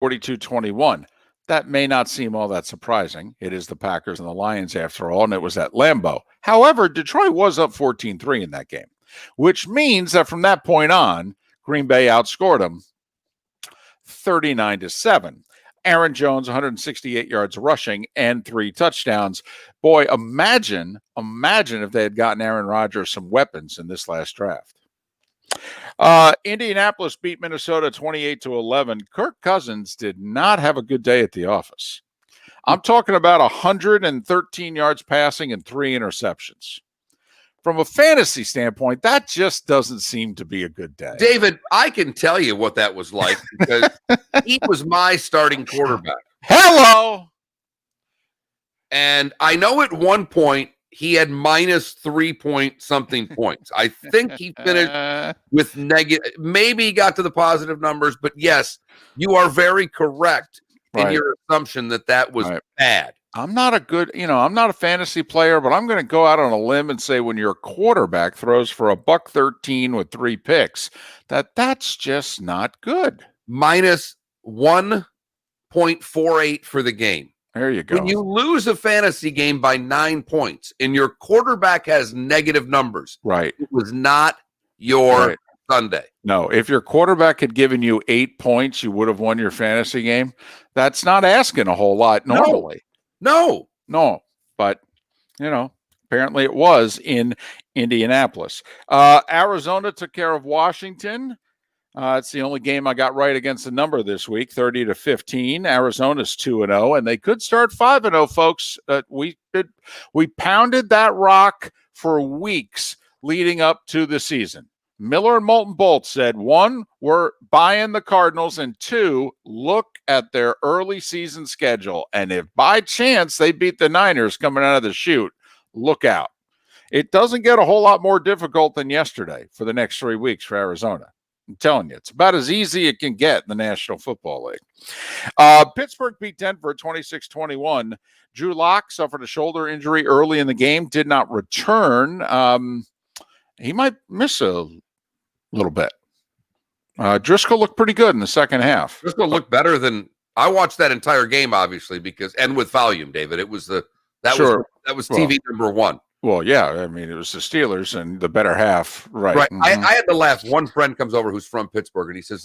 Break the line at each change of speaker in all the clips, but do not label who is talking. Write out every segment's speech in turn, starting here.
42-21. That may not seem all that surprising. It is the Packers and the Lions after all, and it was at Lambeau. However, Detroit was up 14-3 in that game, which means that from that point on, Green Bay outscored them 39-7. Aaron Jones, 168 yards rushing and 3 touchdowns. Boy, imagine if they had gotten Aaron Rodgers some weapons in this last draft. Indianapolis beat Minnesota 28-11. Kirk Cousins did not have a good day at the office. I'm talking about 113 yards passing and 3 interceptions. From a fantasy standpoint, that just doesn't seem to be a good day.
David, I can tell you what that was like because he was my starting quarterback.
Hello.
And I know at one point he had minus 3-point-something points. I think he finished with negative. Maybe he got to the positive numbers, but yes, you are very correct in your assumption that was bad.
I'm not a fantasy player, but I'm going to go out on a limb and say when your quarterback throws for $113 with 3 picks, that's just not good.
Minus 1.48 for the game.
There you go.
When you lose a fantasy game by 9 points and your quarterback has negative numbers,
right?
It was not your Sunday.
No, if your quarterback had given you 8 points, you would have won your fantasy game. That's not asking a whole lot normally.
No,
but apparently it was in Indianapolis. Arizona took care of Washington. It's the only game I got right against the number this week, 30-15. Arizona's 2-0, and they could start 5-0, folks. We pounded that rock for weeks leading up to the season. Miller and Molten Bolt said, 1, we're buying the Cardinals, and 2, look at their early season schedule. And if by chance they beat the Niners coming out of the chute, look out. It doesn't get a whole lot more difficult than yesterday for the next 3 weeks for Arizona. I'm telling you, it's about as easy as it can get in the National Football League. Pittsburgh beat Denver 26-21. Drew Lock suffered a shoulder injury early in the game, did not return. He might miss a little bit. Driscoll looked pretty good in the second half.
Driscoll looked better than I watched that entire game, obviously, and with volume, David. It was that was TV number 1.
Well, yeah, I mean, it was the Steelers and the better half, right?
Mm-hmm. I had to laugh. One friend comes over who's from Pittsburgh, and he says,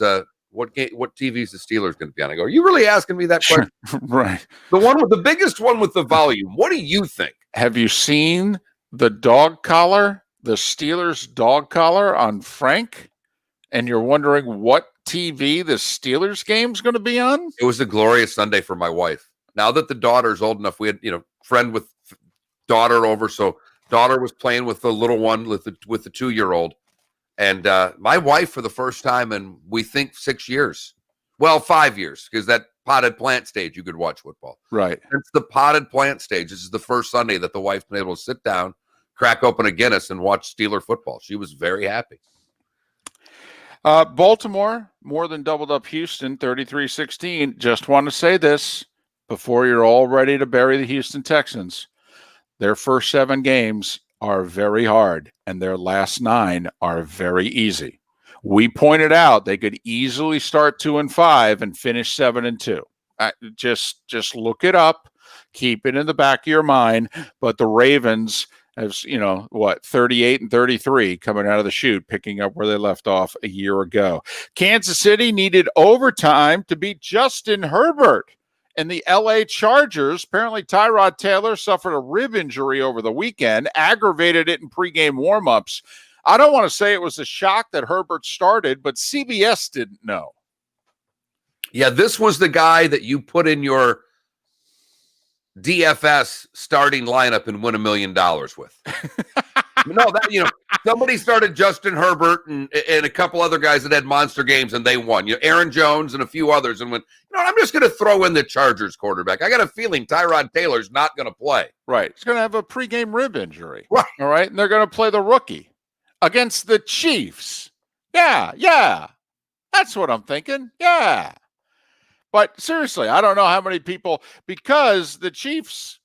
"What TV is the Steelers going to be on?" I go, "Are you really asking me that question?"
Right.
The biggest one with the volume. What do you think?
Have you seen the dog collar, the Steelers dog collar on Frank? And you're wondering what TV the Steelers game's going to be on?
It was a glorious Sunday for my wife. Now that the daughter's old enough, we had friend with daughter over, so daughter was playing with the little one with the 2-year-old, and my wife for the first time in we think 6 years, 5 years, because that potted plant stage you could watch football.
Right.
It's the potted plant stage. This is the first Sunday that the wife's been able to sit down, crack open a Guinness, and watch Steeler football. She was very happy.
Baltimore more than doubled up Houston 33-16. Just want to say this before you're all ready to bury the Houston Texans. Their first 7 games are very hard, and their last 9 are very easy. We pointed out they could easily start 2-5 and finish 7-2. Just look it up, keep it in the back of your mind. But the Ravens have, 38-33 coming out of the chute, picking up where they left off a year ago. Kansas City needed overtime to beat Justin Herbert. And the LA Chargers, apparently Tyrod Taylor suffered a rib injury over the weekend, aggravated it in pregame warmups. I don't want to say it was a shock that Herbert started, but CBS didn't know.
Yeah, this was the guy that you put in your DFS starting lineup and win $1 million with. No, somebody started Justin Herbert and a couple other guys that had monster games and they won. Aaron Jones and a few others, and went, I'm just going to throw in the Chargers quarterback. I got a feeling Tyrod Taylor's not going to play.
Right. He's going to have a pregame rib injury.
Right.
All right. And they're going to play the rookie against the Chiefs. Yeah. That's what I'm thinking. Yeah. But seriously, I don't know how many people, because the Chiefs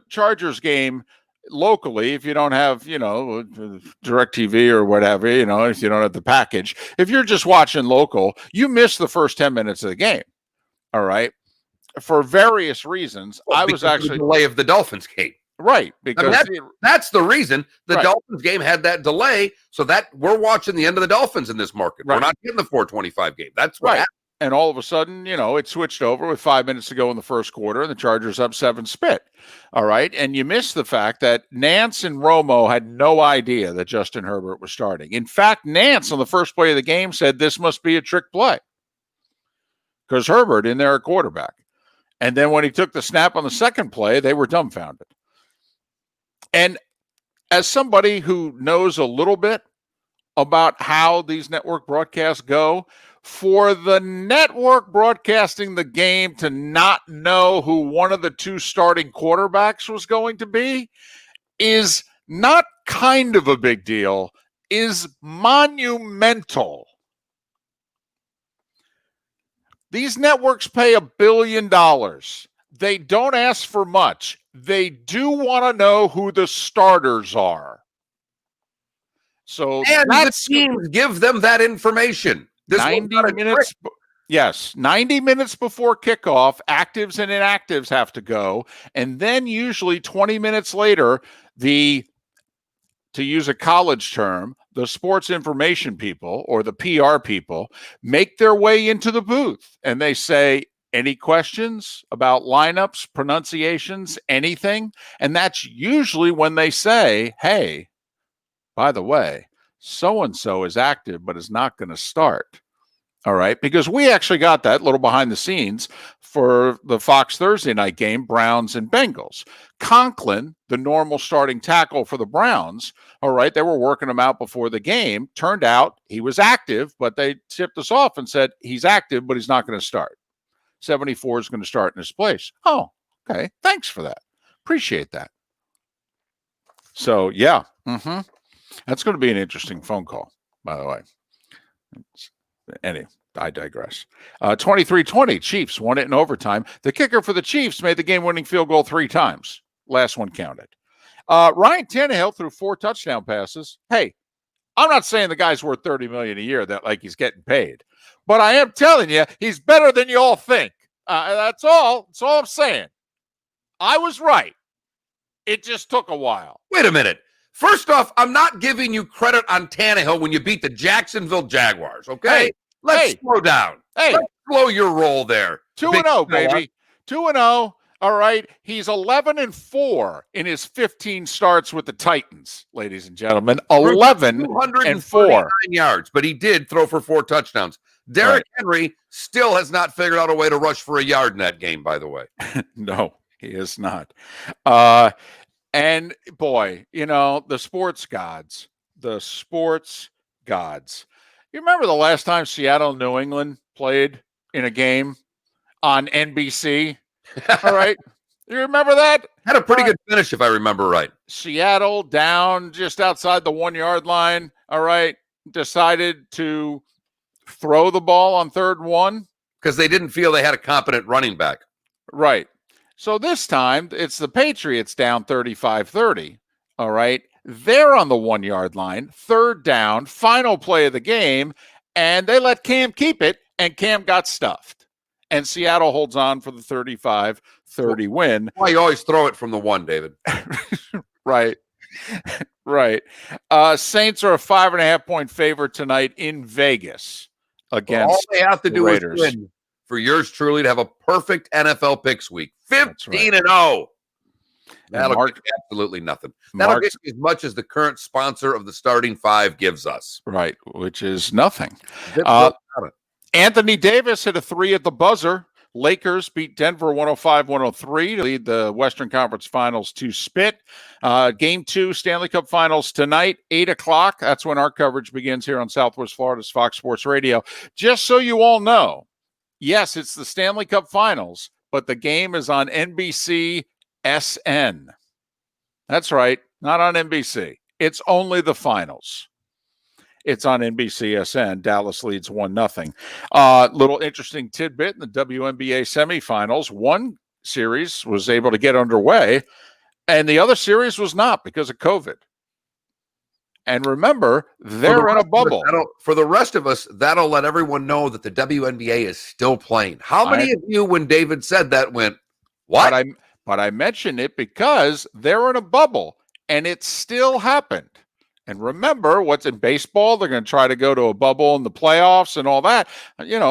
Chargers game locally, if you don't have, DirecTV or whatever, if you don't have the package, if you're just watching local, you miss the first 10 minutes of the game. All right. For various reasons.
Well,
I
because
was
of the
actually
delay of the Dolphins game.
right
I mean,
because
that's the reason the
Right.
Dolphins game had that delay, so that we're watching the end of the Dolphins in this market.
Right.
We're not getting the 4:25 game. That's what
right.
happened.
And all of a sudden, it switched over with 5 minutes to go in the first quarter, and the Chargers up 7-spit. All right. And you missed the fact that Nance and Romo had no idea that Justin Herbert was starting. In fact, Nance on the first play of the game said this must be a trick play because Herbert in there at quarterback. And then when he took the snap on the second play, they were dumbfounded. And as somebody who knows a little bit about how these network broadcasts go, for the network broadcasting the game to not know who one of the two starting quarterbacks was going to be is not kind of a big deal, is monumental. These networks pay $1 billion. They don't ask for much. They do want to know who the starters are. So
And
that's
the teams give them that information. This
90 minutes. Yes, 90 minutes before kickoff, actives and inactives have to go. And then usually 20 minutes later, to use a college term, the sports information people or the PR people make their way into the booth and they say, any questions about lineups, pronunciations, anything? And that's usually when they say, hey, by the way, so-and-so is active, but is not going to start. All right. Because we actually got that little behind the scenes for the Fox Thursday night game, Browns and Bengals. Conklin, the normal starting tackle for the Browns, all right, they were working him out before the game. Turned out he was active, but they tipped us off and said he's active, but he's not going to start. 74 is going to start in his place. Oh, okay. Thanks for that. Appreciate that. So, yeah. That's going to be an interesting phone call, by the way. Anyway, I digress. 23-20, Chiefs won it in overtime. The kicker for the Chiefs made the game-winning field goal 3 times. Last one counted. Ryan Tannehill threw 4 touchdown passes. Hey, I'm not saying the guy's worth $30 million a year, that like he's getting paid, but I am telling you, he's better than you all think. That's all. That's all I'm saying. I was right. It just took a while.
Wait a minute. First off, I'm not giving you credit on Tannehill when you beat the Jacksonville Jaguars, okay? Let's slow down.
Hey.
Let's slow your roll there.
2-0, baby. 2-0. All right. He's 11-4 in his 15 starts with the Titans, ladies and gentlemen. 11-4
yards, but he did throw for 4 touchdowns. Derrick Henry still has not figured out a way to rush for a yard in that game, by the way.
No, he is not. And boy, the sports gods. You remember the last time Seattle, New England played in a game on NBC? All right. You remember that?
Had a pretty good finish, if I remember right.
Seattle down just outside the 1-yard line. All right. Decided to throw the ball on 3rd and 1.
Because they didn't feel they had a competent running back.
Right. So this time, it's the Patriots down 35-30, all right? They're on the 1-yard line, 3rd down, final play of the game, and they let Cam keep it, and Cam got stuffed. And Seattle holds on for the 35-30 win.
Why you always throw it from the 1, David?
Right. Right. Saints are a 5.5-point favorite tonight in Vegas against
all they have to do
Raiders.
is win for yours truly to have a perfect NFL picks week. 15-0. That'll get absolutely nothing. That'll get as much as the current sponsor of the starting 5 gives us.
Right, which is nothing. Anthony Davis hit a 3 at the buzzer. Lakers beat Denver 105-103 to lead the Western Conference Finals to spit. Game 2, Stanley Cup Finals tonight, 8 o'clock. That's when our coverage begins here on Southwest Florida's Fox Sports Radio. Just so you all know, yes, it's the Stanley Cup Finals, but the game is on NBC SN. That's right, not on NBC. It's only the finals. It's on NBC SN. Dallas leads 1-0. Little interesting tidbit in the WNBA semifinals. One series was able to get underway, and the other series was not because of COVID. And remember, they're in a bubble.
For the rest of us, that'll let everyone know that the WNBA is still playing. How many of you, when David said that, went, what?
But I mentioned it because they're in a bubble, and it still happened. And remember, what's in baseball, they're going to try to go to a bubble in the playoffs and all that.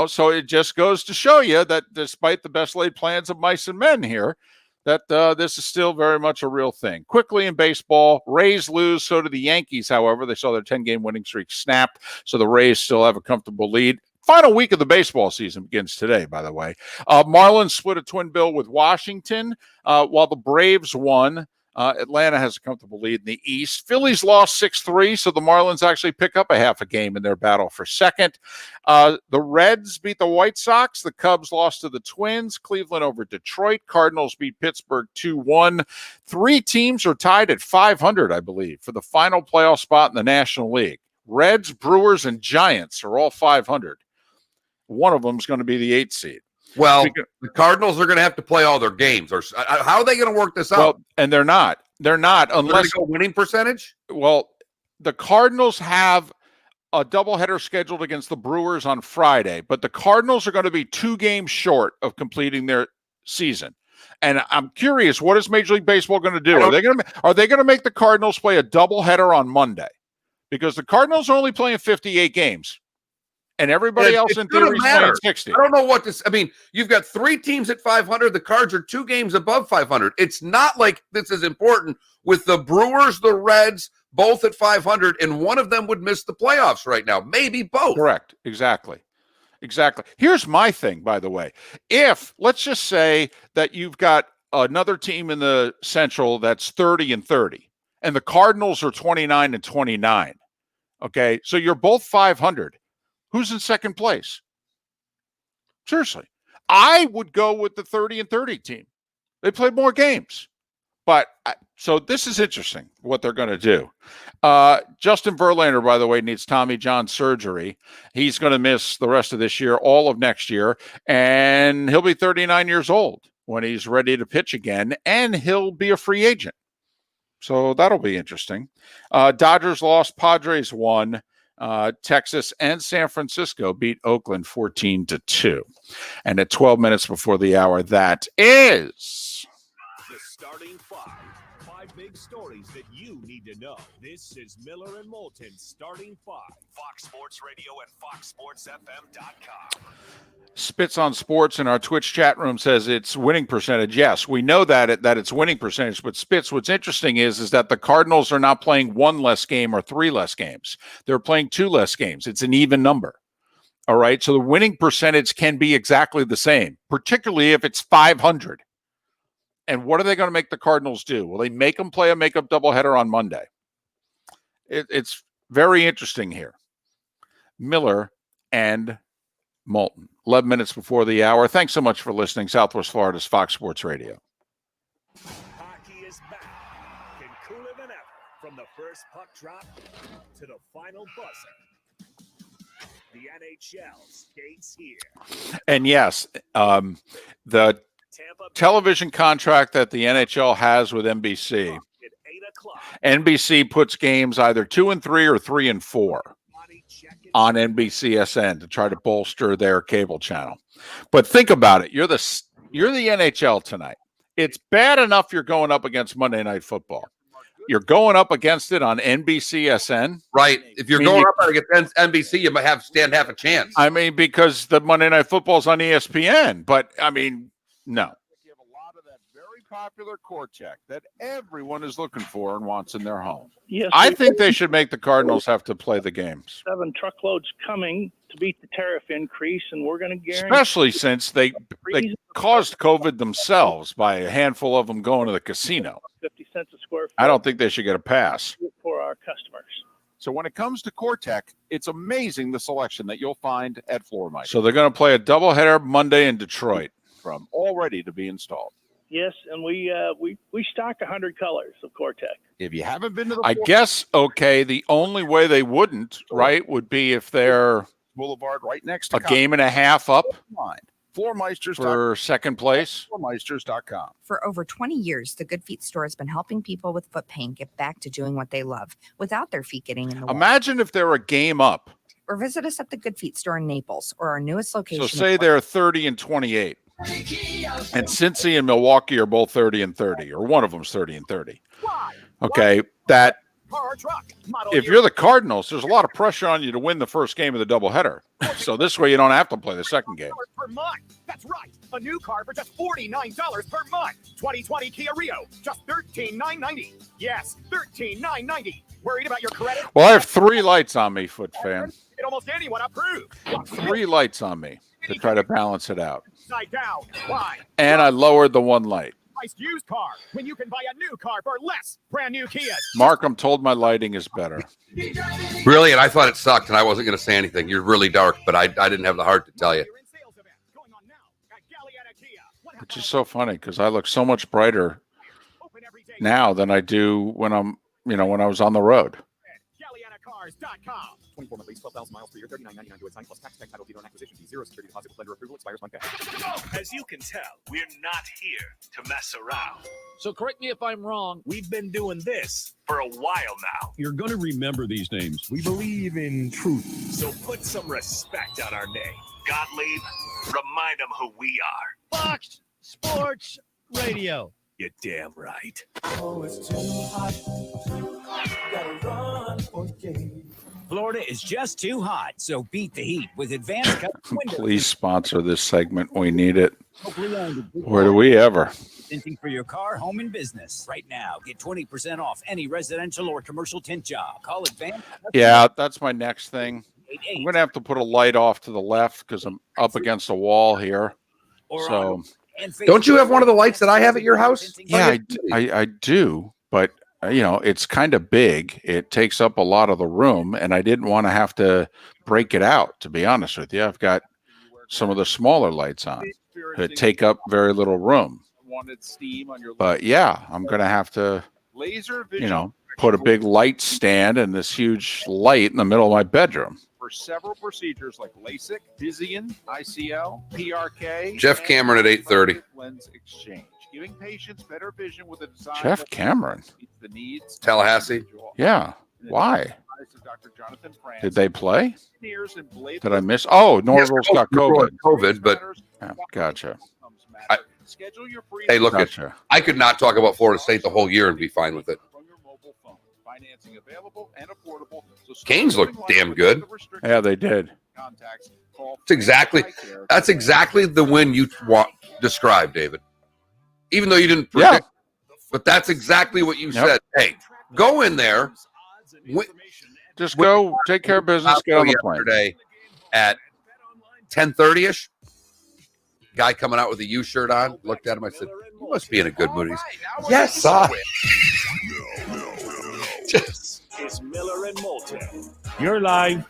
So it just goes to show you that despite the best laid plans of mice and men here, that this is still very much a real thing. Quickly in baseball, Rays lose, so do the Yankees, however. They saw their 10-game winning streak snap, so the Rays still have a comfortable lead. Final week of the baseball season begins today, by the way. Marlins split a twin bill with Washington, while the Braves won. Atlanta has a comfortable lead in the East. Phillies lost 6-3, so the Marlins actually pick up a half a game in their battle for second. The Reds beat the White Sox. The Cubs lost to the Twins. Cleveland over Detroit. Cardinals beat Pittsburgh 2-1. 3 teams are tied at 500, I believe, for the final playoff spot in the National League. Reds, Brewers, and Giants are all 500. One of them is going to be the 8th seed.
Well, the Cardinals are going to have to play all their games. Or how are they going to work this out?
Well, and they're not. They're not unless
go winning percentage.
Well, the Cardinals have a doubleheader scheduled against the Brewers on Friday, but the Cardinals are going to be 2 games short of completing their season. And I'm curious, what is Major League Baseball going to do? Are they going to make the Cardinals play a doubleheader on Monday? Because the Cardinals are only playing 58 games. And everybody else in theory is playing 60.
I don't know what this. I mean, you've got 3 teams at 500. The Cards are 2 games above 500. It's not like this is important with the Brewers, the Reds, both at 500, and one of them would miss the playoffs right now. Maybe both.
Correct. Exactly. Here's my thing, by the way. If, let's just say that you've got another team in the Central that's 30-30, and the Cardinals are 29-29. Okay, so you're both 500. Who's in second place? Seriously. I would go with the 30-30 team. They played more games. But so this is interesting what they're going to do. Justin Verlander, by the way, needs Tommy John surgery. He's going to miss the rest of this year, all of next year, and he'll be 39 years old when he's ready to pitch again, and he'll be a free agent. So that'll be interesting. Dodgers lost, Padres won. Texas and San Francisco beat Oakland 14-2. And at 12 minutes before the hour, that is
the starting 5 big stories that you need to know. This is Miller and Moulton starting 5. Fox Sports Radio and FoxSportsFM.com.
Spits on Sports in our Twitch chat room says it's winning percentage. Yes, we know that it's winning percentage, but Spits, what's interesting is that the Cardinals are not playing 1 less game or 3 less games. They're playing 2 less games. It's an even number. All right, so the winning percentage can be exactly the same, particularly if it's 500. And what are they going to make the Cardinals do? Will they make them play a makeup doubleheader on Monday? It's very interesting here. Miller and Moulton, 11 minutes before the hour. Thanks so much for listening. Southwest Florida's Fox Sports Radio.
Hockey is back and cooler than ever. From the first puck drop to the final buzzer, the NHL skates here.
And yes, the television contract that the NHL has with NBC. NBC puts games either 2 and 3 or 3 and 4 on NBCSN to try to bolster their cable channel. But think about it. You're the NHL tonight. It's bad enough you're going up against Monday Night Football. You're going up against it on NBCSN.
Right. If you're going up against NBC, you might stand half a chance.
I mean, because the Monday Night Football's on ESPN. But, I mean, no. You have a lot of that very popular Core-Tech that everyone is looking for and wants in their home.
Yes,
I think they should make the Cardinals have to play the games.
7 truckloads coming to beat the tariff increase, and we're going to guarantee.
Especially since they caused COVID themselves by a handful of them going to the casino.
50 cents a square foot.
I don't think they should get a pass.
For our customers.
So when it comes to Core-Tech, it's amazing the selection that you'll find at Floor Mike. So they're going to play a doubleheader Monday in Detroit, from all ready to be installed.
Yes, and we stock 100 colors of Core-Tech.
If you haven't been to the guess, okay, the only way they wouldn't, right, would be if they're
Boulevard right next to
a game and a half up.
Floormeisters.com.
for second place.
Floormeisters.com.
For over 20 years, the Good Feet store has been helping people with foot pain get back to doing what they love without their feet getting in the way.
Imagine if they're a game up.
Or visit us at the Good Feet store in Naples or our newest location.
So say they're 30 and 28. And Cincy and Milwaukee are both 30 and 30, or one of them's 30 and 30. Okay, that
Car or truck. Model
if
year
you're the Cardinals, there's a lot of pressure on you to win the first game of the doubleheader. So this way you don't have to play the second game.
per month. That's right. A new car for just $49 per month. 2020 Kia Rio, just $13,990. Yes, $13,990. Worried about your credit?
Well, I have 3 lights on me, Foot fan.
Get almost anyone approved.
3 lights on me to try to balance it out.
Upside down. Why?
And I lowered the 1 light.
Priced used car when you can buy a new car for less. Brand new Kias.
Mark, I'm told my lighting is better.
Really? And I thought it sucked, and I wasn't going to say anything. You're really dark, but I didn't have the heart to tell you.
You're in sales event going on now at Galliana Kia.
Which is so funny because I look so much brighter
Open every day.
now than I do when when I was on the road.
GallianaCars.com.
24 month lease, 12,000 miles per year, $39.99 to sign plus tax, title, deed on acquisition fee, 0 security deposit with lender approval, expires Monday.
As you can tell, we're not here to mess around.
So correct me if I'm wrong.
We've been doing this for a while now.
You're going to remember these names.
We believe in truth.
So put some respect on our name. Gottlieb, remind them who we are.
Fox Sports Radio.
You're damn right.
Florida is just too hot, so beat the heat with advanced windows.
Please sponsor this segment. We need it.
Locally owned.
Where do we ever?
Tinting for your car, home, and business. Right now, get 20% off any residential or commercial tint job. Call Advance.
Yeah, that's my next thing. I'm
88
going to have to put a light off to the left because I'm up against a wall here.
or
So,
on and
Don't you have one of the lights that I have at your house?
yeah, I do. But, it's kind of big. It takes up a lot of the room. And I didn't want to have to break it out, to be honest with you. I've got some of the smaller lights on that take up very little room.
Wanted steam on your
But, yeah, I'm going to have to,
laser vision
put a big light stand and this huge light in the middle of my bedroom.
for several procedures like LASIK, Visian, ICL, PRK.
Jeff
and
Cameron at 8:30.
Lens exchange, giving patients better vision with a design
Jeff
that
Cameron?
meets the needs of
Tallahassee?
the individual.
Yeah.
And
Why?
advised to Dr. Jonathan France,
Did they play?
engineers and blade-
Did I miss? Oh, Norval's got COVID.
COVID, but
Yeah, gotcha.
I-
Schedule your free
Hey, look,
Gotcha.
I could not talk about Florida State the whole year and be fine with it.
from your mobile phone. Financing available and affordable. So start
Canes look
living life
damn
without
good.
the restrictions.
Yeah, they did.
Contacts, call
That's exactly- That's exactly the win you described, David. Even though you didn't
Yeah.
predict, but that's exactly what you
Yep.
said. Hey, go in there.
Just go take care of business. Get on the plane.
Yesterday at 10:30ish. Guy coming out with a U shirt on. Looked at him. I said, "You must be in a good mood." He's, yes,
This is Miller and Moulton.
You're live.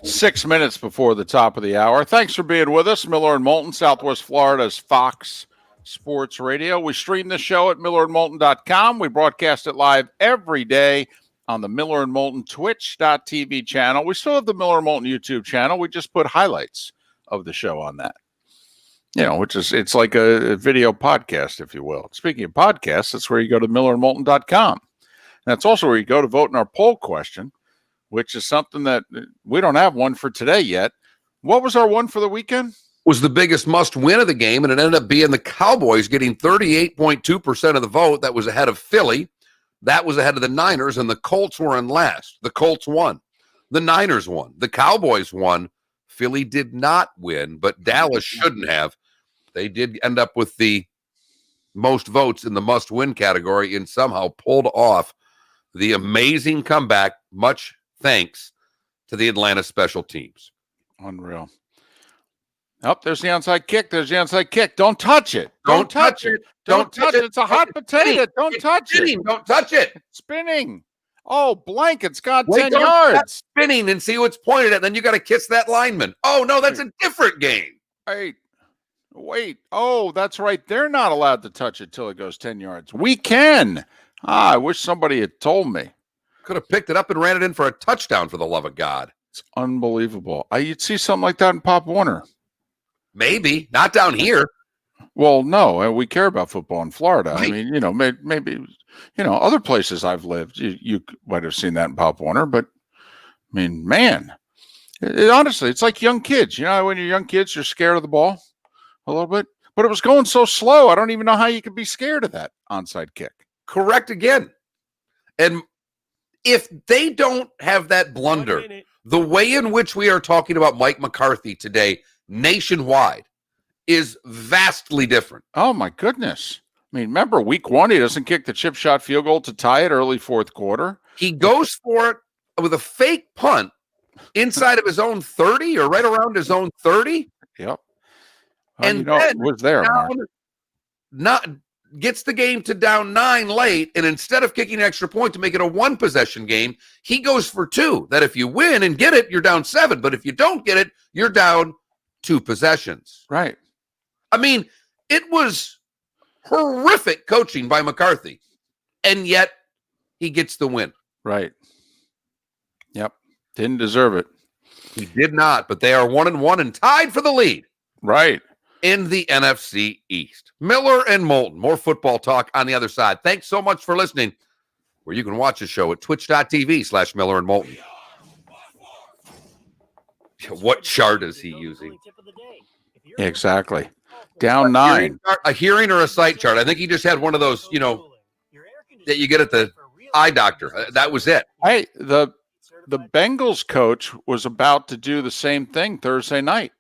Six minutes before the top of the hour. Thanks for being with us. Miller and Moulton, Southwest Florida's Fox Sports Radio. We stream the show at millerandmoulton.com. We broadcast it live every day on the Miller and Moulton Twitch.tv channel. We still have the Miller and Moulton YouTube channel. We just put highlights of the show on that. Which is, it's like a video podcast, if you will. Speaking of podcasts, that's where you go to millerandmoulton.com. That's also where you go to vote in our poll question, which is something that we don't have one for today yet. What was our one for the weekend?
was the biggest must win of the game, and it ended up being the Cowboys getting 38.2% of the vote. That was ahead of Philly. That was ahead of the Niners, and the Colts were in last. The Colts won. The Niners won. The Cowboys won. Philly did not win, but Dallas shouldn't have. They did end up with the most votes in the must-win category and somehow pulled off the amazing comeback, much thanks to the Atlanta special teams.
Unreal. Oh, there's the onside kick. There's the onside kick. Don't touch it. Don't touch it. Don't touch it. It's a hot potato. Don't touch it.
Don't touch it.
It's spinning. Oh, blank. It's gone
Wait,
10
don't stop
yards.
spinning and see what's pointed at. Then you got to kiss that lineman. Oh, no, that's a different game.
Wait. Oh, that's right. They're not allowed to touch it till it goes 10 yards. We can. I wish somebody had told me.
Could have picked it up and ran it in for a touchdown, for the love of God.
It's unbelievable. You'd see something like that in Pop Warner.
Maybe. Not down here.
Well, no, we care about football in Florida.
Right.
I mean, maybe, other places I've lived, you might have seen that in Pop Warner, but I mean, man, honestly, it's like young kids. You know, when you're young kids, you're scared of the ball a little bit, but it was going so slow. I don't even know how you could be scared of that onside kick.
Correct again. And if they don't have that blunder, the way in which we are talking about Mike McCarthy today nationwide is vastly different.
Oh, my goodness. I mean, remember week 1, he doesn't kick the chip shot field goal to tie it early fourth quarter.
He goes for it with a fake punt inside of his own 30 or right around his own 30.
Yep.
And
then
then
it was there, Mark.
Gets the game to down 9 late, and instead of kicking an extra point to make it a 1-possession game, he goes for 2. That if you win and get it, you're down 7. But if you don't get it, you're down 2 possessions.
Right.
I mean, it was horrific coaching by McCarthy, and yet he gets the win.
Right. Yep. Didn't deserve it.
He did not, but they are 1-1 and tied for the lead.
Right.
In the NFC East. Miller and Moulton. More football talk on the other side. Thanks so much for listening, where you can watch the show at twitch.tv/Miller and Moulton. What chart is he using?
Exactly. Down 9.
A hearing or a sight chart. I think he just had one of those, that you get at the eye doctor. That was it.
Hey, the Bengals coach was about to do the same thing Thursday night.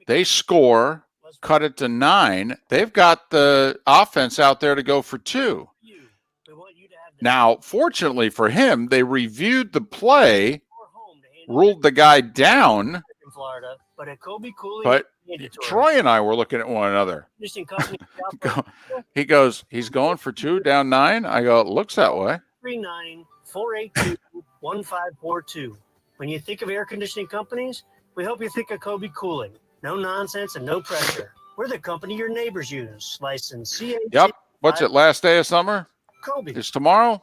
They score, cut it to 9. They've got the offense out there to go for 2. Now, fortunately for him, they reviewed the play, ruled the guy down, but Troy and I were looking at one another. He goes, he's going for 2 down 9. I go, it looks that way.
394821542. When you think of air conditioning companies, we hope you think of Kobe Cooling. No nonsense and no pressure. We're the company your neighbors use. Licensed CA.
Yep. What's it? Last day of summer?
Kobe.
Is tomorrow?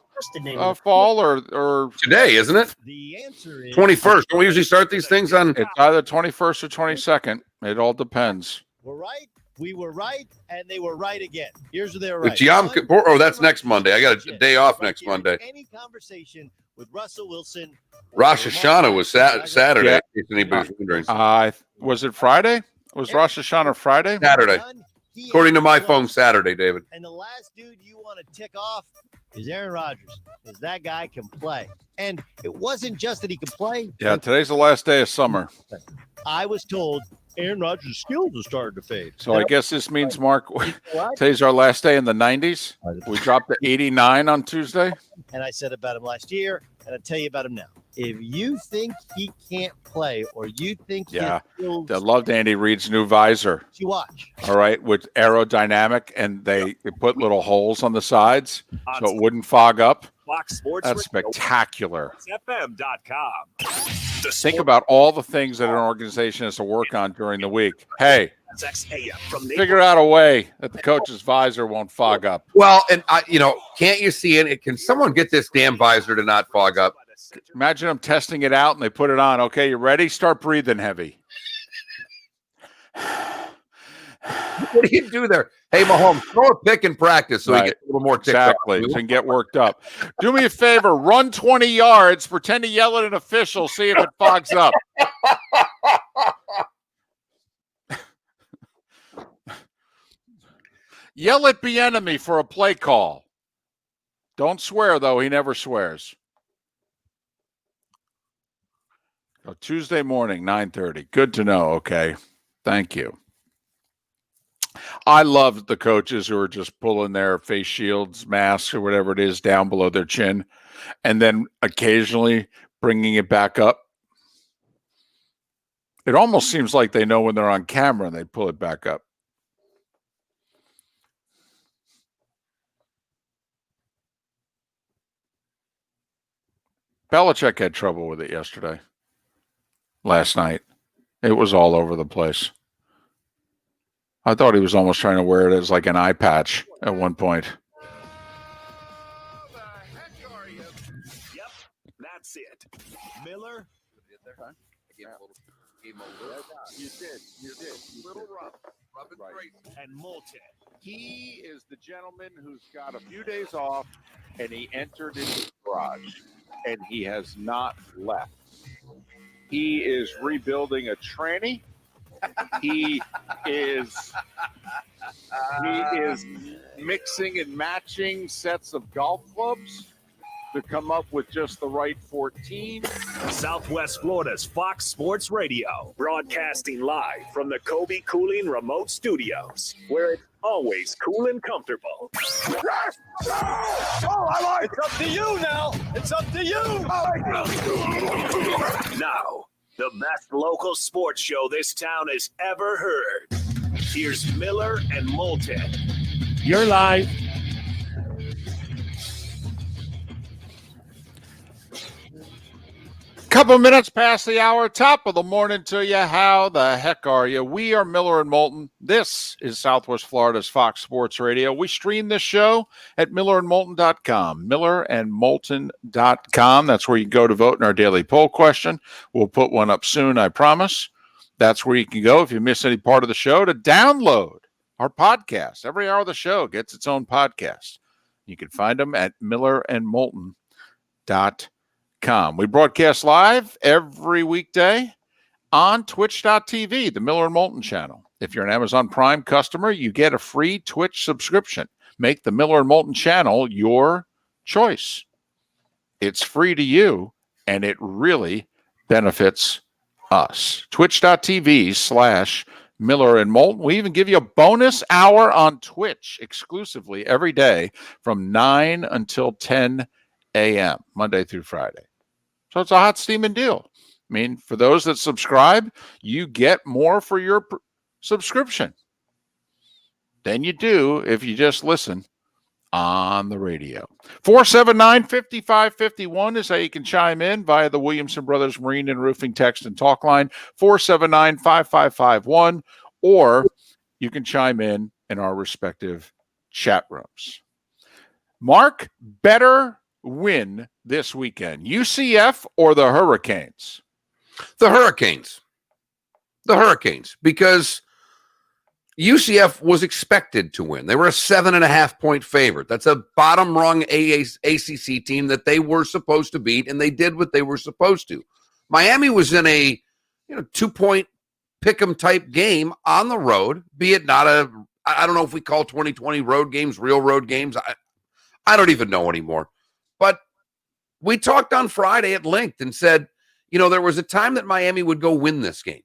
Fall or
today, isn't it?
The answer is
21st. Don't we usually start these things on?
It's either 21st or 22nd. It all depends.
we're right. We were right, and they were right again. Here's where they were right.
The Yom Kippur. Oh, that's next Monday. I got a day off next Monday.
Any conversation with Russell Wilson.
Rosh Hashanah was Saturday.
Yeah.
In case anybody's wondering.
Was it Friday? Was Rosh Hashanah Friday?
Saturday. According to my phone, Saturday, David.
And the last dude you want to tick off is Aaron Rodgers, because that guy can play. And it wasn't just that he could play.
Yeah, today's the last day of summer.
I was told Aaron Rodgers' skills are starting to fade.
So I guess this means, Mark, today's our last day in the 90s. We dropped to 89 on Tuesday.
And I said about him last year, and I'll tell you about him now. If you think he can't play, or you think
Yeah,
he
I loved Andy Reid's new visor.
you watch.
All right, with aerodynamic, and they put little holes on the sides so it wouldn't fog up.
Fox Sports
That's spectacular.
FM.com.
Think about all the things that an organization has to work on during the week. Hey, figure out a way that the coach's visor won't fog up.
Well, and can't you see it? Can someone get this damn visor to not fog up?
Imagine them testing it out and they put it on. Okay, you ready? Start breathing heavy.
What do you do there? Hey, Mahomes, throw a pick in practice so
Right.
you get a little more ticked
Exactly.
off.
And get worked up. Do me a favor, run 20 yards, pretend to yell at an official, see if it fogs up. Yell at Bieniemy for a play call. Don't swear, though. He never swears. Oh, Tuesday morning, 9:30. Good to know. Okay. Thank you. I love the coaches who are just pulling their face shields, masks, or whatever it is down below their chin, and then occasionally bringing it back up. It almost seems like they know when they're on camera and they pull it back up. Belichick had trouble with it last night. It was all over the place. I thought he was almost trying to wear it as like an eye patch at one point.
Okay.
Gave him a little,
You did. You
little rub. Rubbing
Right.
crazy.
And Moulton.
He is the gentleman who's got a few days off, and he entered into the garage, and he has not left. He is rebuilding a tranny. He is mixing and matching sets of golf clubs to come up with just the right 14.
Southwest Florida's Fox Sports Radio, broadcasting live from the Kobe Cooling Remote Studios, where it's always cool and comfortable.
Yes! Oh, I like
It's up to you now. It's up to you. Now, the best local sports show this town has ever heard. Here's Miller and Moulton.
You're live.
Couple minutes past the hour, top of the morning to you. How the heck are you? We are Miller and Moulton. This is Southwest Florida's Fox Sports Radio. We stream this show at millerandmoulton.com, millerandmoulton.com. That's where you go to vote in our daily poll question. We'll put one up soon, I promise. That's where you can go if you miss any part of the show to download our podcast. Every hour of the show gets its own podcast. You can find them at millerandmoulton.com. We broadcast live every weekday on twitch.tv, the Miller and Moulton channel. If you're an Amazon Prime customer, you get a free Twitch subscription. Make the Miller and Moulton channel your choice. It's free to you, and it really benefits us. Twitch.tv/Miller and Moulton. We even give you a bonus hour on Twitch exclusively every day from 9 until 10 a.m., Monday through Friday. So it's a hot steaming deal. I mean, for those that subscribe, you get more for your subscription than you do if you just listen on the radio. 479-5551 is how you can chime in via the Williamson Brothers Marine and Roofing text and talk line, 479-5551, or you can chime in our respective chat rooms. Mark, better win this weekend, UCF or the Hurricanes?
The Hurricanes, because UCF was expected to win. They were a 7.5-point favorite. That's a bottom rung ACC team that they were supposed to beat, and they did what they were supposed to. Miami was in a 2-point pick'em type game on the road, be it not I don't know if we call 2020 road games real road games. I don't even know anymore. But we talked on Friday at length and said, there was a time that Miami would go win this game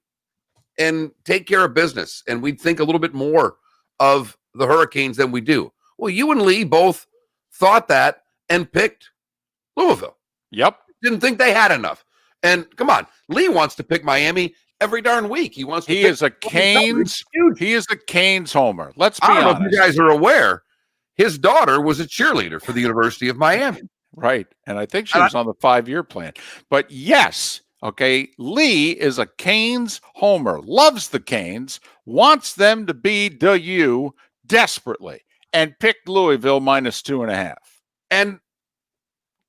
and take care of business, and we'd think a little bit more of the Hurricanes than we do. Well, you and Lee both thought that and picked Louisville.
Yep.
Didn't think they had enough. And come on, Lee wants to pick Miami every darn week. He wants to
He is a Canes homer. Let's be honest.
I don't know if you guys are aware, his daughter was a cheerleader for the University of Miami.
Right. And I think she was on the 5-year plan. But yes, okay, Lee is a Canes homer, loves the Canes, wants them to beat the U desperately, and picked Louisville -2.5.
And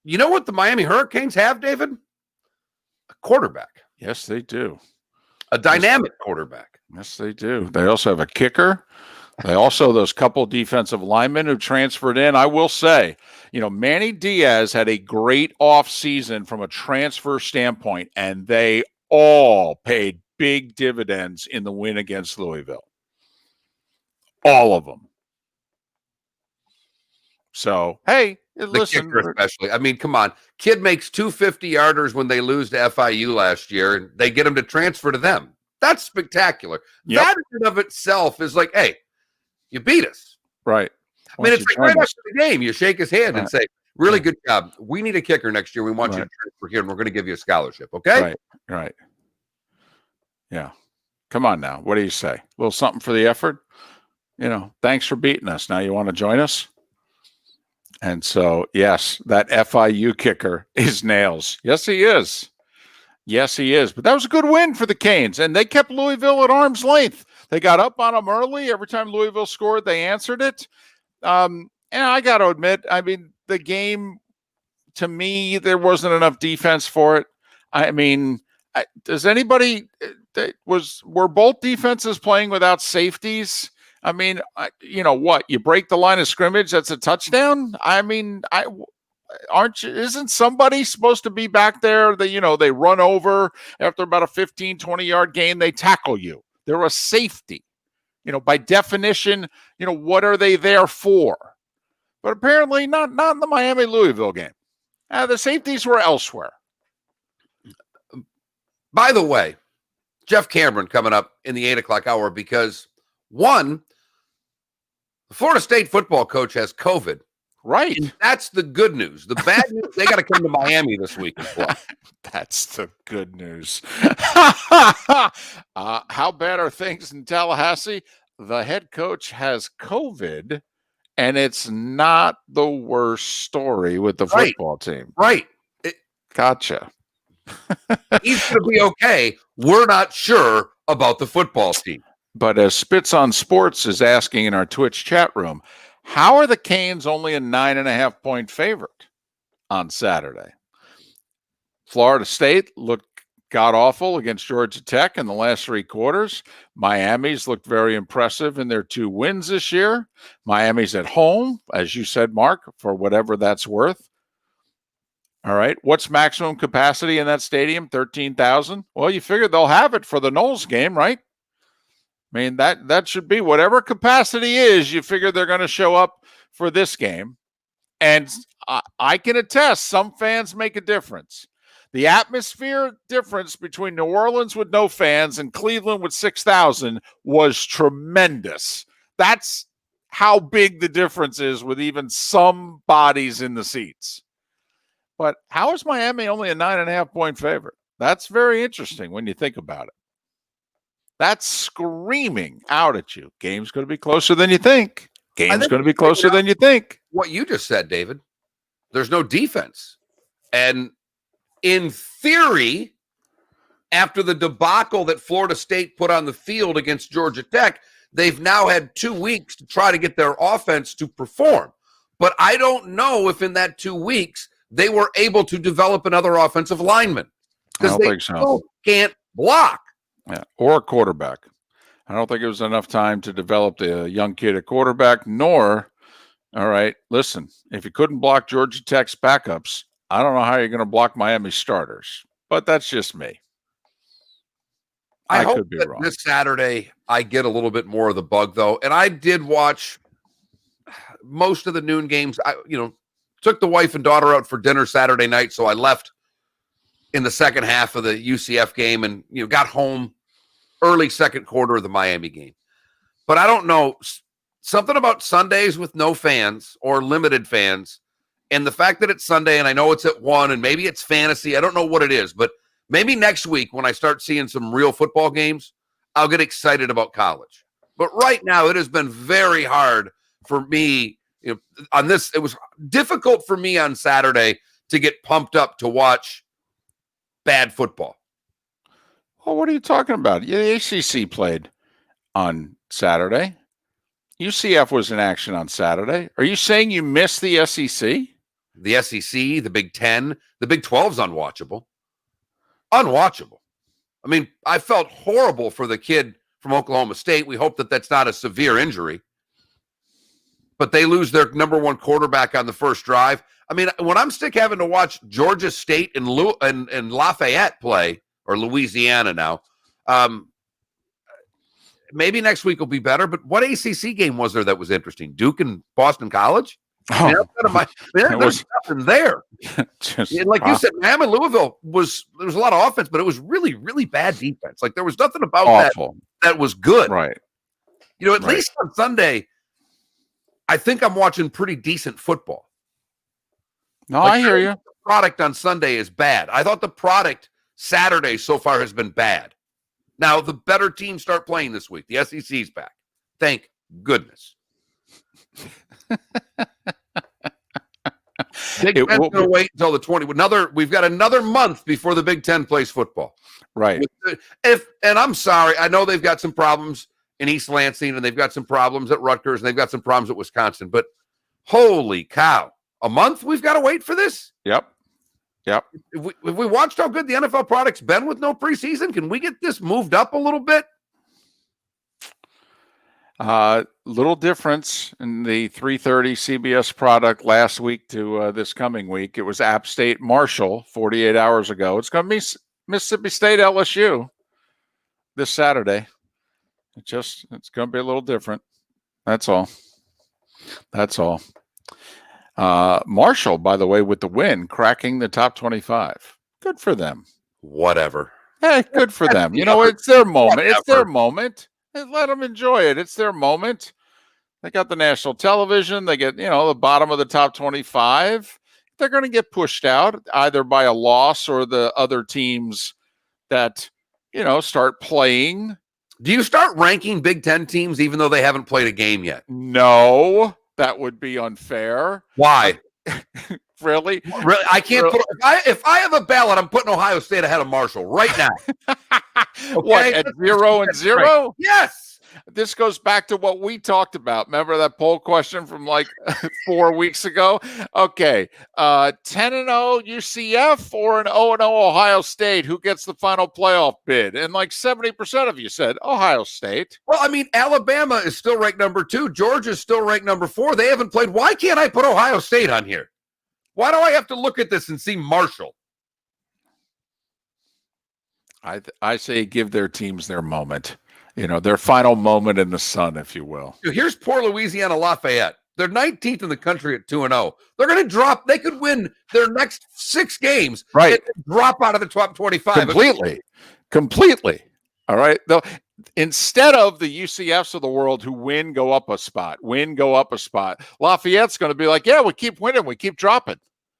you know what the Miami Hurricanes have, David? A quarterback.
Yes, they do.
A dynamic quarterback.
Yes, they do. They also have a kicker. They also, those couple defensive linemen who transferred in. I will say, Manny Diaz had a great offseason from a transfer standpoint, and they all paid big dividends in the win against Louisville. All of them. So, hey, listen.
The kicker especially. I mean, come on. Kid makes 2 50-yarders when they lose to FIU last year, and they get him to transfer to them. That's spectacular.
Yep.
That in and of itself is like, hey, you beat us.
Right.
I mean, it's like right after the game, you shake his hand and say, really good job. We need a kicker next year. We want you to transfer here, and we're going to give you a scholarship, okay?
Right. Yeah. Come on now. What do you say? A little something for the effort? Thanks for beating us. Now you want to join us? And so, yes, that FIU kicker is nails. Yes, he is. Yes, he is. But that was a good win for the Canes, and they kept Louisville at arm's length. They got up on them early. Every time Louisville scored, they answered it. And I got to admit, I mean, the game, to me, there wasn't enough defense for it. I mean, does anybody were both defenses playing without safeties? I mean, what? You break the line of scrimmage, that's a touchdown? I mean, isn't somebody supposed to be back there that, they run over after about a 15, 20-yard gain, they tackle you. They're a safety. By definition, what are they there for? But apparently not in the Miami-Louisville game. The safeties were elsewhere.
By the way, Jeff Cameron coming up in the 8 o'clock hour because, one, the Florida State football coach has COVID.
Right.
And that's the good news. The bad news, they got to come to Miami this week and play.
That's the good news. How bad are things in Tallahassee? The head coach has COVID, and it's not the worst story with the football team.
Right.
Gotcha.
He's going to be okay. We're not sure about the football team.
But as Spitz on Sports is asking in our Twitch chat room, how are the Canes only a 9.5-point favorite on Saturday? Florida State looked god-awful against Georgia Tech in the last 3 quarters. Miami's looked very impressive in their 2 wins this year. Miami's at home, as you said, Mark, for whatever that's worth. All right. What's maximum capacity in that stadium? 13,000. Well, you figure they'll have it for the Knowles game, right? I mean, that should be whatever capacity is, you figure they're going to show up for this game. And I can attest, some fans make a difference. The atmosphere difference between New Orleans with no fans and Cleveland with 6,000 was tremendous. That's how big the difference is with even some bodies in the seats. But how is Miami only a 9.5-point favorite? That's very interesting when you think about it. That's screaming out at you. Game's going to be closer than you think. Game's going to be closer than you think.
What you just said, David, there's no defense. And in theory, after the debacle that Florida State put on the field against Georgia Tech, they've now had 2 weeks to try to get their offense to perform. But I don't know if in that 2 weeks they were able to develop another offensive lineman. Because they still can't block.
Yeah, or a quarterback. I don't think it was enough time to develop the young kid at quarterback, nor, all right, listen, if you couldn't block Georgia Tech's backups, I don't know how you're going to block Miami starters. But that's just me.
I hope
could be
that
wrong.
This Saturday I get a little bit more of the bug, though. And I did watch most of the noon games. I took the wife and daughter out for dinner Saturday night, so I left in the second half of the UCF game and got home early second quarter of the Miami game. But I don't know, something about Sundays with no fans or limited fans, and the fact that it's Sunday and I know it's at 1 and maybe it's fantasy, I don't know what it is, but maybe next week when I start seeing some real football games, I'll get excited about college. But right now it has been very hard for me on this. It was difficult for me on Saturday to get pumped up to watch bad football.
Well, what are you talking about? Yeah, the ACC played on Saturday. UCF was in action on Saturday. Are you saying you missed the SEC?
The SEC, the Big Ten, the Big 12's unwatchable. Unwatchable. I mean, I felt horrible for the kid from Oklahoma State. We hope that that's not a severe injury. But they lose their number 1 quarterback on the first drive. I mean, when I'm having to watch Georgia State and Lafayette play, or Louisiana now, maybe next week will be better. But what ACC game was there that was interesting? Duke and Boston College?
Oh,
There's nothing there. Like you said, Miami Louisville there was a lot of offense, but it was really, really bad defense. Like there was nothing about that was good.
Right.
At least on Sunday, I think I'm watching pretty decent football.
No, I hear you.
The product on Sunday is bad. I thought the product Saturday so far has been bad. Now the better teams start playing this week. The SEC's back. Thank goodness. Big Ten's going to wait until the 20. We've got another month before the Big Ten plays football.
Right.
And I'm sorry, I know they've got some problems in East Lansing, and they've got some problems at Rutgers, and they've got some problems at Wisconsin. But holy cow, a month we've got to wait for this?
Yep. Yep.
If we watched how good the NFL product's been with no preseason, can we get this moved up a little bit?
Little difference in the 3:30 CBS product last week to this coming week. It was App State Marshall 48 hours ago. It's going to be Mississippi State LSU this Saturday. It's going to be a little different. That's all. Marshall, by the way, with the win, cracking the top 25. Good for them.
Whatever.
Hey, good for them. You know, it's their moment. It's their moment. Let them enjoy it. It's their moment. They got the national television. They get, the bottom of the top 25. They're going to get pushed out either by a loss or the other teams that, start playing.
Do you start ranking Big Ten teams even though they haven't played a game yet?
No, that would be unfair.
Why?
Really?
I can't put. If I have a ballot, I'm putting Ohio State ahead of Marshall right now.
Okay? What, at 0-0?
Right. Yes.
This goes back to what we talked about. Remember that poll question from like 4 weeks ago? Okay. 10-0 UCF or an 0-0 Ohio State? Who gets the final playoff bid? And like 70% of you said Ohio State.
Well, I mean, Alabama is still ranked number 2. Georgia is still ranked number 4. They haven't played. Why can't I put Ohio State on here? Why do I have to look at this and see Marshall?
I say give their teams their moment. Their final moment in the sun, if you will.
Here's poor Louisiana Lafayette. They're 19th in the country at 2-0. They're going to drop. They could win their next 6 games.
Right.
And drop out of the top 25.
Completely. All right. Though, instead of the UCFs of the world who go up a spot, Lafayette's going to be like, yeah, we keep winning. We keep dropping.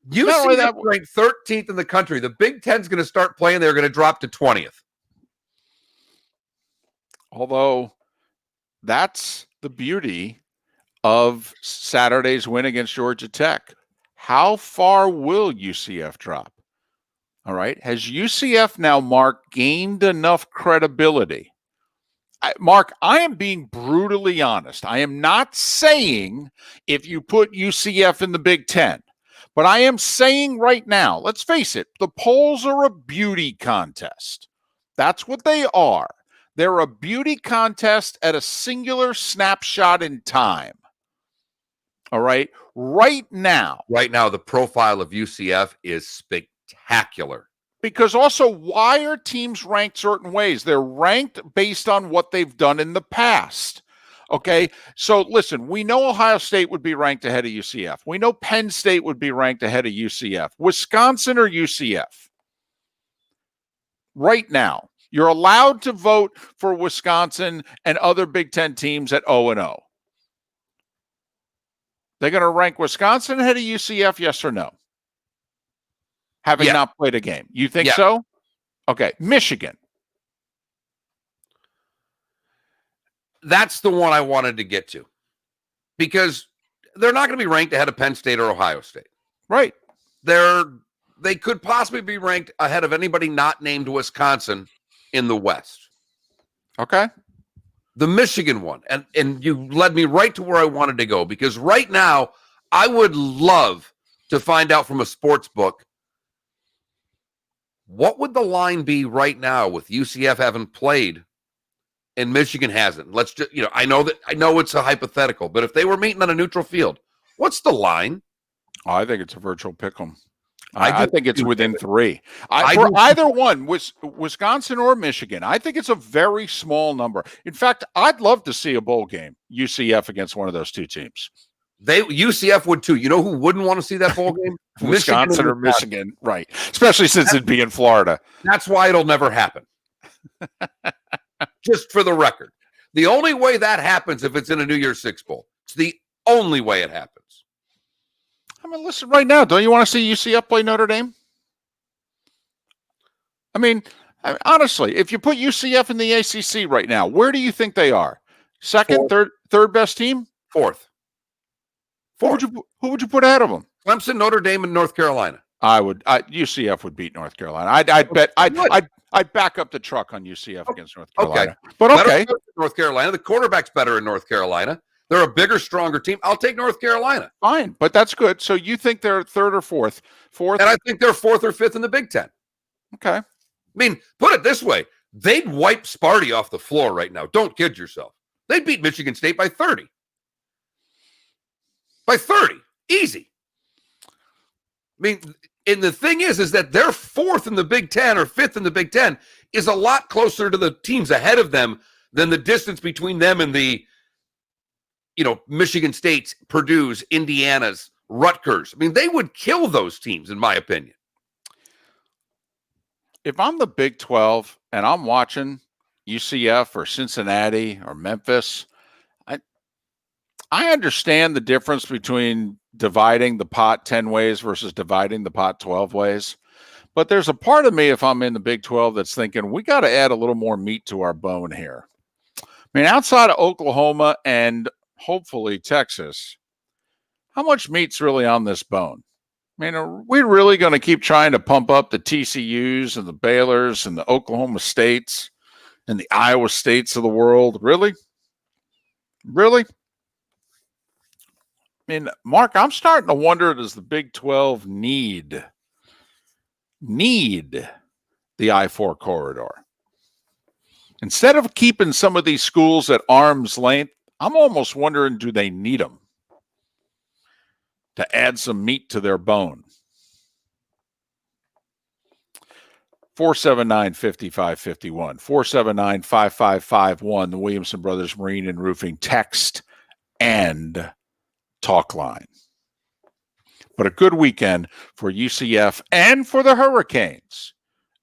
UCF ranked 13th in the country. The Big Ten's going to start playing. They're going to drop to 20th.
Although that's the beauty of Saturday's win against Georgia Tech. How far will UCF drop? All right. Has UCF now, Mark, gained enough credibility? Mark, I am being brutally honest. I am not saying if you put UCF in the Big Ten, but I am saying right now, let's face it, the polls are a beauty contest. That's what they are. They're a beauty contest at a singular snapshot in time. All right. Right now,
the profile of UCF is spectacular.
Because also, why are teams ranked certain ways? They're ranked based on what they've done in the past. Okay. So listen, we know Ohio State would be ranked ahead of UCF. We know Penn State would be ranked ahead of UCF. Wisconsin or UCF? Right now. You're allowed to vote for Wisconsin and other Big Ten teams at 0-0. They're going to rank Wisconsin ahead of UCF, yes or no? Having not played a game. You think so? Okay. Michigan.
That's the one I wanted to get to. Because they're not going to be ranked ahead of Penn State or Ohio State.
Right.
They could possibly be ranked ahead of anybody not named Wisconsin in the West.
Okay.
The Michigan one. And you led me right to where I wanted to go, because right now I would love to find out from a sports book, what would the line be right now with UCF having played and Michigan hasn't? Let's just, I know it's a hypothetical, but if they were meeting on a neutral field, what's the line?
Oh, I think it's a virtual pick 'em. I think it's within 3. For either one, Wisconsin or Michigan, I think it's a very small number. In fact, I'd love to see a bowl game, UCF against one of those two teams.
UCF would too. You know who wouldn't want to see that bowl game?
Wisconsin or Michigan, right? Especially since it'd be in Florida.
That's why it'll never happen. Just for the record, the only way that happens if it's in a New Year's Six bowl. It's the only way it happens.
I mean, listen, right now, don't you want to see UCF play Notre Dame? I mean, honestly, if you put UCF in the ACC right now, where do you think they are? Second, third best team?
Fourth.
Who would you put ahead of them?
Clemson, Notre Dame, and North Carolina.
UCF would beat North Carolina. I'd back up the truck on UCF against North Carolina.
Okay.
But okay.
North Carolina. The quarterback's better in North Carolina. They're a bigger, stronger team. I'll take North Carolina.
Fine, but that's good. So you think they're third or fourth? Fourth?
And I think they're fourth or fifth in the Big Ten.
Okay.
I mean, put it this way. They'd wipe Sparty off the floor right now. Don't kid yourself. They'd beat Michigan State by 30. By 30. Easy. I mean, and the thing is that they're fourth in the Big Ten or fifth in the Big Ten is a lot closer to the teams ahead of them than the distance between them and the, Michigan State's, Purdue's, Indiana's, Rutgers. I mean, they would kill those teams, in my opinion.
If I'm the Big 12 and I'm watching UCF or Cincinnati or Memphis, I understand the difference between dividing the pot 10 ways versus dividing the pot 12 ways. But there's a part of me, if I'm in the Big 12, that's thinking we got to add a little more meat to our bone here. I mean, outside of Oklahoma and hopefully Texas, how much meat's really on this bone? I mean, are we really going to keep trying to pump up the TCUs and the Baylors and the Oklahoma States and the Iowa States of the world? Really? Really? I mean, Mark, I'm starting to wonder, does the Big 12 need the I-4 corridor? Instead of keeping some of these schools at arm's length, I'm almost wondering, do they need them to add some meat to their bone? 479-5551, 479-5551, the Williamson Brothers Marine and Roofing text and talk line. But a good weekend for UCF and for the Hurricanes,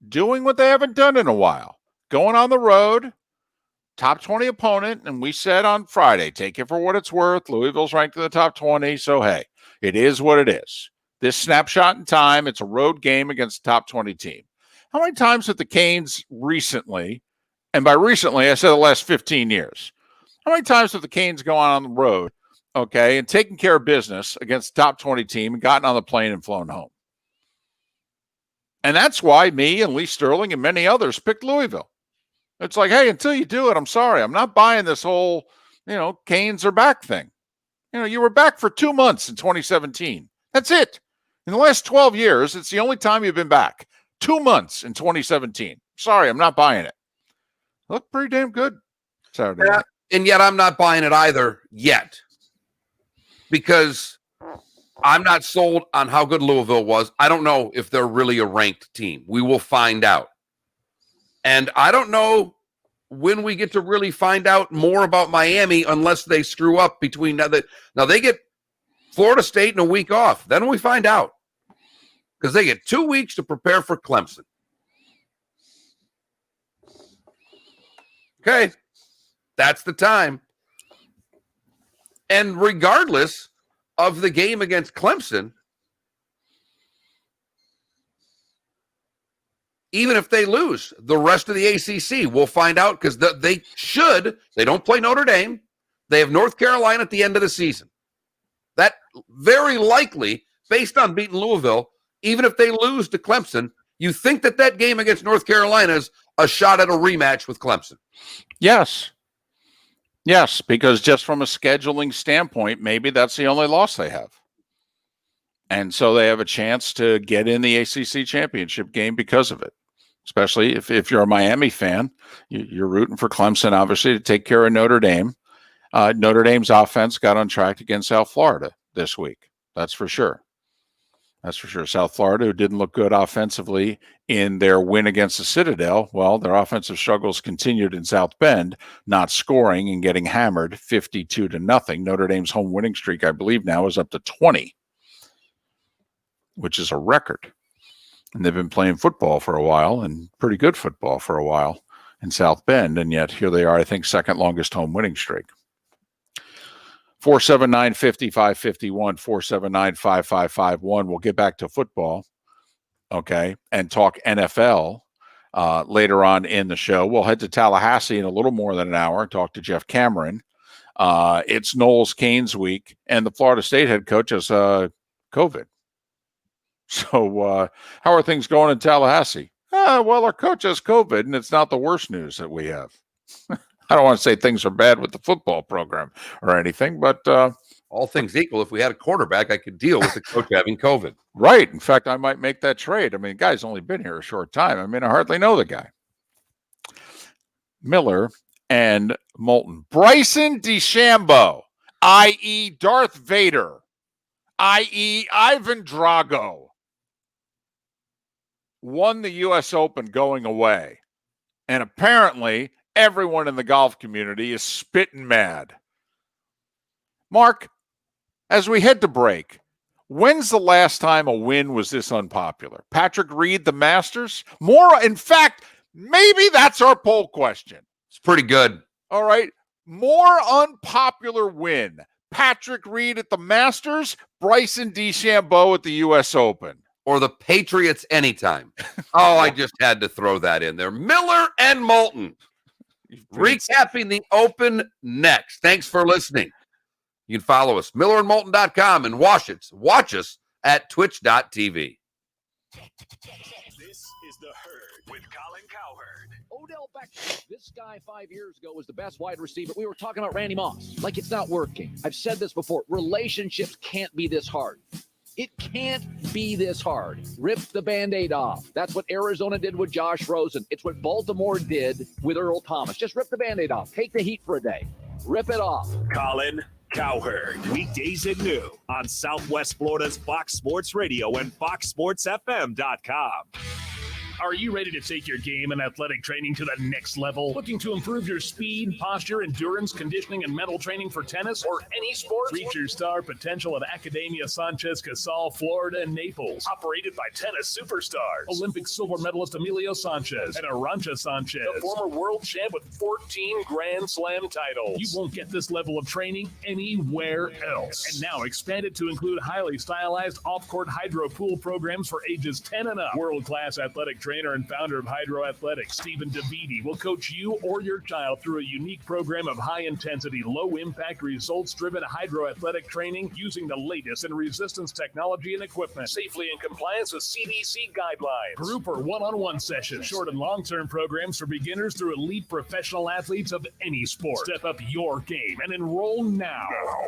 doing what they haven't done in a while, going on the road, top 20 opponent, and we said on Friday, take it for what it's worth. Louisville's ranked in the top 20, so hey, it is what it is. This snapshot in time, it's a road game against a top 20 team. How many times have the Canes recently, and by recently, I said the last 15 years, how many times have the Canes gone on the road, okay, and taken care of business against the top 20 team and gotten on the plane and flown home? And that's why me and Lee Sterling and many others picked Louisville. It's like, hey, until you do it, I'm sorry. I'm not buying this whole, Canes are back thing. You were back for 2 months in 2017. That's it. In the last 12 years, it's the only time you've been back. 2 months in 2017. Sorry, I'm not buying it. Looked pretty damn good Saturday night.
And yet I'm not buying it either yet, because I'm not sold on how good Louisville was. I don't know if they're really a ranked team. We will find out. And I don't know when we get to really find out more about Miami unless they screw up between now. Now they get Florida State and a week off. Then we find out, because they get 2 weeks to prepare for Clemson. Okay, that's the time. And regardless of the game against Clemson, even if they lose the rest of the ACC, we'll find out, because they don't play Notre Dame. They have North Carolina at the end of the season. That very likely, based on beating Louisville, even if they lose to Clemson, you think that game against North Carolina is a shot at a rematch with Clemson.
Yes. Yes, because just from a scheduling standpoint, maybe that's the only loss they have. And so they have a chance to get in the ACC championship game because of it. Especially if you're a Miami fan, you're rooting for Clemson, obviously, to take care of Notre Dame. Notre Dame's offense got on track against South Florida this week. That's for sure. That's for sure. South Florida, who didn't look good offensively in their win against the Citadel, well, their offensive struggles continued in South Bend, not scoring and getting hammered 52-0. Notre Dame's home winning streak, I believe, now is up to 20, which is a record. And they've been playing football for a while, and pretty good football for a while in South Bend, and yet here they are, I think, second longest home winning streak. 479-5551, 479-5551. We'll get back to football, okay, and talk NFL later on in the show. We'll head to Tallahassee in a little more than an hour and talk to Jeff Cameron. It's Knowles Canes week, and the Florida State head coach has COVID. So how are things going in Tallahassee? Well, our coach has COVID, and it's not the worst news that we have. I don't want to say things are bad with the football program or anything, but
all things equal, if we had a quarterback, I could deal with the coach having COVID.
right. In fact, I might make that trade. I mean, the guy's only been here a short time. I mean, I hardly know the guy. Miller and Moulton. Bryson DeChambeau, i.e. Darth Vader, i.e. Ivan Drago, won the U.S. Open going away. And apparently, everyone in the golf community is spitting mad. Mark, as we head to break, when's the last time a win was this unpopular? Patrick Reed, the Masters? More, in fact, maybe that's our poll question.
It's pretty good.
All right. More unpopular win. Patrick Reed at the Masters, Bryson DeChambeau at the U.S. Open.
Or the Patriots anytime. Oh, I just had to throw that in there. Miller and Moulton. Recapping the Open next. Thanks for listening. You can follow us, millerandmoulton.com, and watch us at twitch.tv.
This is The Herd with Colin Cowherd.
Odell Beckham, this guy 5 years ago was the best wide receiver. We were talking about Randy Moss. Like, it's not working. I've said this before. Relationships can't be this hard. It can't be this hard. Rip the Band-Aid off. That's what Arizona did with Josh Rosen. It's what Baltimore did with Earl Thomas. Just rip the Band-Aid off. Take the heat for a day. Rip it off.
Colin Cowherd, weekdays at noon on Southwest Florida's Fox Sports Radio and FoxSportsFM.com.
Are you ready to take your game and athletic training to the next level? Looking to improve your speed, posture, endurance, conditioning, and mental training for tennis or any sport? Reach your star potential at Academia Sanchez Casal, Florida, and Naples. Operated by tennis superstars. Olympic silver medalist Emilio Sanchez and Arantxa Sanchez, the former world champ with 14 Grand Slam titles. You won't get this level of training anywhere else. And now expanded to include highly stylized off-court hydro pool programs for ages 10 and up. World-class athletic trainer and founder of Hydro Athletics, Stephen DeViti, will coach you or your child through a unique program of high-intensity, low-impact, results-driven hydro athletic training using the latest in resistance technology and equipment, safely in compliance with CDC guidelines. Group or one-on-one sessions, short and long-term programs for beginners through elite professional athletes of any sport. Step up your game and enroll now.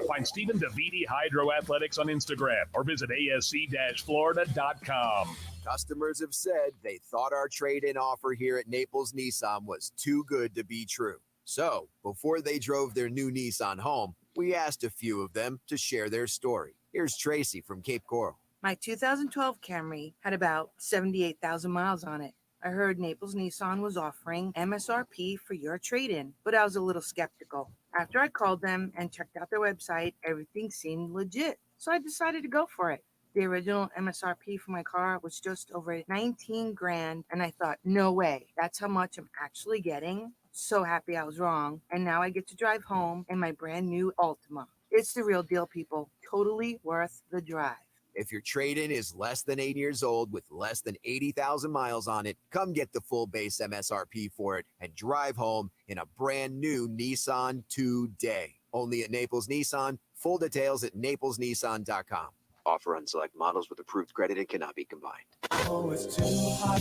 Find Stephen DeViti Hydro Athletics on Instagram or visit asc-florida.com.
Customers have said they thought our trade-in offer here at Naples Nissan was too good to be true. So, before they drove their new Nissan home, we asked a few of them to share their story. Here's Tracy from Cape Coral.
My 2012 Camry had about 78,000 miles on it. I heard Naples Nissan was offering MSRP for your trade-in, but I was a little skeptical. After I called them and checked out their website, everything seemed legit. So I decided to go for it. The original MSRP for my car was just over 19 grand. And I thought, no way, that's how much I'm actually getting. So happy I was wrong. And now I get to drive home in my brand new Altima. It's the real deal, people. Totally worth the drive.
If your trade-in is less than 8 years old with less than 80,000 miles on it, come get the full base MSRP for it and drive home in a brand new Nissan today. Only at Naples Nissan. Full details at naplesnissan.com. Offer on select models with approved credit and cannot be combined.
Oh, it's too hot,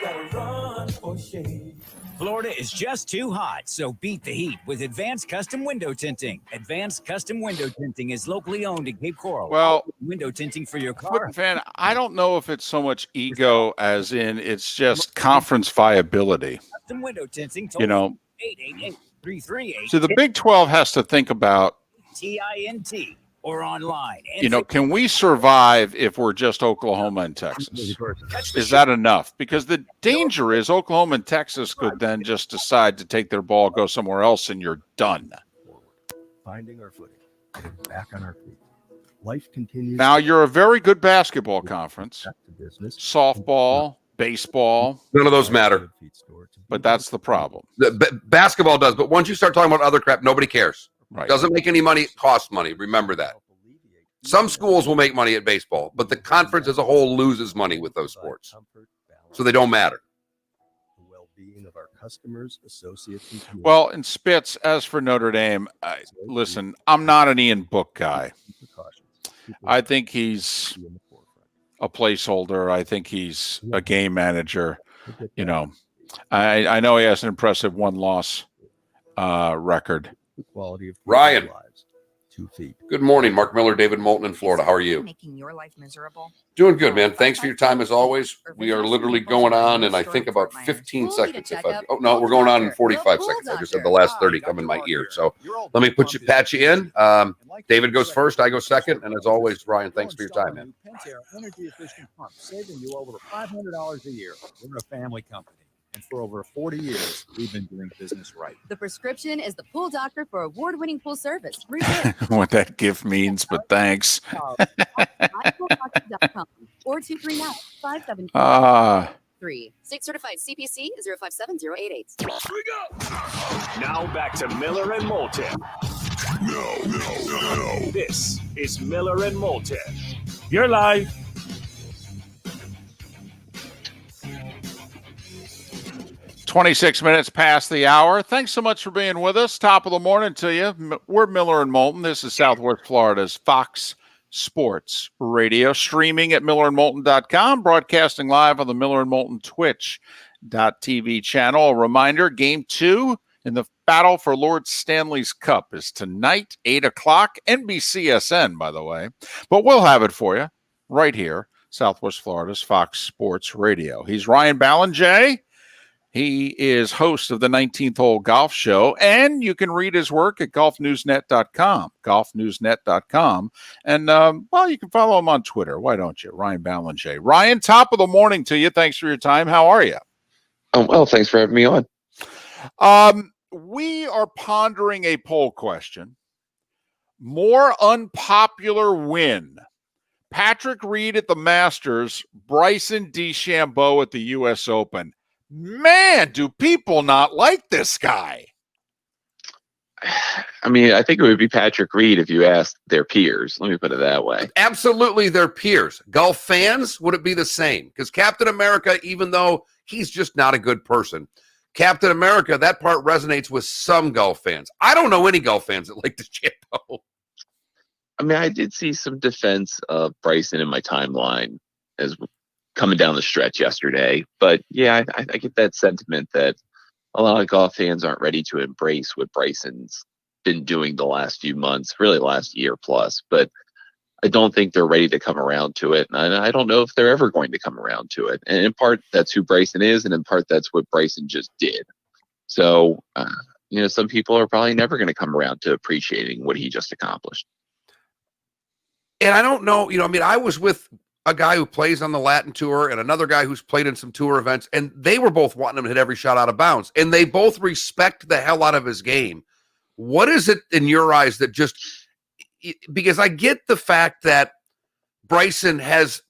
gotta run for shade.
Florida is just too hot, so beat the heat with Advanced Custom Window Tinting. Advanced Custom Window Tinting is locally owned in Cape Coral.
Well,
window tinting for your car.
Foot fan, I don't know if it's so much ego as in it's just conference viability.
Custom window tinting.
You know,
888-338.
so the Big 12 has to think about,
TINT or online.
you know, can we survive if we're just Oklahoma and Texas? Is that enough? Because the danger is Oklahoma and Texas could then just decide to take their ball, go somewhere else, and you're done.
Finding our footing, back on our feet. Life continues.
Now, you're a very good basketball conference. Softball, baseball.
None of those matter.
But that's the problem.
Basketball does, but once you start talking about other crap, nobody cares.
Right.
Doesn't make any money, it costs money. Remember that. Some schools will make money at baseball, but the conference as a whole loses money with those sports. So they don't matter.
The well-being of our customers, associates, and community.
Well, in Spitz, as for Notre Dame, listen, I'm not an Ian Book guy. I think he's a placeholder. I think he's a game manager. You know, I know he has an impressive one-loss record.
The quality of
Ryan.
people's lives. 2 feet.
Good morning, Mark Miller, David Moulton in Florida. How are you?
Making your life miserable.
Doing good, man. Thanks for your time as always. We are literally going on in I think about 15 seconds. Oh no, we're going on in 45 seconds. I just had the last 30 come in my ear. So let me patch you in. David goes first, I go second, and as always, Ryan, thanks for your time, man.
Pentair energy efficient pump, saving you over $500 a year. We're a family company, and for over 40 years, we've been doing business right.
The prescription is the Pool Doctor for award-winning pool service.
What that gift means, but thanks.
mypooldoctor.com or 239-573. State certified CPC 057088.
Now back to Miller and Moulton. No. This is Miller and Moulton.
You're live.
"26 minutes past the hour. Thanks so much for being with us. Top of the morning to you. We're Miller and Moulton. This is Southwest Florida's Fox Sports Radio, streaming at millerandmoulton.com, broadcasting live on the Miller and Moulton Twitch.tv channel. A reminder, Game 2 in the battle for Lord Stanley's Cup is tonight, 8 o'clock, NBCSN, by the way. But we'll have it for you right here, Southwest Florida's Fox Sports Radio. He's Ryan Ballinger. He is host of the 19th Hole Golf Show, and you can read his work at golfnewsnet.com, golfnewsnet.com. And, well, you can follow him on Twitter. Why don't you? Ryan Ballinger. Ryan, top of the morning to you. Thanks for your time. How are you?
Well, thanks for having me on.
We are pondering a poll question. More unpopular win. Patrick Reed at the Masters, Bryson DeChambeau at the U.S. Open. Man, do people not like this guy?
I mean, I think it would be Patrick Reed if you asked their peers. Let me put it that way.
Absolutely their peers. Golf fans, would it be the same? Because Captain America, even though he's just not a good person, Captain America, that part resonates with some golf fans. I don't know any golf fans that like DeChambeau.
I mean, I did see some defense of Bryson in my timeline as coming down the stretch yesterday. But yeah, I get that sentiment that a lot of golf fans aren't ready to embrace what Bryson's been doing the last few months, really last year plus. But I don't think they're ready to come around to it. And I don't know if they're ever going to come around to it. And in part, that's who Bryson is. And in part, that's what Bryson just did. So, some people are probably never going to come around to appreciating what he just accomplished.
And I don't know, I was with a guy who plays on the Latin Tour and another guy who's played in some tour events, and they were both wanting him to hit every shot out of bounds, and they both respect the hell out of his game. What is it in your eyes that just, because I get the fact that Bryson has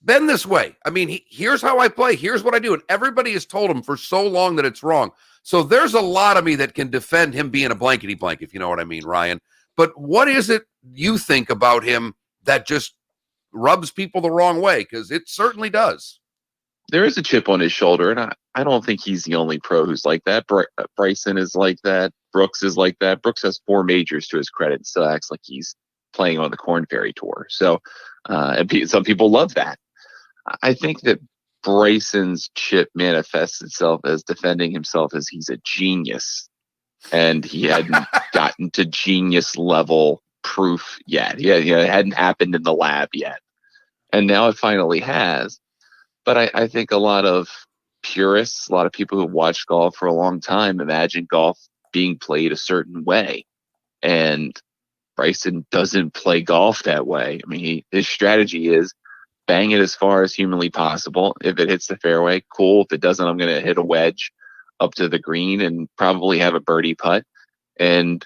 been this way. I mean, here's how I play. Here's what I do. And everybody has told him for so long that it's wrong. So there's a lot of me that can defend him being a blankety blank, if you know what I mean, Ryan. But what is it you think about him that just rubs people the wrong way? Because it certainly does.
There is a chip on his shoulder, and I don't think he's the only pro who's like that. Bryson is like that. Brooks is like that. Brooks has 4 majors to his credit and still acts like he's playing on the Korn Ferry Tour. So, and some people love that. I think that Bryson's chip manifests itself as defending himself as he's a genius, and he hadn't gotten to genius level proof yet. Yeah, it hadn't happened in the lab yet, and now it finally has. But I think a lot of purists, a lot of people who watched golf for a long time, imagine golf being played a certain way, and Bryson doesn't play golf that way. I mean, his strategy is bang it as far as humanly possible. If it hits the fairway, cool. If it doesn't, I'm going to hit a wedge up to the green and probably have a birdie putt. And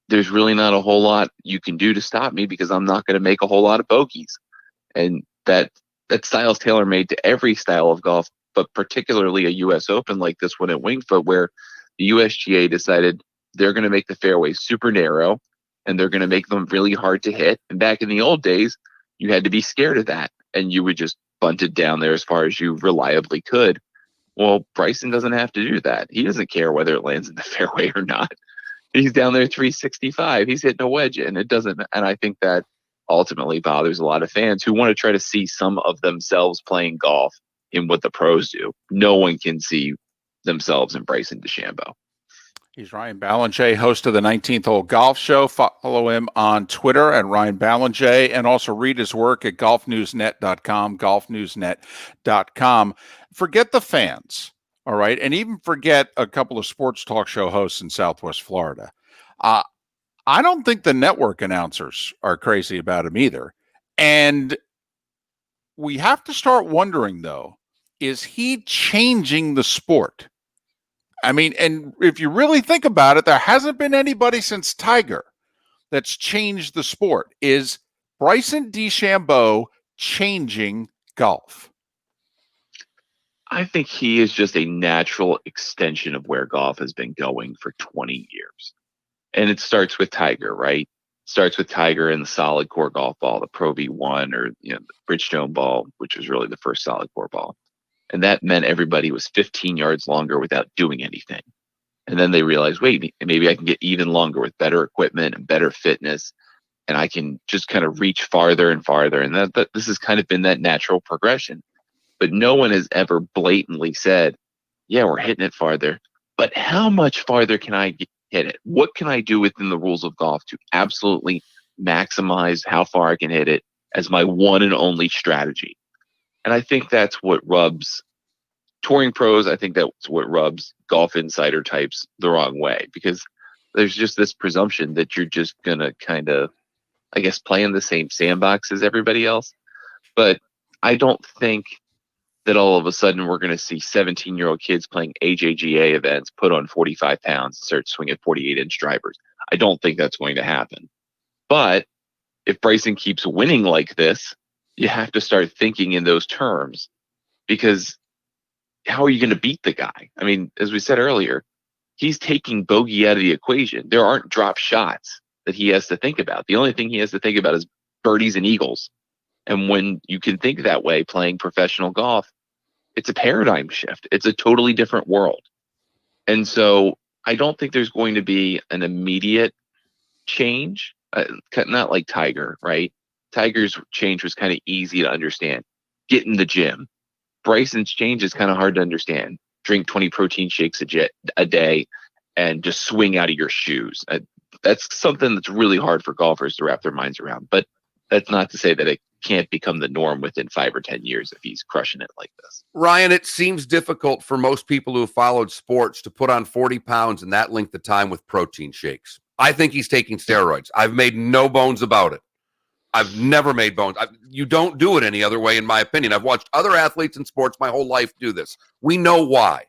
there's really not a whole lot you can do to stop me because I'm not going to make a whole lot of bogeys. And that style is tailor-made to every style of golf, but particularly a U.S. Open like this one at Winged Foot, where the USGA decided they're going to make the fairways super narrow and they're going to make them really hard to hit. And back in the old days, you had to be scared of that, and you would just bunt it down there as far as you reliably could. Well, Bryson doesn't have to do that. He doesn't care whether it lands in the fairway or not. He's down there 365. He's hitting a wedge, and it doesn't. And I think that ultimately bothers a lot of fans who want to try to see some of themselves playing golf in what the pros do. No one can see themselves in Bryson DeChambeau.
He's Ryan Ballinger, host of the 19th Hole Golf Show. Follow him on Twitter at Ryan Ballinger, and also read his work at golfnewsnet.com, golfnewsnet.com. Forget the fans, all right, and even forget a couple of sports talk show hosts in Southwest Florida. I don't think the network announcers are crazy about him either. And we have to start wondering, though, is he changing the sport? I mean, and if you really think about it, there hasn't been anybody since Tiger that's changed the sport. Is Bryson DeChambeau changing golf?
I think he is just a natural extension of where golf has been going for 20 years. And it starts with Tiger, right? Starts with Tiger and the solid core golf ball, the Pro V1 or the Bridgestone ball, which was really the first solid core ball. And that meant everybody was 15 yards longer without doing anything. And then they realized, wait, maybe I can get even longer with better equipment and better fitness. And I can just kind of reach farther and farther. And that this has kind of been that natural progression. But no one has ever blatantly said, yeah, we're hitting it farther. But how much farther can I hit it? What can I do within the rules of golf to absolutely maximize how far I can hit it as my one and only strategy? And I think that's what rubs touring pros. I think that's what rubs golf insider types the wrong way, because there's just this presumption that you're just going to kind of, I guess, play in the same sandbox as everybody else. But I don't think that all of a sudden we're going to see 17-year-old kids playing AJGA events, put on 45 pounds, and start swinging 48-inch drivers. I don't think that's going to happen. But if Bryson keeps winning like this, you have to start thinking in those terms, because how are you going to beat the guy? I mean, as we said earlier, he's taking bogey out of the equation. There aren't drop shots that he has to think about. The only thing he has to think about is birdies and eagles. And when you can think that way playing professional golf, it's a paradigm shift. It's a totally different world. And so I don't think there's going to be an immediate change, not like Tiger, right? Tiger's change was kind of easy to understand. Get in the gym. Bryson's change is kind of hard to understand. Drink 20 protein shakes a day and just swing out of your shoes. That's something that's really hard for golfers to wrap their minds around. But that's not to say that it can't become the norm within 5 or 10 years if he's crushing it like this.
Ryan, it seems difficult for most people who have followed sports to put on 40 pounds in that length of time with protein shakes. I think he's taking steroids. I've made no bones about it. I've never made bones. You don't do it any other way, in my opinion. I've watched other athletes in sports my whole life do this. We know why.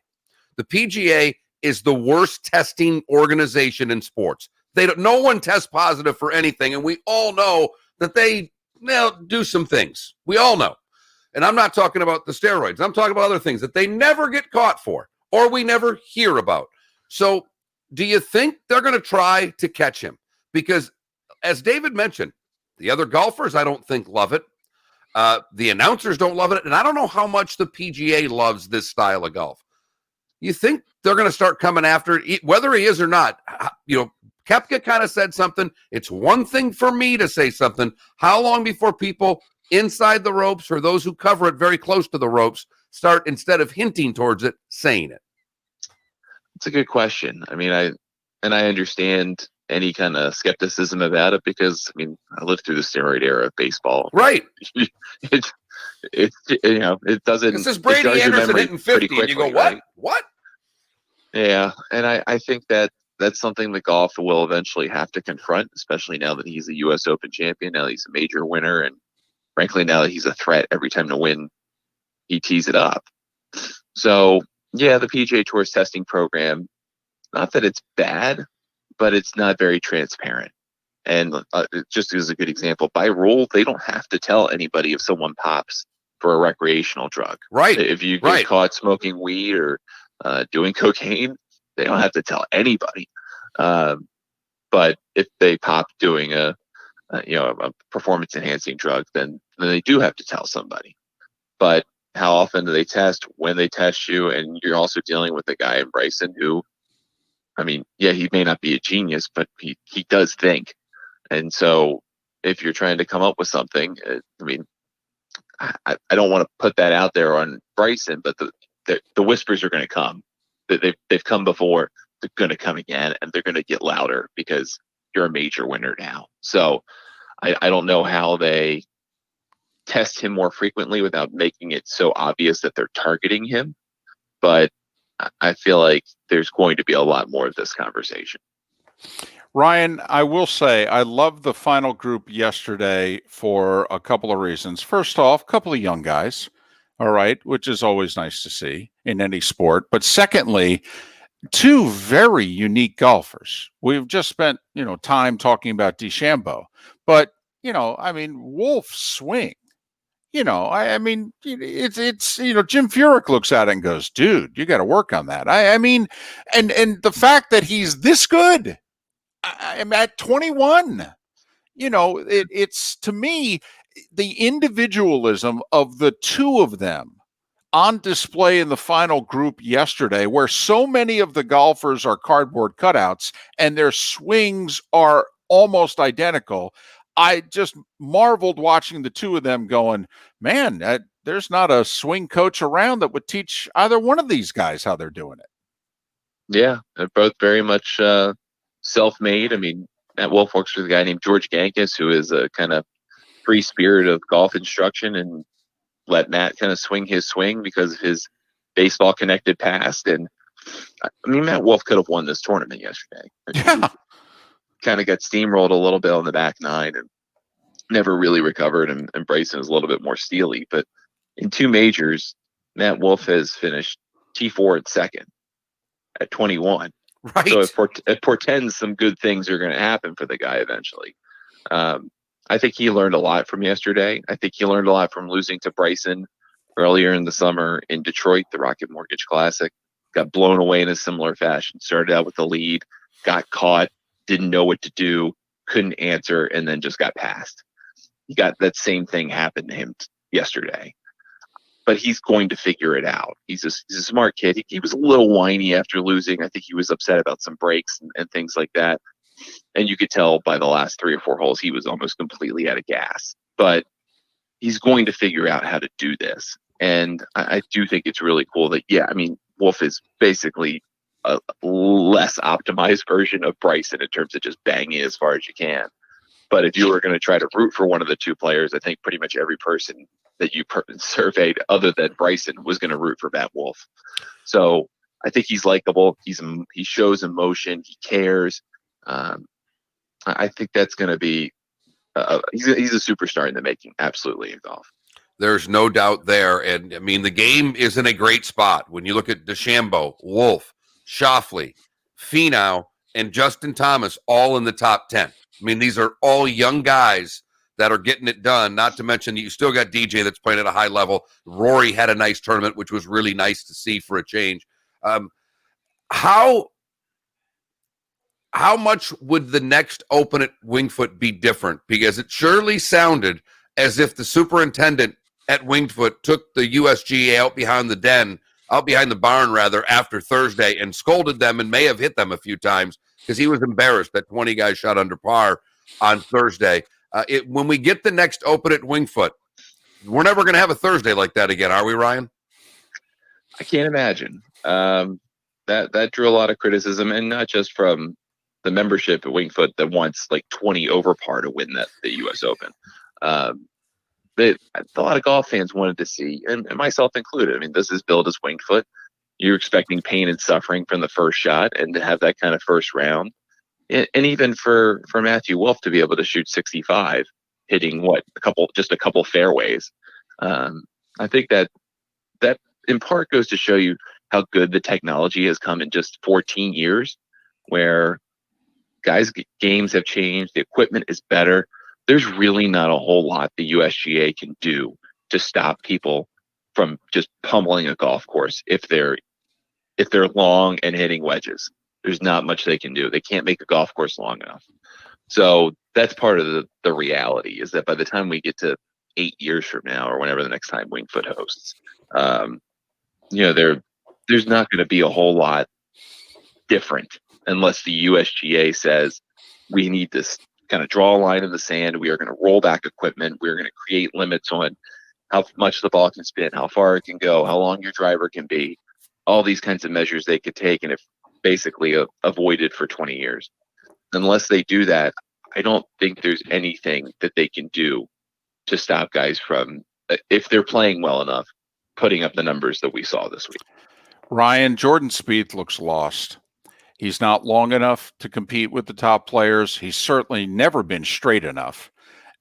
The PGA is the worst testing organization in sports. No one tests positive for anything, and we all know that they do some things. We all know. And I'm not talking about the steroids. I'm talking about other things that they never get caught for or we never hear about. So do you think they're going to try to catch him? Because as David mentioned, the other golfers, I don't think love it. The announcers don't love it. And I don't know how much the PGA loves this style of golf. You think they're going to start coming after it, whether he is or not? Koepka kind of said something. It's one thing for me to say something. How long before people inside the ropes or those who cover it very close to the ropes start, instead of hinting towards it, saying it?
It's a good question. I mean, I understand any kind of skepticism about it, because I lived through the steroid era of baseball.
Right.
It doesn't.
This is Brady Anderson hitting 50, and you go, what?
Right?
What?
Yeah, and I think that's something that golf will eventually have to confront, especially now that he's a U.S. Open champion, now that he's a major winner, and frankly, now that he's a threat every time to win, he tees it up. So, yeah, the PGA Tour's testing program, not that it's bad, but it's not very transparent. And just as a good example, by rule, they don't have to tell anybody if someone pops for a recreational drug.
Right.
If you get caught smoking weed or doing cocaine, they don't have to tell anybody. But if they pop doing a performance enhancing drug, then they do have to tell somebody. But how often do they test? When they test you? And you're also dealing with a guy in Bryson who, he may not be a genius, but he does think. And so if you're trying to come up with something, I don't want to put that out there on Bryson, but the whispers are going to come. They've come before. they're going to come again, and they're going to get louder because you're a major winner now. So I don't know how they test him more frequently without making it so obvious that they're targeting him. But I feel like there's going to be a lot more of this conversation.
Ryan, I will say I love the final group yesterday for a couple of reasons. First off, a couple of young guys, all right, which is always nice to see in any sport. But secondly, two very unique golfers. We've just spent, time talking about DeChambeau, but, I mean, Wolff's swing, I mean, it's Jim Furyk looks at it and goes, dude, you got to work on that. I mean, and the fact that he's this good, I'm at 21, it's to me, the individualism of the two of them on display in the final group yesterday, where so many of the golfers are cardboard cutouts and their swings are almost identical. I just marveled watching the two of them going, man, there's not a swing coach around that would teach either one of these guys how they're doing it.
Yeah, they're both very much self-made. I mean, Matt Wolff works with a guy named George Gankis, who is a kind of free spirit of golf instruction, and let Matt kind of swing his swing because of his baseball connected past. And I mean, Matt Wolff could have won this tournament yesterday.
Yeah.
Kind of got steamrolled a little bit on the back nine and never really recovered. And Bryson is a little bit more steely. But in two majors, Matt Wolff has finished T4 at second at 21.
Right.
So it portends some good things are going to happen for the guy eventually. I think he learned a lot from yesterday. I think he learned a lot from losing to Bryson earlier in the summer in Detroit, the Rocket Mortgage Classic. Got blown away in a similar fashion. Started out with the lead, got caught, didn't know what to do, couldn't answer, and then just got passed. He got that same thing happened to him yesterday. But he's going to figure it out. He's a smart kid. He was a little whiny after losing. I think he was upset about some breaks and things like that. And you could tell by the last 3 or 4 holes, he was almost completely out of gas. But he's going to figure out how to do this. And I do think it's really cool that, I mean, Wolff is basically a less optimized version of Bryson in terms of just banging as far as you can. But if you were going to try to root for one of the two players, I think pretty much every person that you surveyed other than Bryson was going to root for Matt Wolff. So I think he's likable. He shows emotion. He cares. I think that's going to be he's a superstar in the making, absolutely, in golf.
There's no doubt there. And I mean, the game is in a great spot. When you look at DeChambeau, Wolff, Schauffele, Finau, and Justin Thomas all in the top 10. I mean, these are all young guys that are getting it done, not to mention you still got DJ that's playing at a high level. Rory had a nice tournament, which was really nice to see for a change. How much would the next Open at Winged Foot be different? Because it surely sounded as if the superintendent at Winged Foot took the USGA out behind the barn rather, after Thursday and scolded them and may have hit them a few times because he was embarrassed that 20 guys shot under par on Thursday. When we get the next Open at Winged Foot, we're never going to have a Thursday like that again, are we, Ryan?
I can't imagine. That drew a lot of criticism, and not just from the membership at Winged Foot that wants like 20 over par to win the U.S. Open. That a lot of golf fans wanted to see, and myself included. I mean, this is billed as Winged Foot. You're expecting pain and suffering from the first shot, and to have that kind of first round, and even for Matthew Wolff to be able to shoot 65, hitting just a couple fairways. I think that in part goes to show you how good the technology has come in just 14 years, where guys' games have changed, the equipment is better. There's really not a whole lot the USGA can do to stop people from just pummeling a golf course if they're long and hitting wedges. There's not much they can do. They can't make a golf course long enough. So that's part of the reality, is that by the time we get to 8 years from now, or whenever the next time Winged Foot hosts, there's not going to be a whole lot different unless the USGA says we need to kind of draw a line in the sand. We are going to roll back equipment. We're going to create limits on how much the ball can spin, how far it can go, how long your driver can be, all these kinds of measures they could take. And if basically avoided for 20 years. Unless they do that, I don't think there's anything that they can do to stop guys from, if they're playing well enough, putting up the numbers that we saw this week.
Ryan, Jordan Spieth looks lost. He's not long enough to compete with the top players. He's certainly never been straight enough.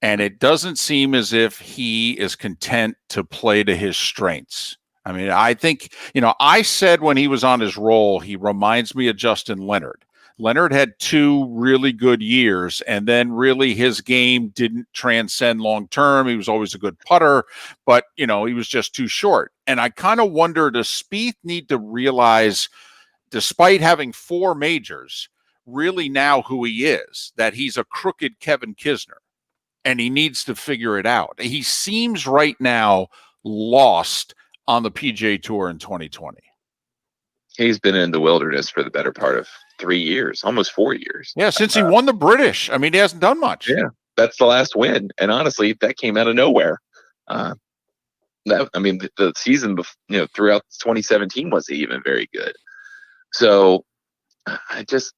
And it doesn't seem as if he is content to play to his strengths. I mean, I think, I said when he was on his roll, he reminds me of Justin Leonard. Leonard had 2 really good years, and then really his game didn't transcend long term. He was always a good putter, but, he was just too short. And I kind of wonder, does Spieth need to realize, despite having 4 majors, really now who he is, that he's a crooked Kevin Kisner, and he needs to figure it out. He seems right now lost on the PGA Tour in 2020.
He's been in the wilderness for the better part of 3 years, almost 4 years.
Yeah, since he won the British. I mean, he hasn't done much.
Yeah, that's the last win. And honestly, that came out of nowhere. The season, throughout 2017 wasn't even very good. So that's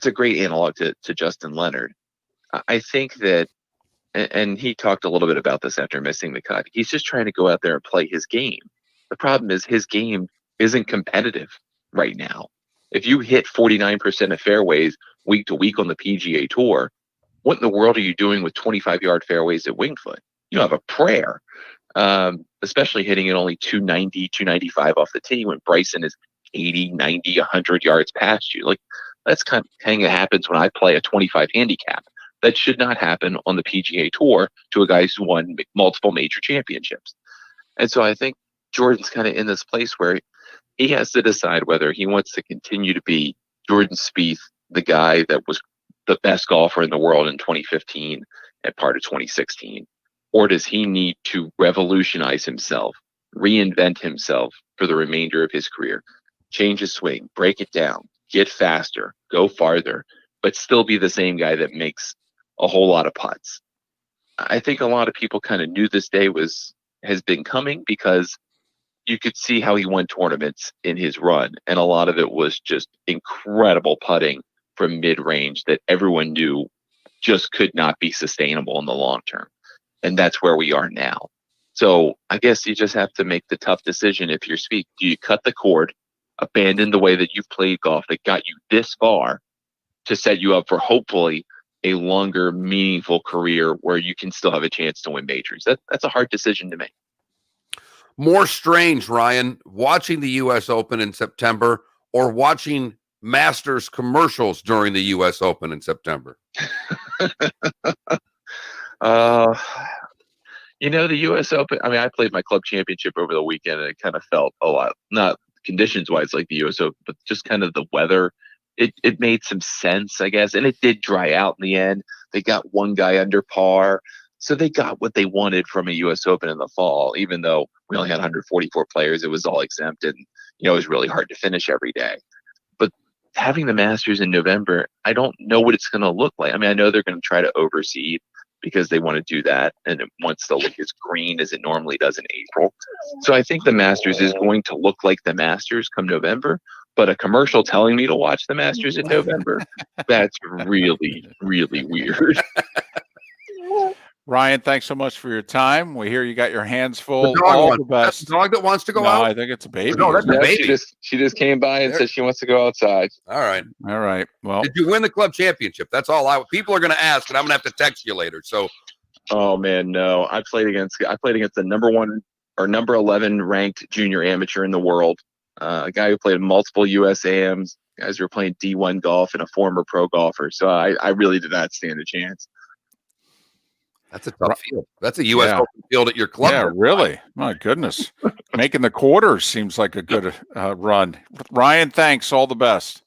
a great analog to Justin Leonard. I think that, and he talked a little bit about this after missing the cut, he's just trying to go out there and play his game. The problem is his game isn't competitive right now. If you hit 49% of fairways week to week on the PGA Tour, what in the world are you doing with 25-yard fairways at Winged Foot? You have a prayer, especially hitting it only 290, 295 off the tee when Bryson is 80, 90, 100 yards past you. Like, that's kind of happens when I play a 25 handicap. That should not happen on the PGA Tour to a guy who's won multiple major championships. And so I think Jordan's kind of in this place where he has to decide whether he wants to continue to be Jordan Spieth, the guy that was the best golfer in the world in 2015 and part of 2016, or does he need to revolutionize himself, reinvent himself for the remainder of his career, change his swing, break it down, get faster, go farther, but still be the same guy that makes a whole lot of putts. I think a lot of people kind of knew this day has been coming because you could see how he won tournaments in his run, and a lot of it was just incredible putting from mid-range that everyone knew just could not be sustainable in the long term. And that's where we are now. So I guess you just have to make the tough decision. If you're Spieth, do you cut the cord, abandon the way that you've played golf that got you this far to set you up for hopefully a longer, meaningful career where you can still have a chance to win majors? That's a hard decision to make.
More strange, Ryan, watching the U.S. Open in September or watching Masters commercials during the U.S. Open in September?
The U.S. Open, I played my club championship over the weekend, and it kind of felt a lot, not conditions-wise like the U.S. Open, but just kind of the weather. It made some sense, I guess, and it did dry out in the end. They got one guy under par, so they got what they wanted from a U.S. Open in the fall. Even though we only had 144 players, it was all exempt, and it was really hard to finish every day. But having the Masters in November, I don't know what it's going to look like. I know they're going to try to overseed because they want to do that, and it wants to look as green as it normally does in April. So I think the Masters is going to look like the Masters come November. But a commercial telling me to watch the Masters in November, that's really, really weird.
Ryan, thanks so much for your time. We hear you got your hands full.
The dog
All
one.
the best.
That's the dog that wants to go
No,
out?
I think it's a baby.
No, that's a
Yeah,
baby.
She just came by and said she wants to go outside.
All right.
All right. Well,
did you win the club championship? That's all people are going to ask, and I'm going to have to text you later. So,
oh man, no. I played against the number 1 or number 11 ranked junior amateur in the world. A guy who played multiple USAMs, guys who were playing D1 golf, and a former pro golfer. So I really did not stand a chance.
That's a tough field. That's a U.S. Open field at your club.
Yeah, really. My goodness. Making the quarters seems like a good run. Ryan, thanks. All the best.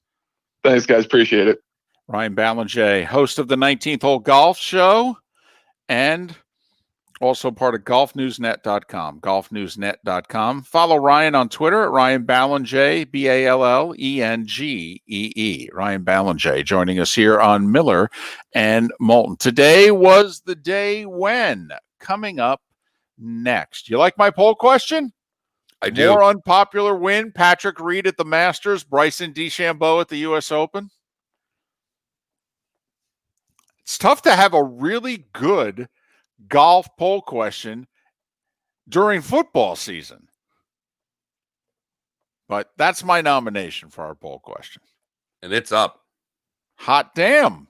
Thanks, guys. Appreciate it.
Ryan Ballinger, host of the 19th Hole Golf Show and also part of golfnewsnet.com, golfnewsnet.com. Follow Ryan on Twitter at Ryan Ballinger, Ballengee. Ryan Ballinger joining us here on Miller and Moulton. Today was the day when, coming up next. You like my poll question?
I do.
More unpopular win, Patrick Reed at the Masters, Bryson DeChambeau at the U.S. Open. It's tough to have a really good golf poll question during football season. But that's my nomination for our poll question.
And it's up.
Hot damn.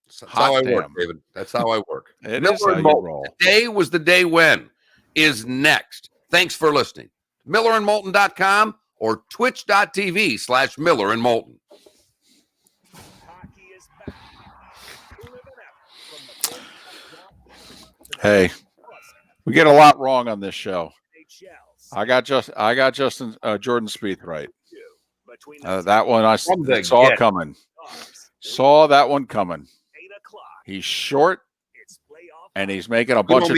That's how I work, David. That's how I work.
It
Miller
is how
and
you
Moulton.
roll.
Today was the day when is next. Thanks for listening. MillerandMoulton.com or twitch.tv/Miller and Moulton.
Hey, we get a lot wrong on this show. I got Justin Jordan Spieth right. That one I saw coming. Saw that one coming. He's short, and he's making a bunch of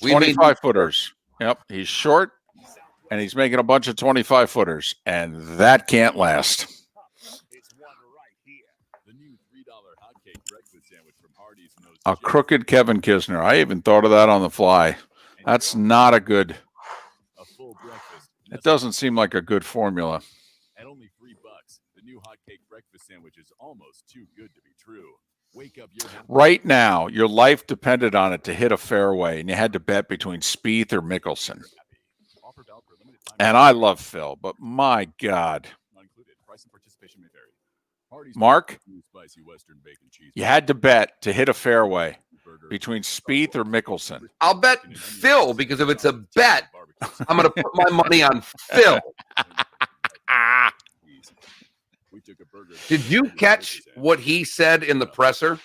25 footers. Yep, he's short, and he's making a bunch of 25 footers, and that can't last. A crooked Kevin Kisner. I even thought of that on the fly. That's not a good. It doesn't seem like a good formula.
At only $3, the new hot cake breakfast sandwich is almost too good to be true. Wake up your
Right now, your life depended on it to hit a fairway, and you had to bet between Spieth or Mickelson. And I love Phil, but my God. Mark, you had to bet to hit a fairway between Spieth or Mickelson.
I'll bet Phil, because if it's a bet, I'm going to put my money on Phil. Did you catch what he said in the presser?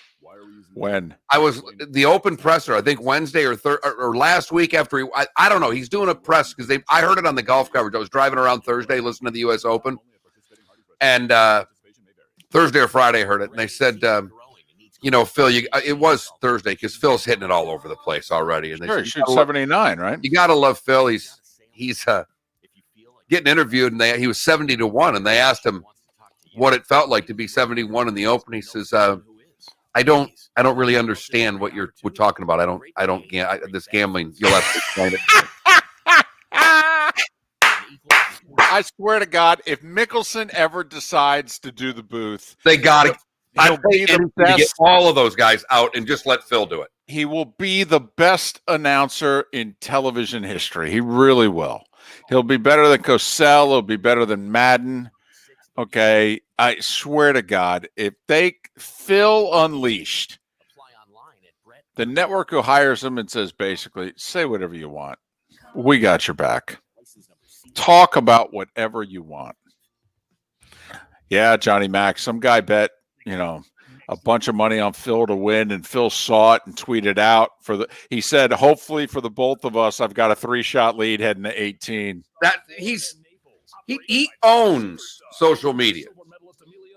When?
I was the open presser, I think Wednesday or last week after I don't know. He's doing a press because I heard it on the golf coverage. I was driving around Thursday listening to the U.S. Open. And Thursday or Friday I heard it. And they said, Phil, it was Thursday because Phil's hitting it all over the place already. And they
Sure,
said,
he shoots 79, right?
You got to love Phil. He's getting interviewed, and he was 70-1, and they asked him what it felt like to be 71 in the Open. He says, I don't really understand what we're talking about. This gambling, you'll have to explain it.
I swear to God, if Mickelson ever decides to do the booth,
they got to.
He'll be the
Get
best.
all of those guys out and just let Phil do it.
He will be the best announcer in television history. He really will. He'll be better than Cosell. He'll be better than Madden. Okay, I swear to God, if Phil Unleashed, the network who hires him and says basically, say whatever you want. We got your back. Talk about whatever you want. Yeah, Johnny Mac, some guy bet, a bunch of money on Phil to win, and Phil saw it and tweeted out he said, hopefully for the both of us, I've got a 3-shot lead heading to 18.
That he owns social media.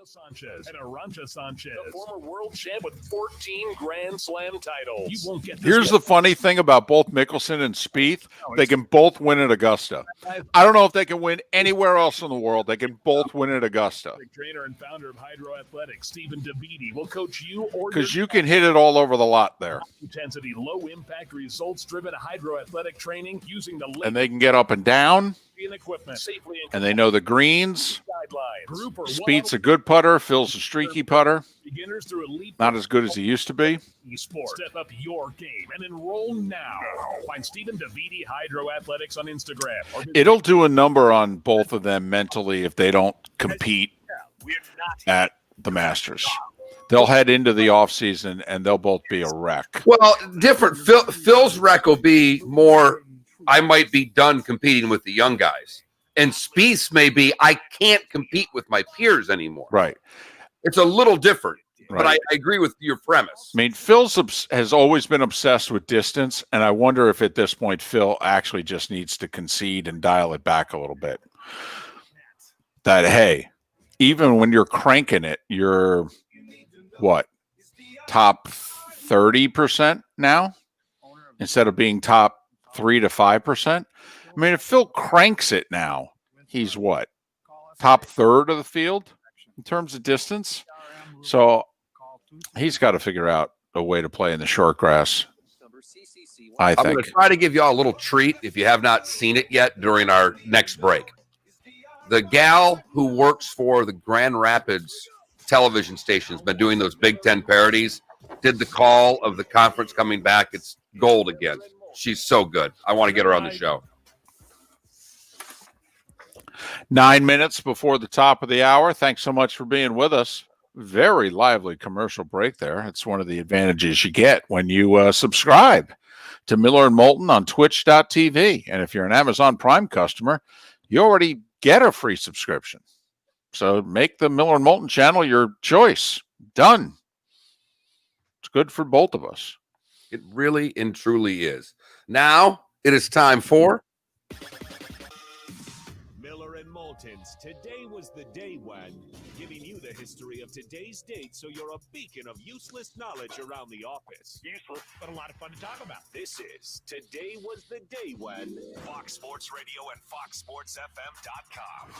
Sanchez and Arantxa Sanchez, the former world champ with 14 Grand Slam titles. You won't get this.
Here's the funny thing about both Mickelson and Spieth. They can both win at Augusta. I don't know if they can win anywhere else in the world. They can both win at Augusta.
Trainer and founder of Hydro Athletics, Stephen DeViti, will coach you or
Because you can hit it all over the lot there.
intensity, low impact, results driven hydro athletic training using the
And they can get up and down.
equipment safely
And they know the greens.
guidelines. Group or
Spieth's a good putter. Phil's a streaky putter.
beginners through elite
Not as good as he used to be.
esports. Step up your game and enroll now. Find Stephen DeViti Hydro Athletics on Instagram. Or
It'll do a number on both of them mentally if they don't compete at the Masters. They'll head into the offseason and they'll both be a wreck.
Well, different. Phil's wreck will be more, I might be done competing with the young guys. And Spieth's may be, I can't compete with my peers anymore.
Right.
It's a little different, but
Right.
I agree with your premise.
I mean, has always been obsessed with distance, and I wonder if at this point Phil actually just needs to concede and dial it back a little bit. That, hey, even when you're cranking it, you're what? Top 30% now instead of being top 3 to 5%. I mean, if Phil cranks it now, he's what? Top third of the field in terms of distance. So he's got to figure out a way to play in the short grass. I
I'm going
think.
to try to give you all a little treat if you have not seen it yet during our next break. The gal who works for the Grand Rapids television station has been doing those Big Ten parodies, did the call of the conference coming back. It's gold again. She's so good. I want to get her on the show.
9 minutes before the top of the hour. Thanks so much for being with us. Very lively commercial break there. It's one of the advantages you get when you subscribe to Miller and Moulton on twitch.tv. And if you're an Amazon Prime customer, you already get a free subscription. So make the Miller and Moulton channel your choice. Done. It's good for both of us.
It really and truly is. Now it is time for
Miller and Moulton's Today Was the Day When, giving you the history of today's date so you're a beacon of useless knowledge around the office.
Useless, but a lot of fun to talk about.
This is Today Was the Day When, Fox Sports Radio and FoxSportsFM.com.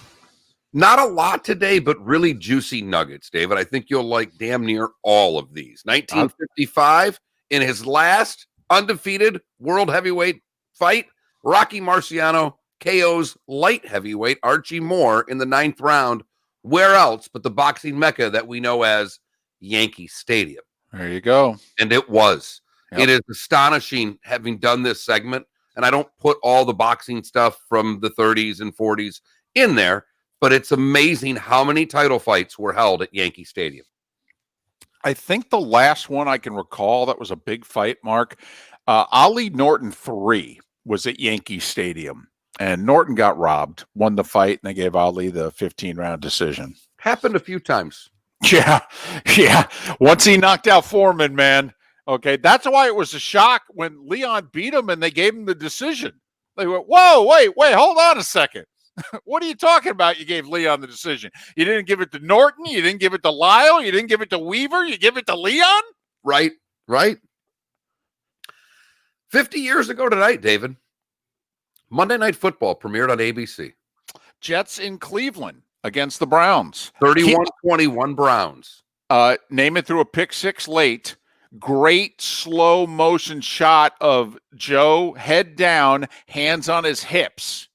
not a lot today, but really juicy nuggets, David. I think you'll like damn near all of these. 1955, in his last undefeated world heavyweight fight, Rocky Marciano KO's light heavyweight Archie Moore in the 9th round. Where else but the boxing mecca that we know as Yankee Stadium?
There you go.
And it was.
Yep.
It is astonishing having done this segment. And I don't put all the boxing stuff from the 30s and 40s in there, but it's amazing how many title fights were held at Yankee Stadium.
I think the last one I can recall that was a big fight, Mark, Ali Norton 3 was at Yankee Stadium. And Norton got robbed, won the fight, and they gave Ali the 15-round decision.
Happened a few times.
Yeah. Once he knocked out Foreman, man. Okay, that's why it was a shock when Leon beat him and they gave him the decision. They went, whoa, wait, hold on a second. What are you talking about? You gave Leon the decision. You didn't give it to Norton. You didn't give it to Lyle. You didn't give it to Weaver. You give it to Leon?
Right. 50 years ago tonight, David, Monday Night Football premiered on ABC.
Jets in Cleveland against the Browns.
31-21 Browns.
Namath threw a pick six late. Great slow motion shot of Joe head down, hands on his hips.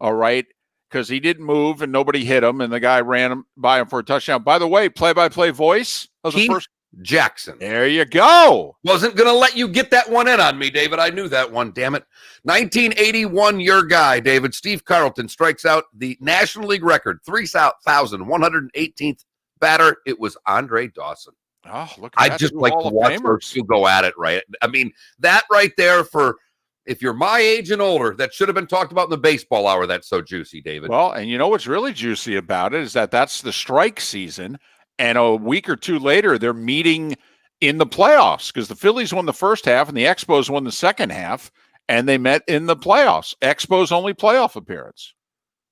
All right. Because he didn't move and nobody hit him, and the guy ran by him for a touchdown. By the way, play-by-play voice of the
Keith
first.
Jackson.
There you go.
Wasn't going to let you get that one in on me, David. I knew that one, damn it. 1981, your guy, David. Steve Carlton strikes out the National League record, 3,118th batter. It was Andre Dawson.
Oh, look at that.
I just
Two
like to
Hall of
watch those
Famers.
two go at it, right? I mean, that right there for, if you're my age and older, that should have been talked about in the baseball hour. That's so juicy, David.
Well, and you know what's really juicy about it is that that's the strike season. And a week or two later, they're meeting in the playoffs because the Phillies won the first half and the Expos won the second half, and they met in the playoffs. Expos' only playoff appearance.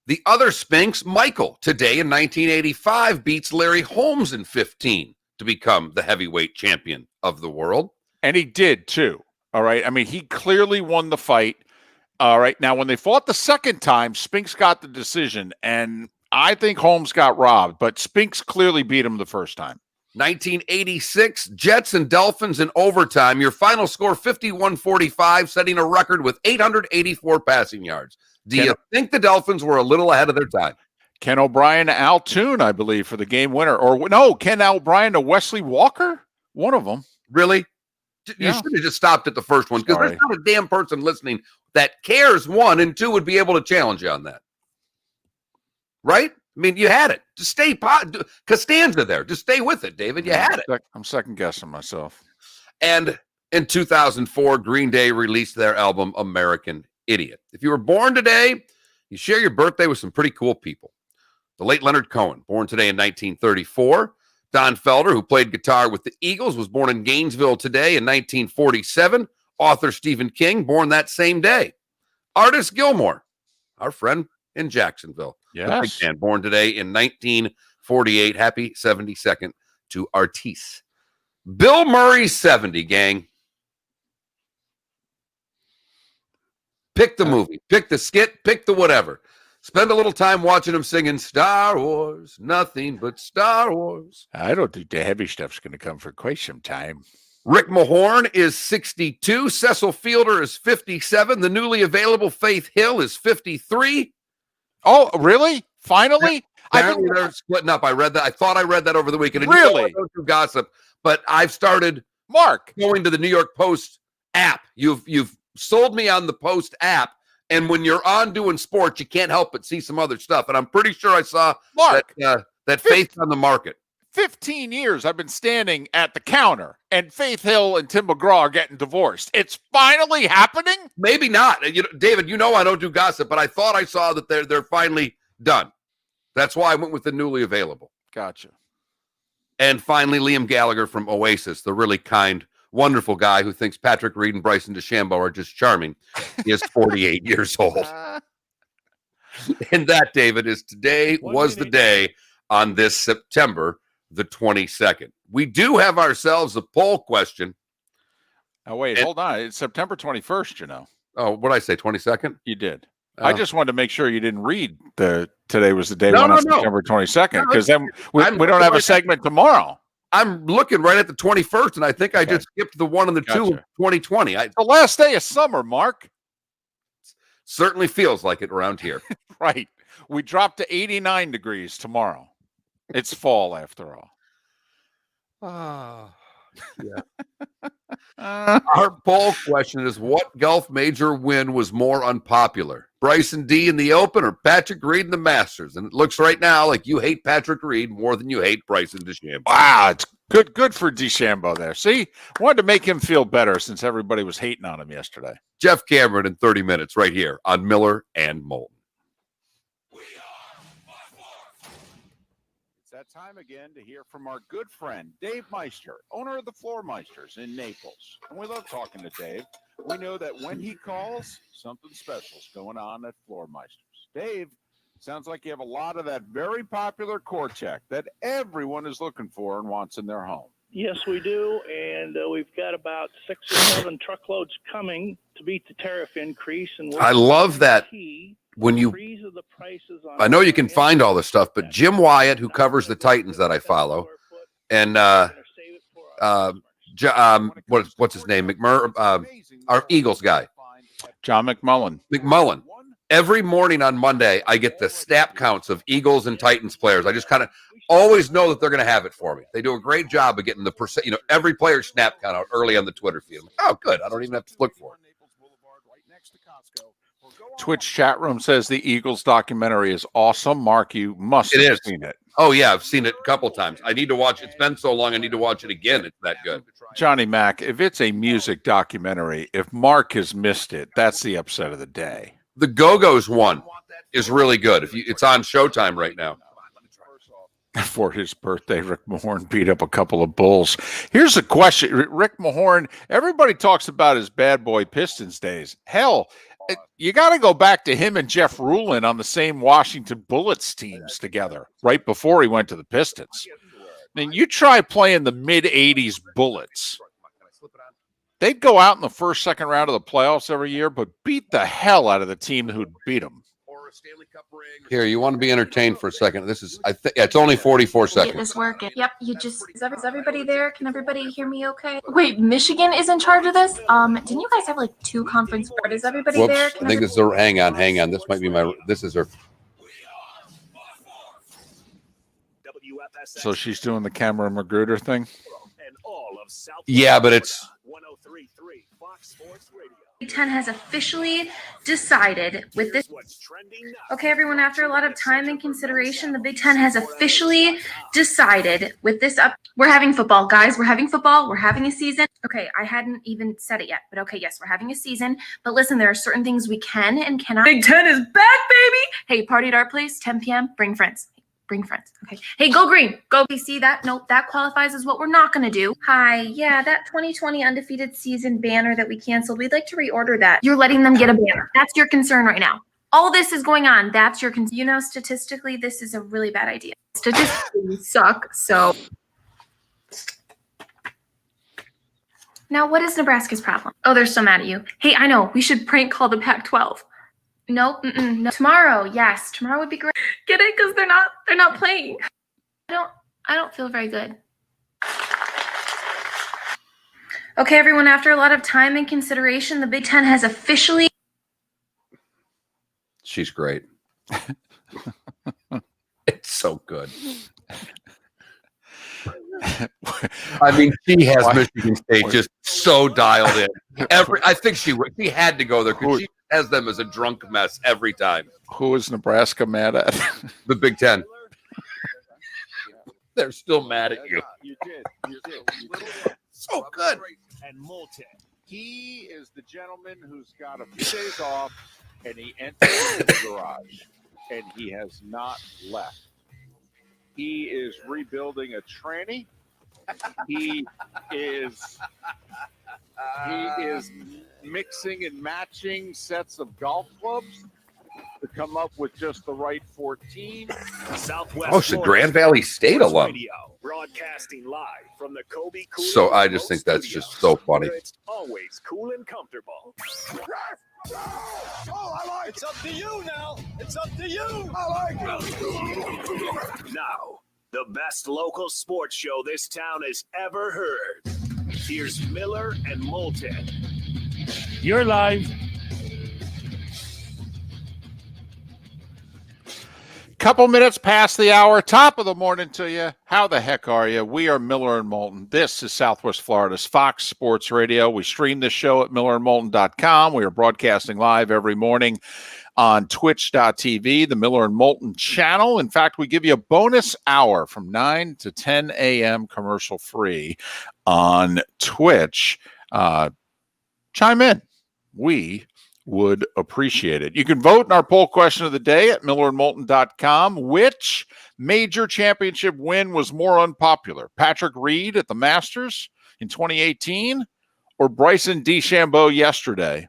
The other Spinks, Michael, today in 1985, beats Larry Holmes in 15 to become the heavyweight champion of the world.
And he did, too. All right. I mean, he clearly won the fight. All right. Now, when they fought the second time, Spinks got the decision, and I think Holmes got robbed, but Spinks clearly beat him the first time.
1986, Jets and Dolphins in overtime. Your final score, 51-45, setting a record with 884 passing yards. Do you think the Dolphins were a little ahead of their time?
Ken O'Brien to Al Toon, I believe, for the game winner. Or no, Ken O'Brien to Wesley Walker? One of them.
Really? You
Yeah.
should have just stopped at the first one, because
Sorry.
there's not a damn person listening that cares, one, and two, would be able to challenge you on that. Right? I mean, you had it. Just stay Costanza there. Just stay with it, David. You had it.
I'm second guessing myself.
And in 2004, Green Day released their album American Idiot. If you were born today, you share your birthday with some pretty cool people. The late Leonard Cohen, born today in 1934. Don Felder, who played guitar with the Eagles, was born in Gainesville today in 1947. Author Stephen King, born that same day. Artist Gilmore, our friend in Jacksonville.
Yes.
The big man, born today in 1948. Happy 72nd to Artis. Bill Murray, 70, gang. Pick the movie, pick the skit, pick the whatever. Spend a little time watching him singing Star Wars, nothing but Star Wars.
I don't think the heavy stuff's going to come for quite some time.
Rick Mahorn is 62. Cecil Fielder is 57. The newly available Faith Hill is 53.
Oh, really? Finally?
Apparently they're splitting up. I read that. I thought I read that over the weekend. And
Really?
I don't do gossip, but I've started going to the New York Post app. You've sold me on the Post app, and when you're on doing sports, you can't help but see some other stuff. And I'm pretty sure I saw that Faith's on the market.
15 years I've been standing at the counter, and Faith Hill and Tim McGraw are getting divorced. It's finally happening?
Maybe not. David, I don't do gossip, but I thought I saw that they're finally done. That's why I went with the newly available.
Gotcha.
And finally, Liam Gallagher from Oasis, the really kind, wonderful guy who thinks Patrick Reed and Bryson DeChambeau are just charming. He is 48 years old. And that, David, is today was the day on this September the 22nd. We do have ourselves a poll question.
Oh, wait, hold on. It's September 21st,
Oh, what did I say, 22nd?
You did. I just wanted to make sure you didn't read today was the day on September 22nd, because then we don't have a segment tomorrow.
I'm looking right at the 21st, and I think I just skipped the 1 and the 2 of 2020.
The last day of summer, Mark.
Certainly feels like it around here.
Right. We dropped to 89 degrees tomorrow. It's fall after all.
Yeah. Our poll question is, what golf major win was more unpopular? Bryson D in the Open or Patrick Reed in the Masters? And it looks right now like you hate Patrick Reed more than you hate Bryson DeChambeau.
Wow, it's good for DeChambeau there. See, wanted to make him feel better since everybody was hating on him yesterday.
Jeff Cameron in 30 minutes right here on Miller and Moulton.
That time again to hear from our good friend Dave Meister, owner of the Floor Meisters in Naples. And we love talking to Dave. We know that when he calls, something special's going on at Floor Meisters. Dave, sounds like you have a lot of that very popular Core-Tech that everyone is looking for and wants in their home.
Yes, we do, and we've got about 6 or 7 truckloads coming to beat the tariff increase. And
I love that. When I know you can find all this stuff, but Jim Wyatt, who covers the Titans that I follow, and what's his name, our Eagles guy,
John
McMullen. Every morning on Monday, I get the snap counts of Eagles and Titans players. I just kind of always know that they're going to have it for me. They do a great job of getting the percent, every player snap count out early on the Twitter feed. I'm like, oh, good. I don't even have to look for it.
Twitch chat room says the Eagles documentary is awesome. Mark, you must have seen it.
Oh, yeah, I've seen it a couple times. I need to watch it. It's been so long, I need to watch it again. It's that good.
Johnny Mac, if it's a music documentary, if Mark has missed it, that's the upset of the day.
The Go-Go's one is really good. It's on Showtime right now.
For his birthday, Rick Mahorn beat up a couple of bulls. Here's a question. Rick Mahorn, everybody talks about his bad boy Pistons days. Hell, you got to go back to him and Jeff Rulin on the same Washington Bullets teams together right before he went to the Pistons. I mean, you try playing the mid-'80s Bullets. They'd go out in the first, second round of the playoffs every year, but beat the hell out of the team who'd beat them.
Here, you want to be entertained for a second. This is, it's only 44 seconds.
Get this working. Yep, is everybody there? Can everybody hear me okay? Wait, Michigan is in charge of this? Didn't you guys have like 2 conference boards? Is everybody there?
I think this is hang on. This might be this is her.
So she's doing the Cameron Magruder thing?
Yeah, but it's.
Big Ten has officially decided with this. Okay, everyone, after a lot of time and consideration, the Big Ten has officially decided with this up. We're having football, guys. We're having football. We're having a season. Okay, I hadn't even said it yet, but okay, yes, we're having a season. But listen, there are certain things we can and cannot. Big Ten is back, baby. Hey, party at our place, 10 p.m. Bring friends. Bring friends. Okay. Hey, go green. Go. You see that? Nope. That qualifies as what we're not going to do. Hi. Yeah, that 2020 undefeated season banner that we canceled, we'd like to reorder that. You're letting them get a banner. That's your concern right now. All this is going on. That's your concern. Statistically, this is a really bad idea. Statistically suck. So now what is Nebraska's problem? Oh, they're so mad at you. Hey, I know. We should prank call the Pac-12. No, no. Tomorrow, yes. Tomorrow would be great. Get it? Because they're not playing. I don't feel very good. Okay, everyone, after a lot of time and consideration, the Big Ten has officially.
She's great. It's so good. I mean, she has Michigan State just so dialed in. I think she had to go there because she has them as a drunk mess every time.
Who is Nebraska mad at?
The Big Ten. They're still mad at you.
You did.
So good.
And Moulton, he is the gentleman who's got a few days off, and he entered the garage, and he has not left. He is rebuilding a tranny. He is mixing and matching sets of golf clubs to come up with just the right 14.
Southwest
Oh, she's a Grand Valley State alum.
Radio, broadcasting live from the Kobe Cooley
So I just think that's just so funny.
where it's always cool and comfortable.
It's up to you now. It's up to you. I like it.
Now, the best local sports show this town has ever heard. Here's Miller and Moulton.
You're live.
Couple minutes past the hour, top of the morning to you. How the heck are you? We are Miller and Moulton. This is Southwest Florida's Fox Sports Radio. We stream this show at millerandmoulton.com. We are broadcasting live every morning on twitch.tv, the Miller and Moulton channel. In fact, we give you a bonus hour from 9 to 10 a.m. commercial free on Twitch. Chime in. We would appreciate it. You can vote in our poll question of the day at millerandmoulton.com. Which major championship win was more unpopular? Patrick Reed at the Masters in 2018 or Bryson DeChambeau yesterday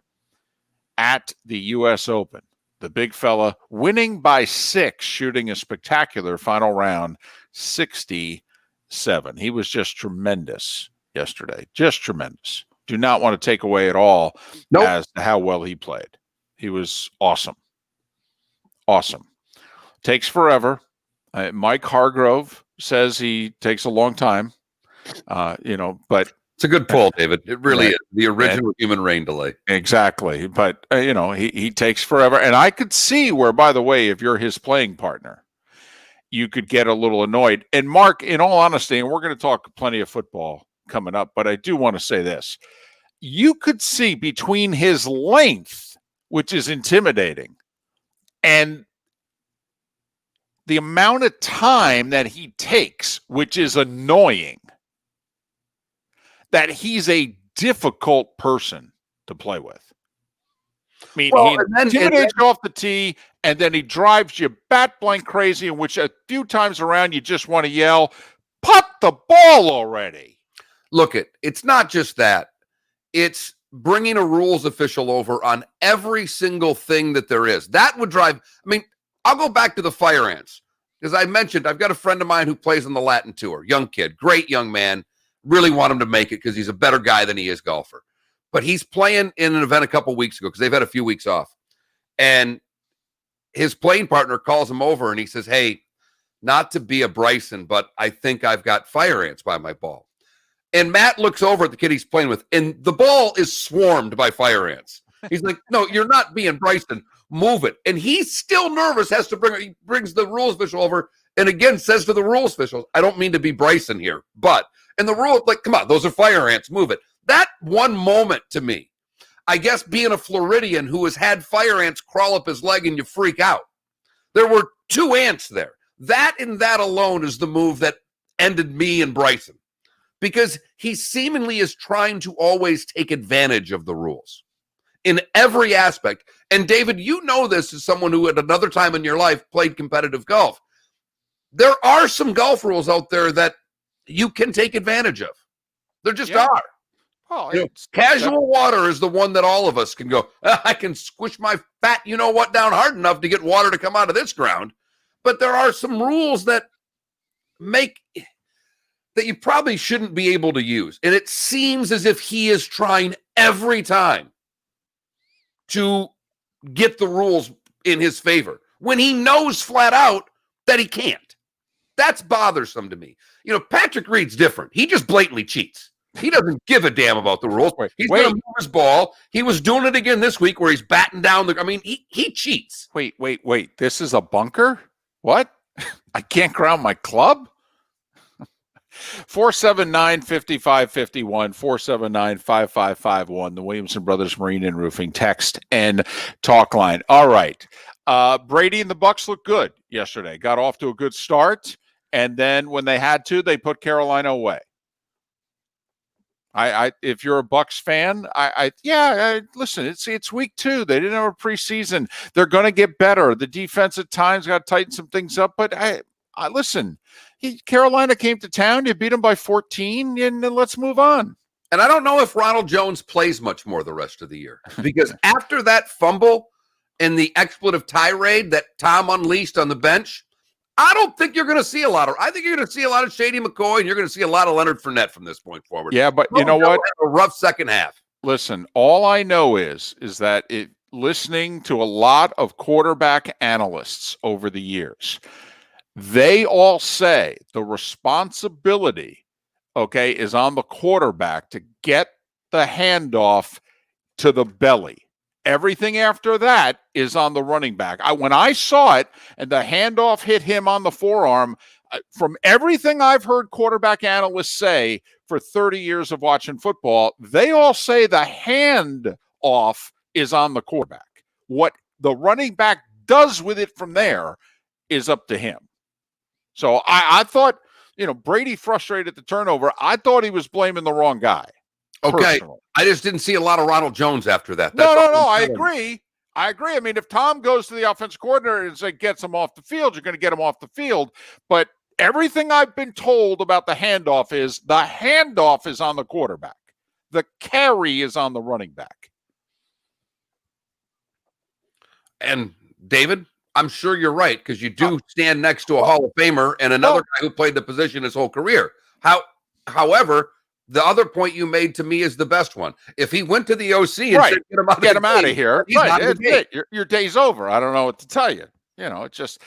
at the U.S. Open? The big fella winning by 6, shooting a spectacular final round, 67. He was just tremendous yesterday. Just tremendous. Do not want to take away at all as to how well he played. He was awesome. Awesome. Takes forever. Mike Hargrove says he takes a long time, but
it's a good pull, David. It really is the original human rain delay.
Exactly. But, he takes forever. And I could see where, by the way, if you're his playing partner, you could get a little annoyed. And Mark, in all honesty, and we're going to talk plenty of football coming up, but I do want to say this. You could see between his length, which is intimidating, and the amount of time that he takes, which is annoying, that he's a difficult person to play with. I mean, he intimidates you off the tee, and then he drives you bat blank crazy, in which a few times around you just want to yell, "Putt the ball already."
Look, it's not just that. It's bringing a rules official over on every single thing that there is. That would drive. I mean, I'll go back to the fire ants. As I mentioned, I've got a friend of mine who plays on the Latin Tour. Young kid, great young man. Really want him to make it because he's a better guy than he is golfer. But he's playing in an event a couple weeks ago because they've had a few weeks off. And his playing partner calls him over and he says, "Hey, not to be a Bryson, but I think I've got fire ants by my ball." And Matt looks over at the kid he's playing with, and the ball is swarmed by fire ants. He's like, "No, you're not being Bryson. Move it." And he's still nervous, he brings the rules official over, and again says to the rules official, "I don't mean to be Bryson here, but," and the rule, like, "Come on, those are fire ants, move it." That one moment to me, I guess being a Floridian who has had fire ants crawl up his leg and you freak out. There were 2 ants there. That and that alone is the move that ended me and Bryson. Because he seemingly is trying to always take advantage of the rules in every aspect. And David, you know this as someone who at another time in your life played competitive golf. There are some golf rules out there that you can take advantage of. There just are.
Oh,
casual water is the one that all of us can go, I can squish my fat you-know-what down hard enough to get water to come out of this ground. But there are some rules that you probably shouldn't be able to use. And it seems as if he is trying every time to get the rules in his favor when he knows flat out that he can't. That's bothersome to me. Patrick Reed's different. He just blatantly cheats. He doesn't give a damn about the rules. He's going to move his ball. He was doing it again this week where he's batting down the. I mean, he cheats.
Wait. This is a bunker? What? I can't ground my club? 479-5551, 479-5551, the Williamson Brothers Marine and Roofing text and talk line. All right. Brady and the Bucs looked good yesterday. Got off to a good start, and then when they had to, they put Carolina away. If you're a Bucs fan, listen, it's week 2. They didn't have a preseason. They're going to get better. The defense at times got to tighten some things up, but listen, Carolina came to town. You beat them by 14, and let's move on.
And I don't know if Ronald Jones plays much more the rest of the year, because after that fumble and the expletive tirade that Tom unleashed on the bench, I don't think you're going to see a lot of. I think you're going to see a lot of Shady McCoy, and you're going to see a lot of Leonard Fournette from this point forward.
Yeah, but you know what?
A rough second half.
Listen, all I know is that listening to a lot of quarterback analysts over the years, they all say the responsibility, is on the quarterback to get the handoff to the belly. Everything after that is on the running back. When I saw it and the handoff hit him on the forearm, from everything I've heard quarterback analysts say for 30 years of watching football, they all say the handoff is on the quarterback. What the running back does with it from there is up to him. So I thought, Brady frustrated the turnover. I thought he was blaming the wrong guy.
Okay.
Personally.
I just didn't see a lot of Ronald Jones after that.
No. I agree. I mean, if Tom goes to the offense coordinator and gets him off the field, you're going to get him off the field. But everything I've been told about the handoff is on the quarterback. The carry is on the running back.
And David, I'm sure you're right, because you do stand next to a Hall of Famer and another guy who played the position his whole career. However, the other point you made to me is the best one. If he went to the OC and said, get him out of
here, right? Your day's over. I don't know what to tell you. It's just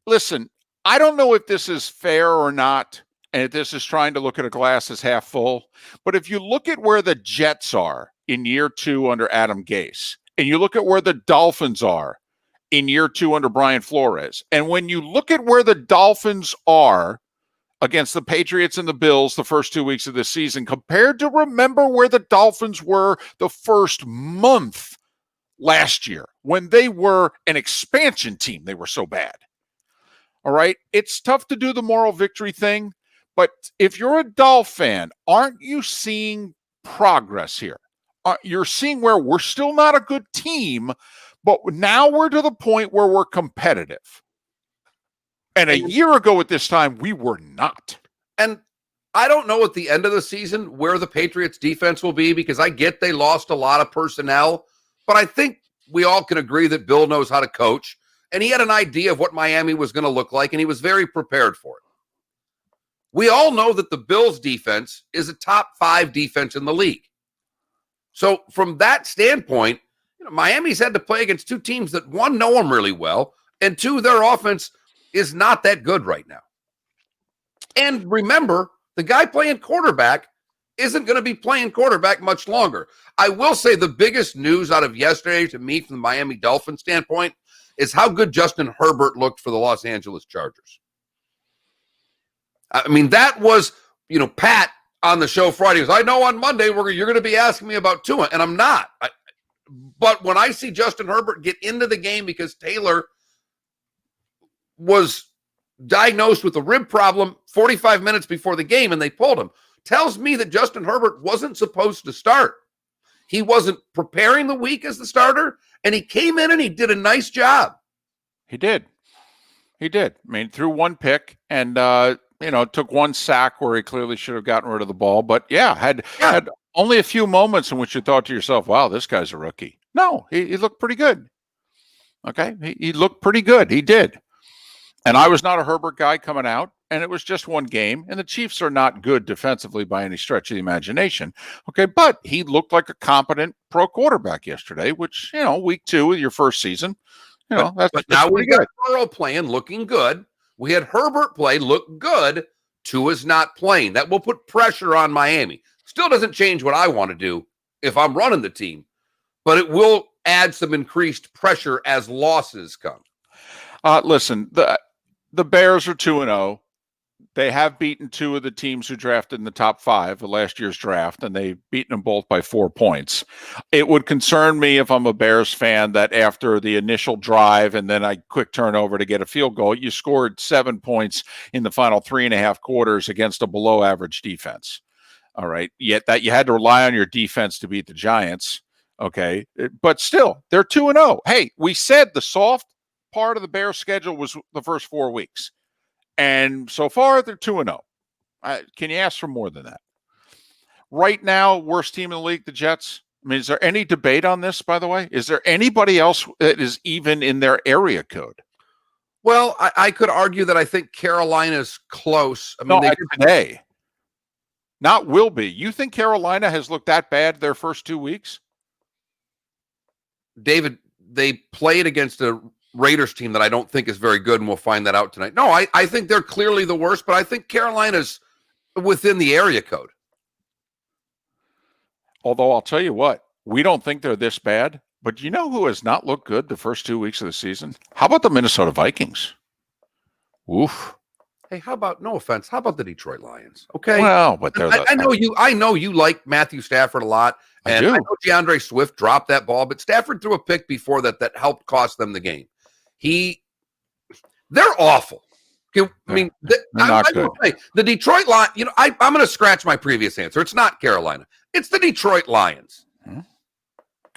listen. I don't know if this is fair or not, and if this is trying to look at a glass as half full. But if you look at where the Jets are in year 2 under Adam Gase, and you look at where the Dolphins are in year 2 under Brian Flores, and when you look at where the Dolphins are against the Patriots and the Bills the first 2 weeks of this season, compared to remember where the Dolphins were the first month last year when they were an expansion team. They were so bad. All right. It's tough to do the moral victory thing, but if you're a Dolph fan, aren't you seeing progress here? You're seeing where we're still not a good team, but now we're to the point where we're competitive. And a year ago at this time, we were not.
And I don't know at the end of the season where the Patriots defense will be, because I get they lost a lot of personnel, but I think we all can agree that Bill knows how to coach, and he had an idea of what Miami was going to look like, and he was very prepared for it. We all know that the Bills defense is a top 5 defense in the league. So from that standpoint, Miami's had to play against 2 teams that, 1, know them really well, and 2, their offense is not that good right now. And remember, the guy playing quarterback isn't going to be playing quarterback much longer. I will say the biggest news out of yesterday to me from the Miami Dolphins standpoint is how good Justin Herbert looked for the Los Angeles Chargers. I mean, that was, Pat on the show Friday goes, I know on Monday you're going to be asking me about Tua, and I'm not. But when I see Justin Herbert get into the game because Taylor was diagnosed with a rib problem 45 minutes before the game and they pulled him, tells me that Justin Herbert wasn't supposed to start. He wasn't preparing the week as the starter, and he came in and he did a nice job.
He did. I mean, threw 1 pick and, took 1 sack where he clearly should have gotten rid of the ball. But, had only a few moments in which you thought to yourself, wow, this guy's a rookie. No, he looked pretty good. Okay? He looked pretty good. He did. And I was not a Herbert guy coming out, and it was just 1 game. And the Chiefs are not good defensively by any stretch of the imagination. Okay, but he looked like a competent pro quarterback yesterday, which, week 2 of your first season,
but now we got Burrow playing, looking good. We had Herbert play, look good. Tua's not playing. That will put pressure on Miami. Still doesn't change what I want to do if I'm running the team, but it will add some increased pressure as losses come.
Listen, the Bears are 2-0. They have beaten two of the teams who drafted in the top 5 of last year's draft, and they've beaten them both by 4 points. It would concern me if I'm a Bears fan that after the initial drive and then a quick turnover to get a field goal, you scored 7 points in the final 3.5 quarters against a below average defense. All right. Yet that you had to rely on your defense to beat the Giants. Okay. But still, they're 2-0. Hey, we said the soft part of the Bears schedule was the first 4 weeks. And so far, they're 2-0. Can you ask for more than that? Right now, worst team in the league, the Jets. I mean, is there any debate on this, by the way? Is there anybody else that is even in their area code?
Well, I could argue that I think Carolina's close. I mean,
today. Not will be. You think Carolina has looked that bad their first 2 weeks?
David, they played against a Raiders team that I don't think is very good, and we'll find that out tonight. No, I think they're clearly the worst, but I think Carolina's within the area code.
Although I'll tell you what, we don't think they're this bad, but you know who has not looked good the first 2 weeks of the season? How about the Minnesota Vikings? Oof.
Hey, how about, no offense, how about the Detroit Lions? Okay.
Well, but they're
I know you like Matthew Stafford a lot, and I know DeAndre Swift dropped that ball, but Stafford threw a pick before that helped cost them the game. They're awful. I mean, the Detroit Lions, I'm going to scratch my previous answer. It's not Carolina. It's the Detroit Lions.
Okay.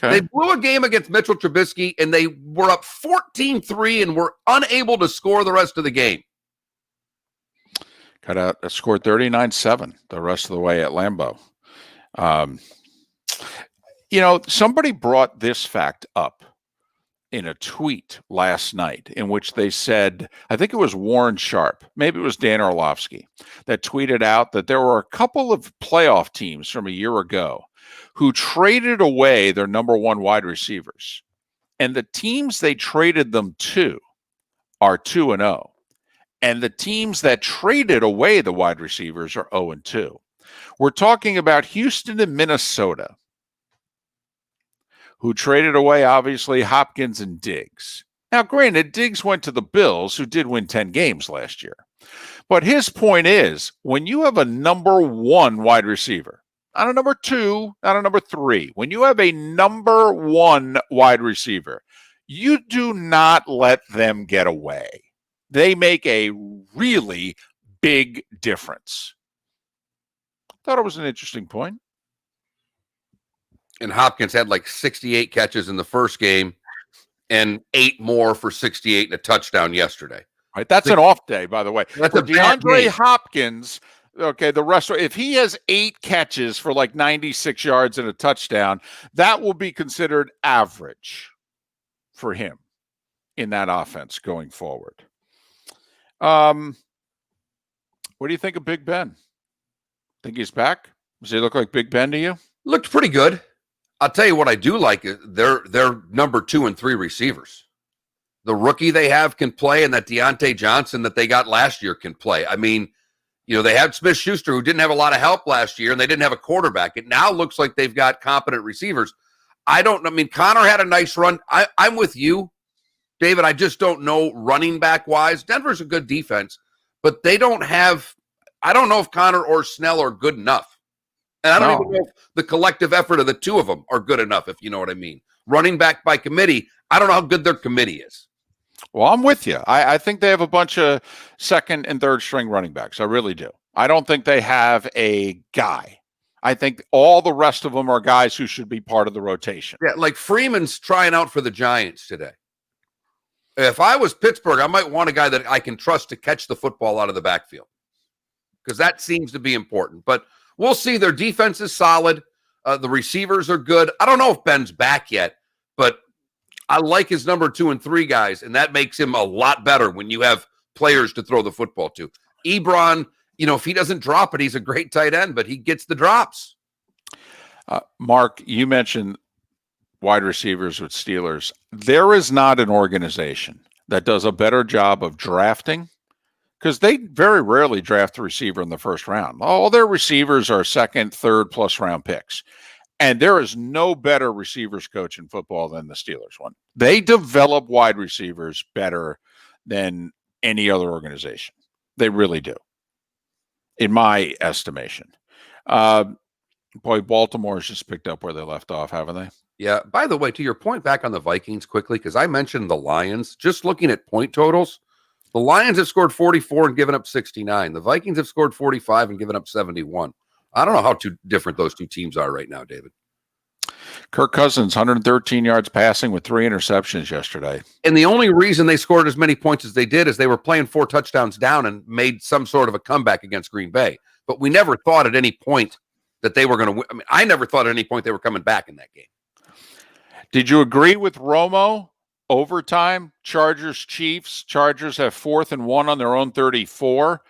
They blew a game against Mitchell Trubisky, and they were up 14-3 and were unable to score the rest of the game.
Scored 39-7 the rest of the way at Lambeau. Somebody brought this fact up in a tweet last night in which they said, I think it was Warren Sharp, maybe it was Dan Orlovsky, that tweeted out that there were a couple of playoff teams from a year ago who traded away their number one wide receivers. And the teams they traded them to are 2-0. And the teams that traded away the wide receivers are 0-2. We're talking about Houston and Minnesota, who traded away, obviously, Hopkins and Diggs. Now, granted, Diggs went to the Bills, who did win 10 games last year. But his point is, when you have a number one wide receiver, not a number 2, not a number 3, when you have a number 1 wide receiver, you do not let them get away. They make a really big difference. Thought it was an interesting point.
And Hopkins had like 68 catches in the first game and 8 more for 68 and a touchdown yesterday.
Right, that's an off day, by the way.
That's
for
a bad
DeAndre
game.
Hopkins. Okay, the rest. If he has 8 catches for like 96 yards and a touchdown, that will be considered average for him in that offense going forward. What do you think of Big Ben? Think he's back? Does he look like Big Ben to you?
Looked pretty good. I'll tell you what I do like is their number 2 and 3 receivers. The rookie they have can play, and that Deontay Johnson that they got last year can play. I mean, they had Smith-Schuster, who didn't have a lot of help last year, and they didn't have a quarterback. It now looks like they've got competent receivers. Connor had a nice run. I'm with you, David. I just don't know running back-wise. Denver's a good defense, but they don't have – I don't know if Connor or Snell are good enough. And I don't even know if the collective effort of the two of them are good enough, if you know what I mean. Running back by committee, I don't know how good their committee is.
Well, I'm with you. I think they have a bunch of second and third string running backs. I really do. I don't think they have a guy. I think all the rest of them are guys who should be part of the rotation.
Yeah, like Freeman's trying out for the Giants today. If I was Pittsburgh, I might want a guy that I can trust to catch the football out of the backfield, because that seems to be important. But we'll see. Their defense is solid. The receivers are good. I don't know if Ben's back yet, but I like his number 2 and 3 guys, and that makes him a lot better when you have players to throw the football to. Ebron, if he doesn't drop it, he's a great tight end, but he gets the drops.
Mark, you mentioned wide receivers with Steelers. There is not an organization that does a better job of drafting because they very rarely draft a receiver in the first round. All their receivers are second, third plus round picks. And there is no better receivers coach in football than the Steelers one. They develop wide receivers better than any other organization. They really do, in my estimation. Boy, Baltimore's just picked up where they left off, haven't they?
Yeah. By the way, to your point back on the Vikings quickly, because I mentioned the Lions, just looking at point totals, the Lions have scored 44 and given up 69. The Vikings have scored 45 and given up 71. I don't know how different those two teams are right now, David.
Kirk Cousins, 113 yards passing with 3 interceptions yesterday.
And the only reason they scored as many points as they did is they were playing 4 touchdowns down and made some sort of a comeback against Green Bay. But we never thought at any point that they were going to win. I mean, I never thought at any point they were coming back in that game.
Did you agree with Romo? Overtime, Chargers, Chiefs. Chargers have 4th and 1 on their own 34.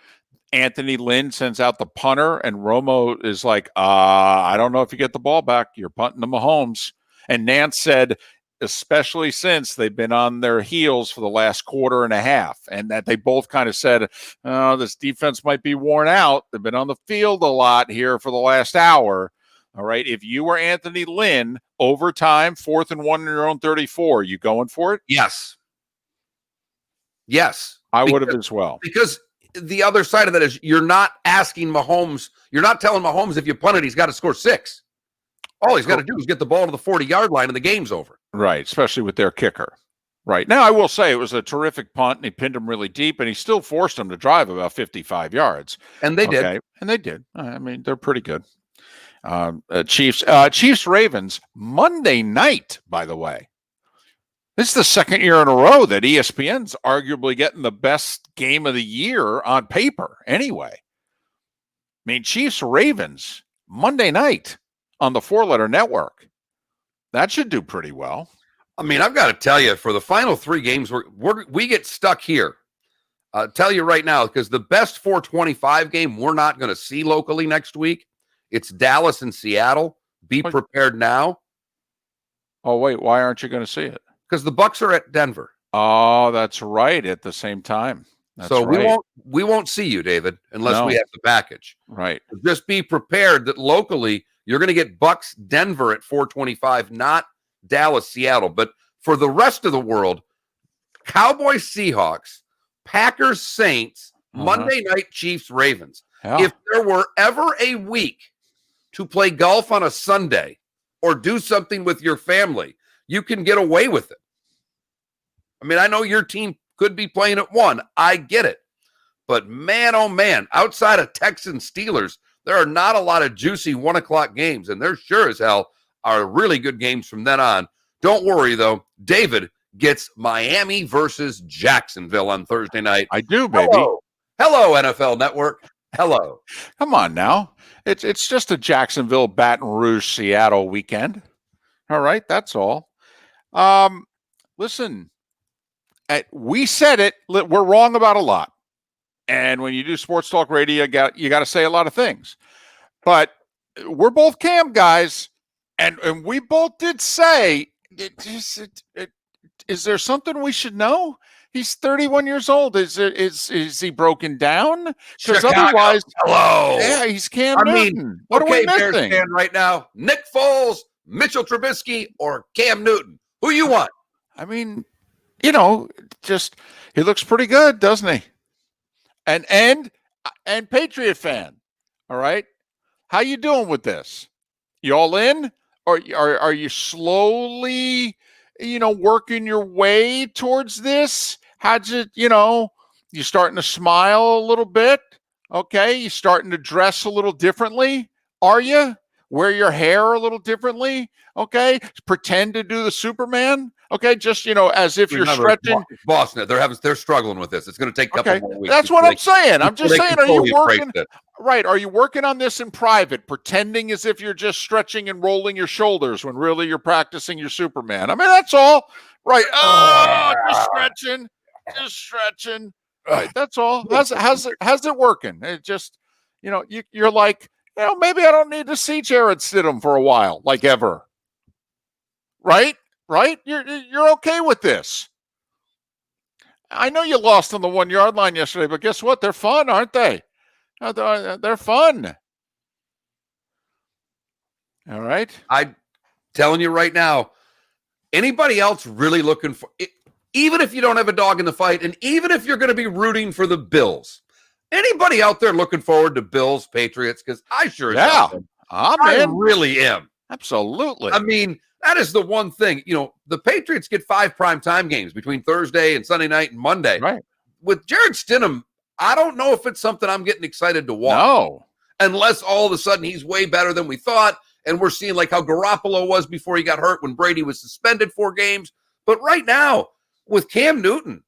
Anthony Lynn sends out the punter, and Romo is like, I don't know if you get the ball back. You're punting to Mahomes. And Nance said, especially since they've been on their heels for the last quarter and a half, and that they both kind of said, oh, this defense might be worn out. They've been on the field a lot here for the last hour. All right. If you were Anthony Lynn, overtime, 4th and 1 in your own 34, you going for it?
Yes. Yes.
I would have as well.
Because the other side of that is you're not asking Mahomes, you're not telling Mahomes if you punt it, he's got to score 6. All he's got to do is get the ball to the 40-yard line and the game's over.
Right, especially with their kicker. Right. Now, I will say it was a terrific punt, and he pinned him really deep, and he still forced him to drive about 55 yards.
And they did.
And they did. I mean, they're pretty good. Chiefs Ravens Monday night, by the way. This is the second year in a row that ESPN's arguably getting the best game of the year on paper anyway. I mean, Chiefs Ravens Monday night on the 4-letter network. That should do pretty well.
I mean, I've got to tell you, for the final 3 games, we get stuck here. I'll tell you right now, because the best 425 game we're not going to see locally next week. It's Dallas and Seattle. Be prepared now.
Oh, wait, why aren't you going to see it?
Because the Bucs are at Denver.
Oh, that's right. At the same time. That's
so
right.
we won't see you, David, unless we
No.
have the package.
Right.
Just be prepared that locally you're going to get Bucs Denver at 425, not Dallas Seattle. But for the rest of the world, Cowboys Seahawks, Packers Saints, Monday night Chiefs Ravens.
Yeah.
If there were ever a week to play golf on a Sunday or do something with your family, you can get away with it. I mean, I know your team could be playing at 1. I get it. But man, oh man, outside of Texans Steelers, there are not a lot of juicy 1 o'clock games. And there sure as hell are really good games from then on. Don't worry, though. David gets Miami versus Jacksonville on Thursday night.
I do, baby.
Hello, NFL Network. Hello.
Come on now. It's just a Jacksonville, Baton Rouge, Seattle weekend. All right, that's all. Listen, we said it. We're wrong about a lot. And when you do sports talk radio, you got to say a lot of things. But we're both Cam guys, and we both did say, is there something we should know? He's 31 years old. Is he broken down? Because otherwise,
hello.
Yeah, he's Cam
I
Newton.
mean,
What
okay,
are we
Bears
missing?
fan right now, Nick Foles, Mitchell Trubisky, or Cam Newton? Who you want?
I mean, just he looks pretty good, doesn't he? And Patriot fan, all right? How you doing with this? You all in? Or are you slowly, working your way towards this? How'd you starting to smile a little bit? Okay, you starting to dress a little differently? Are you? Wear your hair a little differently? Okay, pretend to do the Superman? Okay, just, as if you're
Remember,
stretching.
Boston, they're struggling with this. It's going to take a couple
Okay,
more weeks.
that's what I'm saying. I'm just saying, are you working?
It.
Right. Are you working on this in private, pretending as if you're just stretching and rolling your shoulders when really you're practicing your Superman? I mean, that's all. Right. Oh, just stretching. Right. That's all. How's it working? It just, you're like, maybe I don't need to see Jared Stidham for a while, like ever. Right? Right? You're okay with this. I know you lost on the 1 yard line yesterday, but guess what? They're fun, aren't they? They're fun. All right.
I'm telling you right now, anybody else really looking for it, even if you don't have a dog in the fight, and even if you're going to be rooting for the Bills, anybody out there looking forward to Bills, Patriots? Because I sure am. I really am.
Absolutely.
I mean, that is the one thing. You know, the Patriots get 5 primetime games between Thursday and Sunday night and Monday.
Right.
With Jared Stidham, I don't know if it's something I'm getting excited to watch.
No.
Unless all of a sudden he's way better than we thought, and we're seeing like how Garoppolo was before he got hurt when Brady was suspended 4 games. But right now, with Cam Newton,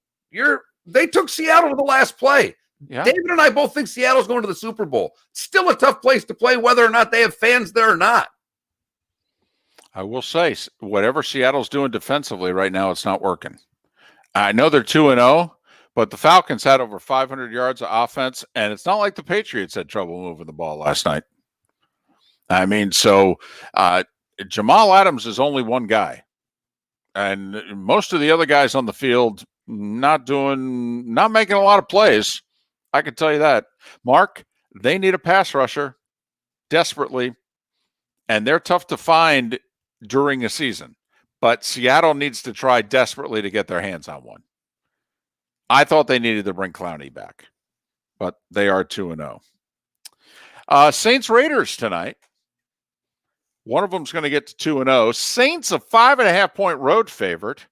they took Seattle to the last play.
Yeah.
David and I both think Seattle's going to the Super Bowl. Still a tough place to play, whether or not they have fans there or not.
I will say, whatever Seattle's doing defensively right now, it's not working. I know they're 2-0, but the Falcons had over 500 yards of offense, and it's not like the Patriots had trouble moving the ball last night. I mean, so Jamal Adams is only one guy, and most of the other guys on the field not making a lot of plays. I can tell you that. Mark, they need a pass rusher desperately, and they're tough to find during a season. But Seattle needs to try desperately to get their hands on one. I thought they needed to bring Clowney back, but they are 2-0. Saints Raiders tonight. One of them's going to get to 2-0. Saints a 5.5-point road favorite.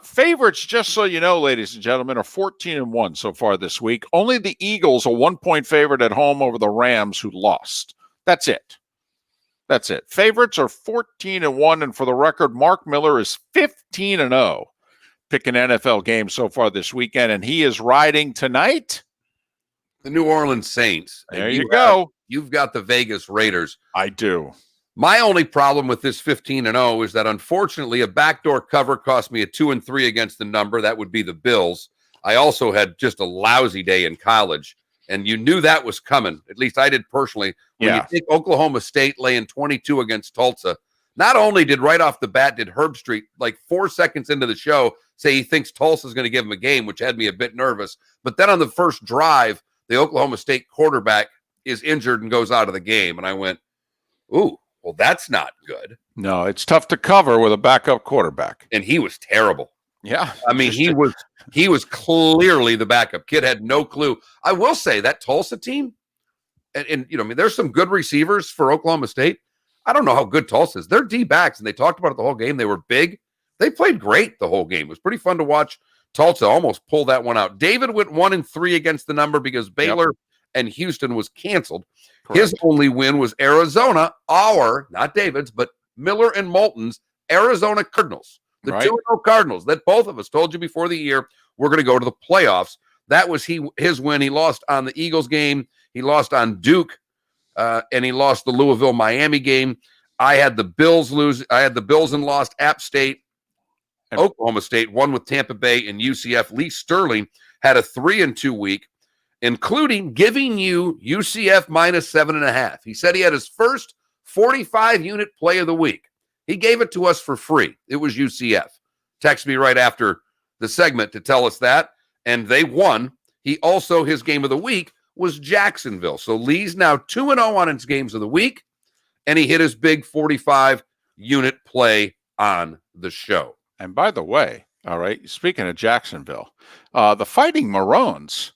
Favorites, just so you know, ladies and gentlemen, are 14-1 so far this week. Only the Eagles, a 1-point favorite at home over the Rams, who lost. That's it. Favorites are 14-1, and for the record, Mark Miller is 15-0 picking NFL games so far this weekend, and he is riding tonight.
The New Orleans Saints.
There you go.
You've got the Vegas Raiders.
I do.
My only problem with this 15-0 is that, unfortunately, a backdoor cover cost me a 2-3 against the number. That would be the Bills. I also had just a lousy day in college, and you knew that was coming. At least I did personally. When you take Oklahoma State laying 22 against Tulsa, not only did right off the bat did Herb Street, like 4 seconds into the show, say he thinks Tulsa's going to give him a game, which had me a bit nervous. But then on the first drive, the Oklahoma State quarterback is injured and goes out of the game. And I went, ooh, well, that's not good.
No, it's tough to cover with a backup quarterback.
And he was terrible.
Yeah.
I mean, he was clearly the backup. Kid had no clue. I will say that Tulsa team, and you know, I mean, there's some good receivers for Oklahoma State. I don't know how good Tulsa is. They're D-backs, and they talked about it the whole game. They were big. They played great the whole game. It was pretty fun to watch. Tulsa almost pulled that one out. David went 1-3 against the number because Baylor and Houston was canceled. Correct. His only win was Arizona, not David's, but Miller and Moulton's Arizona Cardinals. The 2-0 Cardinals that both of us told you before the year we're going to go to the playoffs. That was his win. He lost on the Eagles game. He lost on Duke, and he lost the Louisville-Miami game. I had the Bills lose. I had the Bills and lost. App State, Oklahoma State won with Tampa Bay and UCF. Lee Sterling had a 3-2 week, including giving you UCF minus 7.5. He said he had his first 45-unit play of the week. He gave it to us for free. It was UCF. Text me right after the segment to tell us that, and they won. He also, his game of the week was Jacksonville. So Lee's now 2-0 on his games of the week, and he hit his big 45-unit play on the show.
And by the way, all right, speaking of Jacksonville, the Fighting Maroons,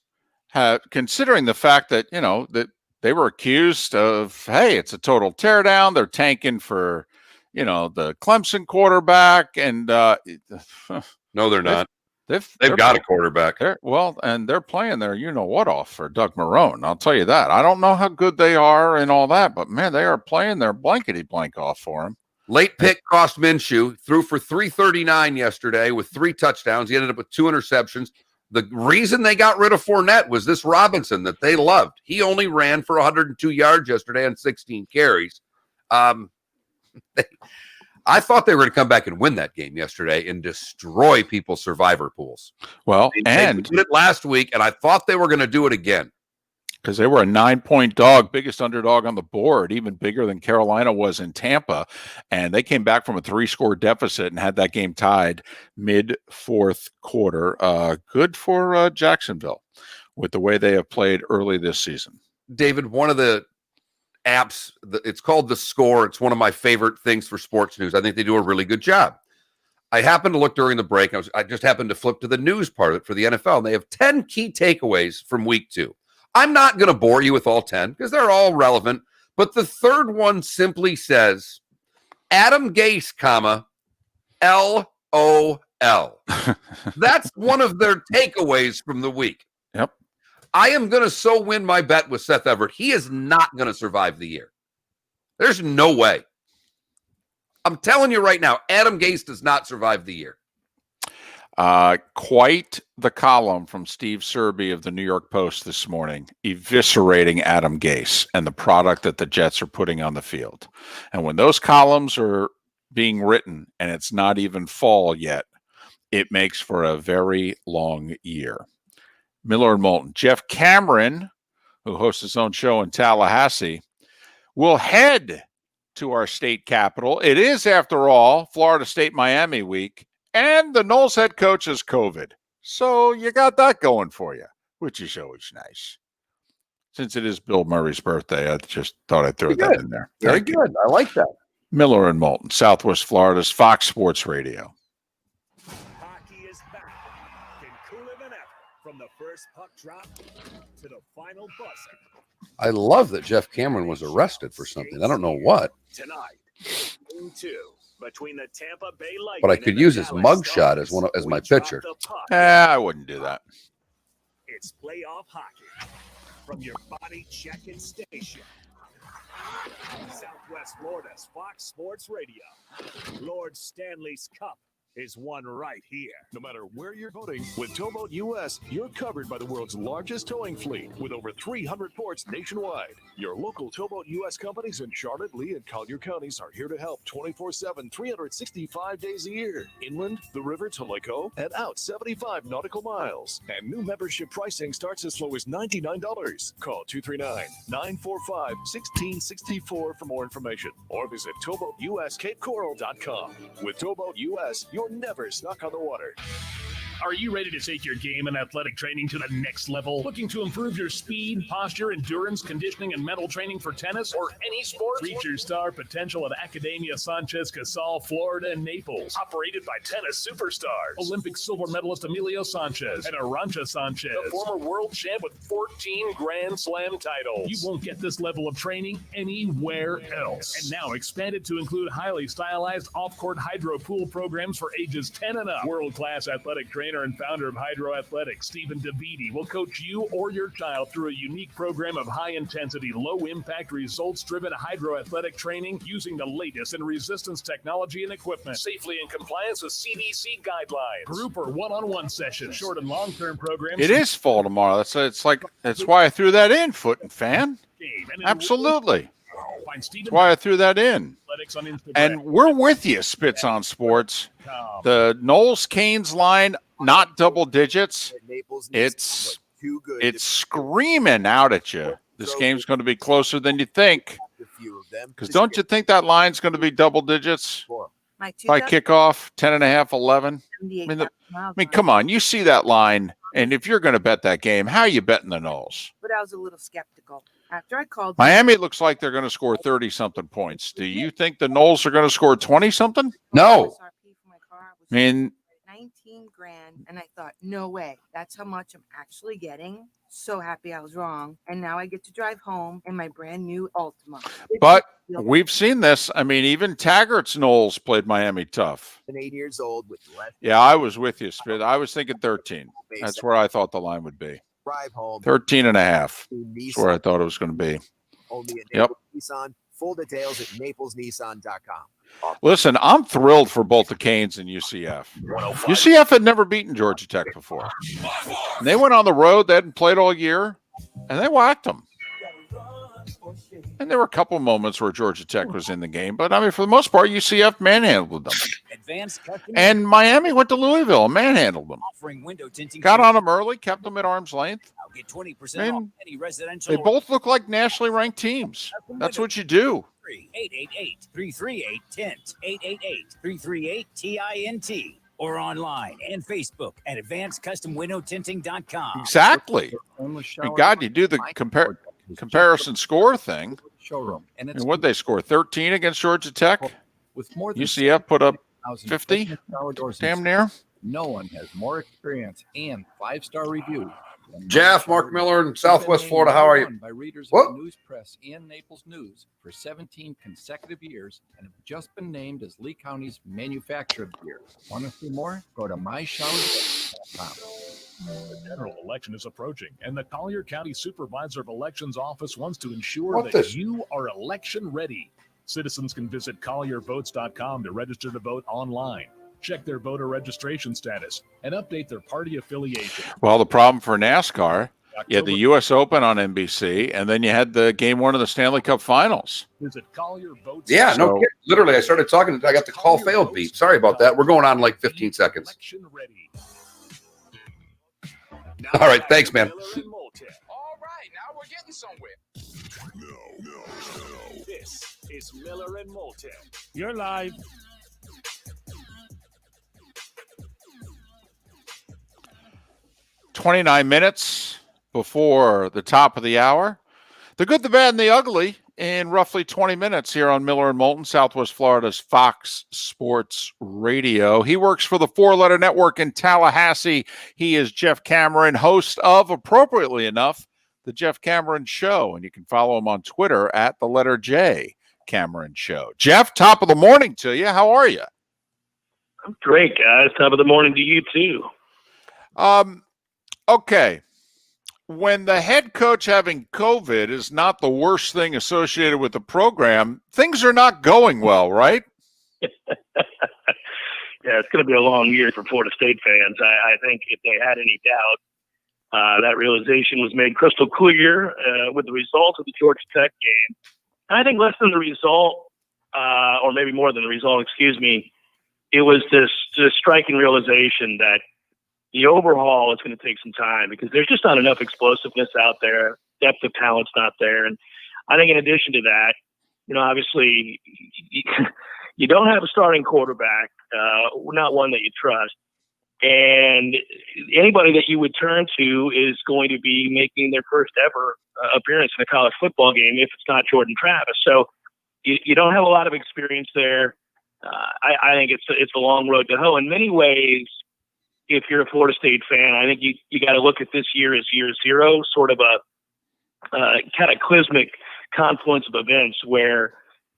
considering the fact that, you know, that they were accused of, hey, it's a total teardown. They're tanking for, you know, the Clemson quarterback. And
no, they're not. They've got a quarterback.
And they're playing their you-know-what off for Doug Marrone. I'll tell you that. I don't know how good they are and all that, but, man, they are playing their blankety-blank off for him.
Late pick cost Minshew. Threw for 339 yesterday with 3 touchdowns. He ended up with 2 interceptions. The reason they got rid of Fournette was this Robinson that they loved. He only ran for 102 yards yesterday on 16 carries. I thought they were going to come back and win that game yesterday and destroy people's survivor pools.
Well,
they did it last week, and I thought they were going to do it again.
because they were a 9-point dog, biggest underdog on the board, even bigger than Carolina was in Tampa. And they came back from a 3-score deficit and had that game tied mid-fourth quarter. Good for Jacksonville with the way they have played early this season.
David, one of the apps, it's called The Score. It's one of my favorite things for sports news. I think they do a really good job. I happened to look during the break. I just happened to flip to the news part of it for the NFL, and they have 10 key takeaways from week 2. I'm not going to bore you with all 10 because they're all relevant, but the third one simply says, Adam Gase, comma, LOL. That's one of their takeaways from the week.
Yep.
I am going to so win my bet with Seth Everett. He is not going to survive the year. There's no way. I'm telling you right now, Adam Gase does not survive the year.
Quite the column from Steve Serby of the New York Post this morning, eviscerating Adam Gase and the product that the Jets are putting on the field. And when those columns are being written and it's not even fall yet, it makes for a very long year. Miller and Moulton. Jeff Cameron, who hosts his own show in Tallahassee, will head to our state capital. It is, after all, Florida State-Miami week, and the Noles head coach has COVID. So you got that going for you, which is always nice. Since it is Bill Murray's birthday, I just thought I'd throw that in there.
Very good. I like that.
Miller and Moulton, Southwest Florida's Fox Sports Radio.
Hockey is back. Can cooler than ever from the first puck drop to the final buzzer.
I love that Jeff Cameron was arrested for something. I don't know what.
Tonight, Game 2 between the Tampa Bay Lightning.
But I could use his mugshot as my pitcher.
I wouldn't do that.
It's playoff hockey from your body checking station. Southwest Florida's Fox Sports Radio. Lord Stanley's Cup is won right here.
No matter where you're boating, with Towboat US, you're covered by the world's largest towing fleet with over 300 ports nationwide. Your local Towboat US companies in Charlotte, Lee, and Collier counties are here to help 24/7, 365 days a year. Inland, the river to Lake O, and out 75 nautical miles. And new membership pricing starts as low as $99. Call 239-945-1664 for more information, or visit towboatuscapecoral.com. With Towboat US, you're never stuck on the water. Are you ready to take your game and athletic training to the next level? Looking to improve your speed, posture, endurance, conditioning, and mental training for tennis or any sport? Reach your star potential at Academia Sanchez Casal, Florida, and Naples. Operated by tennis superstars. Olympic silver medalist Emilio Sanchez and Arantxa Sanchez, the former world champ with 14 Grand Slam titles. You won't get this level of training anywhere else. And now expanded to include highly stylized off-court hydro pool programs for ages 10 and up. World-class athletic trainer and founder of Hydro Athletics, Stephen DeViti, will coach you or your child through a unique program of high-intensity, low-impact, results-driven hydroathletic training using the latest in resistance technology and equipment, safely in compliance with CDC guidelines. Group or one-on-one sessions, short and long-term programs.
It is fall tomorrow. That's why I threw that in, Foot and Fan. Absolutely. That's why I threw that in. And we're with you, Spits on Sports. The Noles Canes line, not double digits. It's screaming out at you. This game's going to be closer than you think. Because don't you think that line's going to be double digits by kickoff, 10.5, 11? I mean, come on. You see that line, and if you're going to bet that game, how are you betting the Noles?
But I was a little skeptical. After I called
Miami looks like they're going to score 30-something points. Do you think the Noles are going to score 20-something?
No.
I mean,
19 grand, and I thought, no way. That's how much I'm actually getting. So happy I was wrong. And now I get to drive home in my brand new Altima.
but we've seen this. I mean, even Taggart's Noles played Miami tough.
8 years old with less.
Yeah, I was with you, Spit. I was thinking 13. That's where I thought the line would be.
Drive home.
13.5. That's where I thought it was going to be.
Only at
Yep.
Naples Nissan. Full details at naplesnissan.com.
Listen, I'm thrilled for both the Canes and UCF. UCF had never beaten Georgia Tech before. And they went on the road. They hadn't played all year, and they whacked them. And there were a couple moments where Georgia Tech was in the game. But, I mean, for the most part, UCF manhandled them. And Miami went to Louisville and manhandled them.
Offering window tinting.
Got on them early, kept them at arm's length.
Get 20%
Man,
off any residential.
They both look like nationally ranked teams. That's what you do.
888-338-TINT. 888-338-TINT. Or online and Facebook at advancedcustomwindowtinting.com.
Exactly. I mean, God, you do the comparison score thing.
Showroom.
And what they score? 13 against Georgia Tech?
With more than
UCF put up
50.
50? Damn near.
No one has more experience and 5-star reviews.
Jeff, Mark Miller in Southwest Florida. How are you?
By readers
What?
of the News Press and Naples News for 17 consecutive years and have just been named as Lee County's manufacturer of the year. Want to see more? Go to myshower.com.
The general election is approaching, and the Collier County Supervisor of Elections Office wants to ensure
What
that
this?
you are election ready. Citizens can visit colliervotes.com to register to vote online, check their voter registration status, and update their party affiliation.
Well, the problem for NASCAR, you had the U.S. Open on NBC, and then you had the game one of the Stanley Cup Finals.
Visit Collier Votes.
Yeah, no kidding. Literally, I started talking. I got the call failed beat. Sorry about that. We're going on in like 15 seconds.
Election ready.
All right. Thanks, man.
All right, now we're getting somewhere.
This is Miller and Moulton.
You're live.
"29 minutes before the top of the hour. The good, the bad, and the ugly in roughly 20 minutes here on Miller and Moulton, Southwest Florida's Fox Sports Radio. He works for the Four Letter Network in Tallahassee. He is Jeff Cameron, host of, appropriately enough, The Jeff Cameron Show. And you can follow him on Twitter at the letter J Cameron Show. Jeff, top of the morning to you. How are you?
I'm great, guys. Top of the morning to you, too.
Okay. When the head coach having COVID is not the worst thing associated with the program, things are not going well, right?
Yeah, it's going to be a long year for Florida State fans. I think if they had any doubt, that realization was made crystal clear with the result of the Georgia Tech game. And I think less than the result, or maybe more than the result, excuse me, it was this striking realization that the overhaul is going to take some time because there's just not enough explosiveness out there. Depth of talent's not there. And I think in addition to that, obviously you don't have a starting quarterback, not one that you trust. And anybody that you would turn to is going to be making their first ever appearance in a college football game if it's not Jordan Travis. So you don't have a lot of experience there. I think it's a long road to hoe. In many ways, if you're a Florida State fan, I think you got to look at this year as year zero, sort of a cataclysmic confluence of events where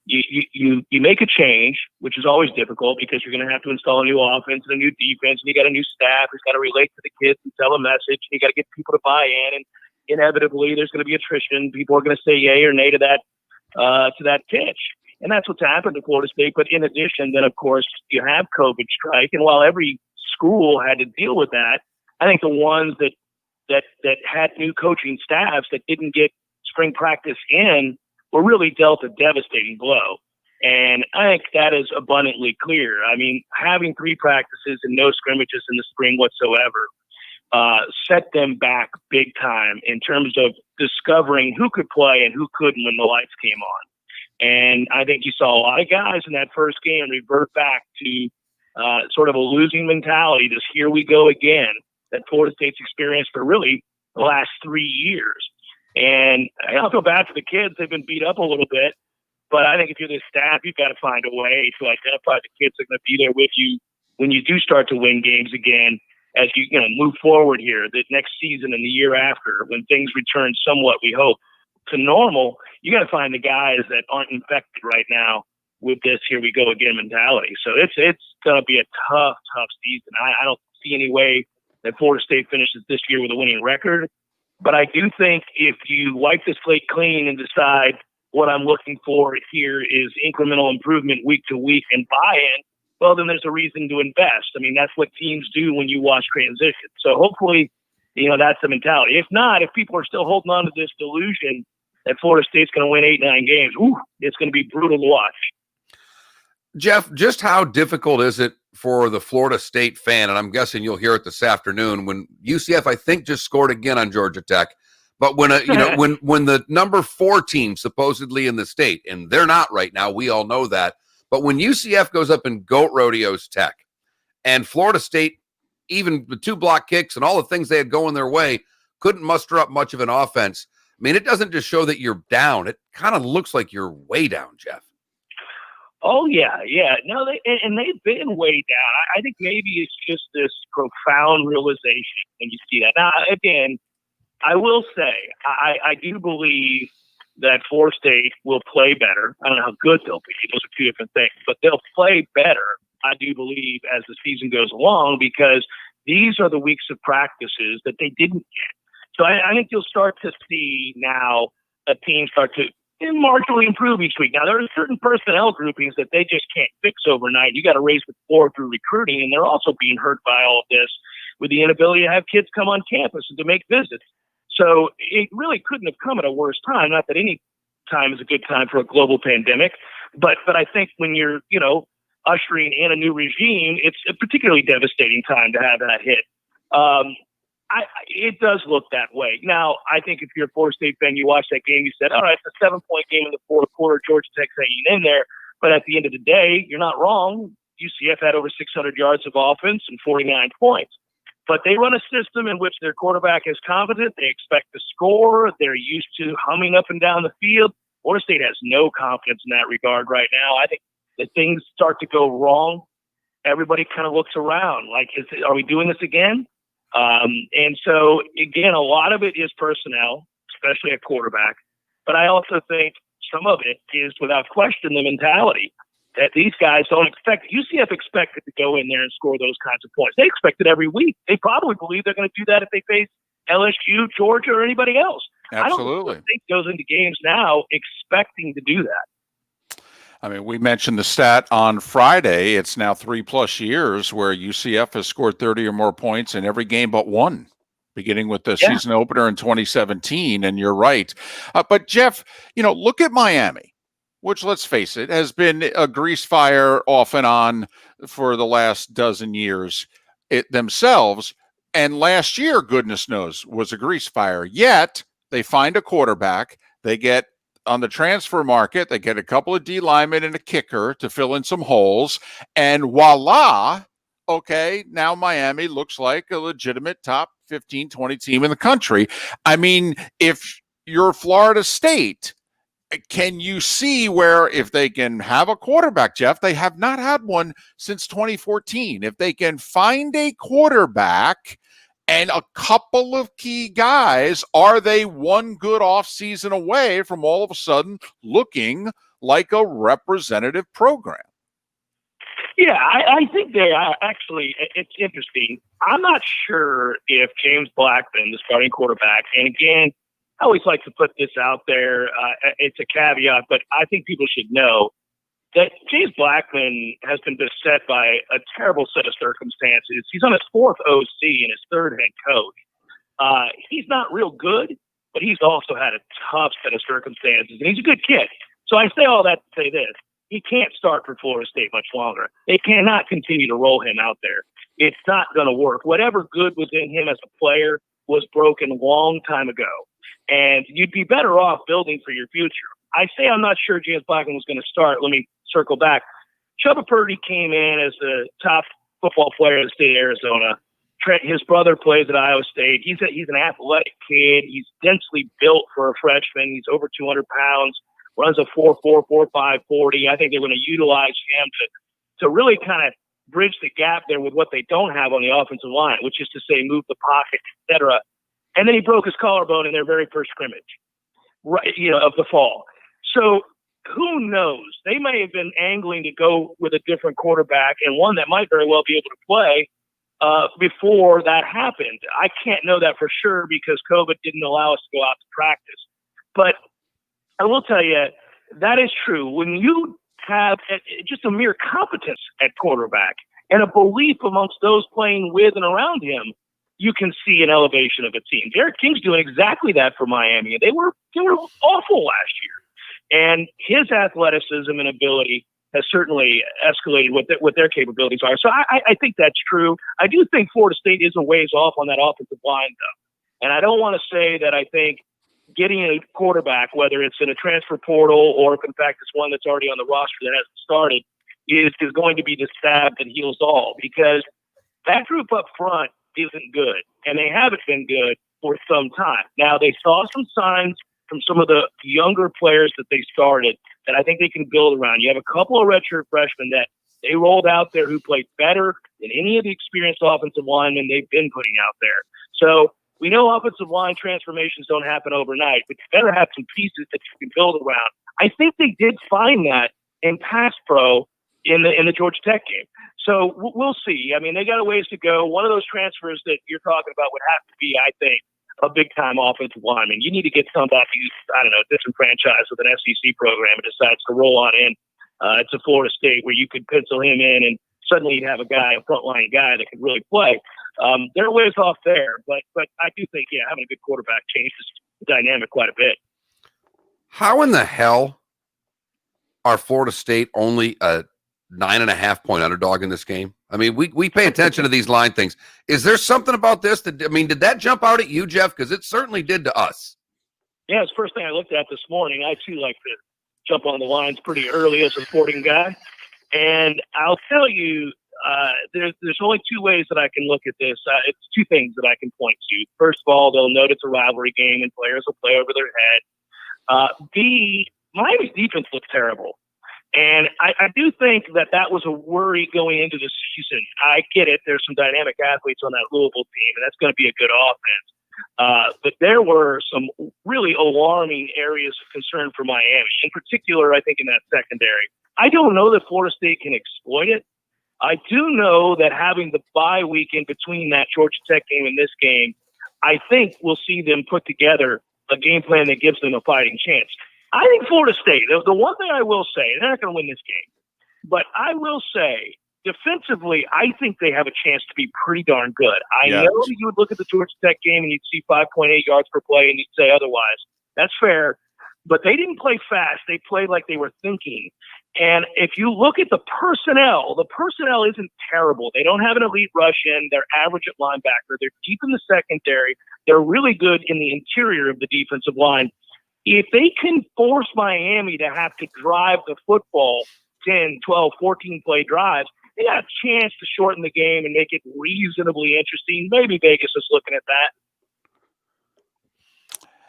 you make a change, which is always difficult because you're going to have to install a new offense and a new defense, and you got a new staff who's got to relate to the kids and tell a message, and you got to get people to buy in, and inevitably there's going to be attrition. People are going to say yay or nay to that pitch. And that's what's happened to Florida State. But in addition, then, of course, you have COVID strike. And while every school had to deal with that, I think the ones that had new coaching staffs that didn't get spring practice in were really dealt a devastating blow. And I think that is abundantly clear. I mean, having 3 practices and no scrimmages in the spring whatsoever set them back big time in terms of discovering who could play and who couldn't when the lights came on. And I think you saw a lot of guys in that first game revert back to sort of a losing mentality, this here we go again, that Florida State's experienced for really the last 3 years. And I don't feel bad for the kids. They've been beat up a little bit. But I think if you're the staff, you've got to find a way to identify the kids that are going to be there with you when you do start to win games again, as you move forward here, the next season and the year after, when things return somewhat, we hope, to normal. You got to find the guys that aren't infected right now with this here we go again mentality. So it's going to be a tough season. I don't see any way that Florida State finishes this year with a winning record. But I do think if you wipe the slate clean and decide what I'm looking for here is incremental improvement week to week and buy-in, well, then there's a reason to invest. I mean, that's what teams do when you watch transition. So hopefully, that's the mentality. If not, if people are still holding on to this delusion that Florida State's going to win 8-9 games, it's going to be brutal to watch.
Jeff, just how difficult is it for the Florida State fan, and I'm guessing you'll hear it this afternoon, when UCF, I think, just scored again on Georgia Tech. But when when the number 4 team supposedly in the state, and they're not right now, we all know that. But when UCF goes up and goat rodeos Tech, and Florida State, even the 2 block kicks and all the things they had going their way, couldn't muster up much of an offense. I mean, it doesn't just show that you're down. It kind of looks like you're way down, Jeff.
Oh, yeah. No, they've been way down. I think maybe it's just this profound realization when you see that. Now, again, I will say, I do believe that Florida State will play better. I don't know how good they'll be. Those are 2 different things. But they'll play better, I do believe, as the season goes along, because these are the weeks of practices that they didn't get. So I think you'll start to see now a team start to marginally improve each week. Now, there are certain personnel groupings that they just can't fix overnight. You got to raise the floor through recruiting, and they're also being hurt by all of this with the inability to have kids come on campus and to make visits. So it really couldn't have come at a worse time. Not that any time is a good time for a global pandemic, but I think when you're, ushering in a new regime, it's a particularly devastating time to have that hit. It does look that way. Now, I think if you're a Florida State fan, you watch that game, you said, all right, it's a 7-point game in the fourth quarter, Georgia Tech's hanging in there. But at the end of the day, you're not wrong. UCF had over 600 yards of offense and 49 points. But they run a system in which their quarterback is confident. They expect to score. They're used to humming up and down the field. Florida State has no confidence in that regard right now. I think that things start to go wrong. Everybody kind of looks around like, are we doing this again? And so, again, a lot of it is personnel, especially at quarterback. But I also think some of it is, without question, the mentality that these guys don't expect. UCF expected to go in there and score those kinds of points. They expect it every week. They probably believe they're going to do that if they face LSU, Georgia, or anybody else.
Absolutely.
I don't think goes into games now expecting to do that.
I mean, we mentioned the stat on Friday. It's now 3+ years where UCF has scored 30 or more points in every game but one, beginning with the season opener in 2017. And you're right. But Jeff, look at Miami, which, let's face it, has been a grease fire off and on for the last dozen years themselves. And last year, goodness knows, was a grease fire. Yet they find a quarterback. They get on the transfer market, they get a couple of D linemen and a kicker to fill in some holes. And voila, okay, now Miami looks like a legitimate top 15, 20 team in the country. I mean, if you're Florida State, can you see where if they can have a quarterback, Jeff, they have not had one since 2014. If they can find a quarterback and a couple of key guys, are they one good offseason away from all of a sudden looking like a representative program?
Yeah, I think they are. Actually, it's interesting. I'm not sure if James Blackman, the starting quarterback, and again, I always like to put this out there. It's a caveat, but I think people should know that James Blackman has been beset by a terrible set of circumstances. He's on his 4th OC and his 3rd head coach. He's not real good, but he's also had a tough set of circumstances, and he's a good kid. So I say all that to say this. He can't start for Florida State much longer. They cannot continue to roll him out there. It's not going to work. Whatever good was in him as a player was broken a long time ago. And you'd be better off building for your future. I say I'm not sure James Blackman was going to start. Let me circle back. Chubba Purdy came in as the top football player in the state of Arizona. His brother plays at Iowa State. He's an athletic kid. He's densely built for a freshman. He's over 200 pounds, runs a 4.4, 4.5 40. I think they're going to utilize him to really kind of bridge the gap there with what they don't have on the offensive line, which is to say move the pocket, etc. And then he broke his collarbone in their very first scrimmage, right? Of the fall. So who knows? They may have been angling to go with a different quarterback and one that might very well be able to play before that happened. I can't know that for sure because COVID didn't allow us to go out to practice. But I will tell you, that is true. When you have just a mere competence at quarterback and a belief amongst those playing with and around him, you can see an elevation of a team. Derek King's doing exactly that for Miami. They were awful last year. And his athleticism and ability has certainly escalated what their capabilities are. So I think that's true. I do think Florida State is a ways off on that offensive line, though. And I don't want to say that I think getting a quarterback, whether it's in a transfer portal or if in fact it's one that's already on the roster that hasn't started, is going to be the salve that heals all, because that group up front isn't good, and they haven't been good for some time. Now, they saw some signs from some of the younger players that they started that I think they can build around. You have a couple of redshirt freshmen that they rolled out there who played better than any of the experienced offensive linemen they've been putting out there. So we know offensive line transformations don't happen overnight, but you better have some pieces that you can build around. I think they did find that in pass pro in the Georgia Tech game. So we'll see. I mean, they got a ways to go. One of those transfers that you're talking about would have to be, I think, a big-time offensive lineman. You need to get somebody who's, I don't know, disenfranchised with an SEC program and decides to roll on in to Florida State, where you could pencil him in and suddenly you'd have a frontline guy that could really play. They're ways off there, but I do think, having a good quarterback changes the dynamic quite a bit.
How in the hell are Florida State only a 9.5-point underdog in this game? I mean, we pay attention to these line things. Is there something about this did that jump out at you, Jeff? Because it certainly did to us.
Yeah, it's the first thing I looked at this morning. I too like to jump on the lines pretty early as a sporting guy, and I'll tell you, there's only two ways that I can look at this. It's two things that I can point to. First of all, they'll note it's a rivalry game and players will play over their head. B, Miami's defense looks terrible. And I do think that was a worry going into the season. I get it. There's some dynamic athletes on that Louisville team, and that's going to be a good offense. But there were some really alarming areas of concern for Miami, in particular, I think, in that secondary. I don't know that Florida State can exploit it. I do know that having the bye week in between that Georgia Tech game and this game, I think we'll see them put together a game plan that gives them a fighting chance. I think Florida State, the one thing I will say, they're not going to win this game, but I will say defensively, I think they have a chance to be pretty darn good. I know that you would look at the Georgia Tech game and you'd see 5.8 yards per play and you'd say otherwise. That's fair, but they didn't play fast. They played like they were thinking. And if you look at the personnel isn't terrible. They don't have an elite rush in. They're average at linebacker. They're deep in the secondary. They're really good in the interior of the defensive line. If they can force Miami to have to drive the football 10, 12, 14-play drives, they got a chance to shorten the game and make it reasonably interesting. Maybe Vegas is looking at that.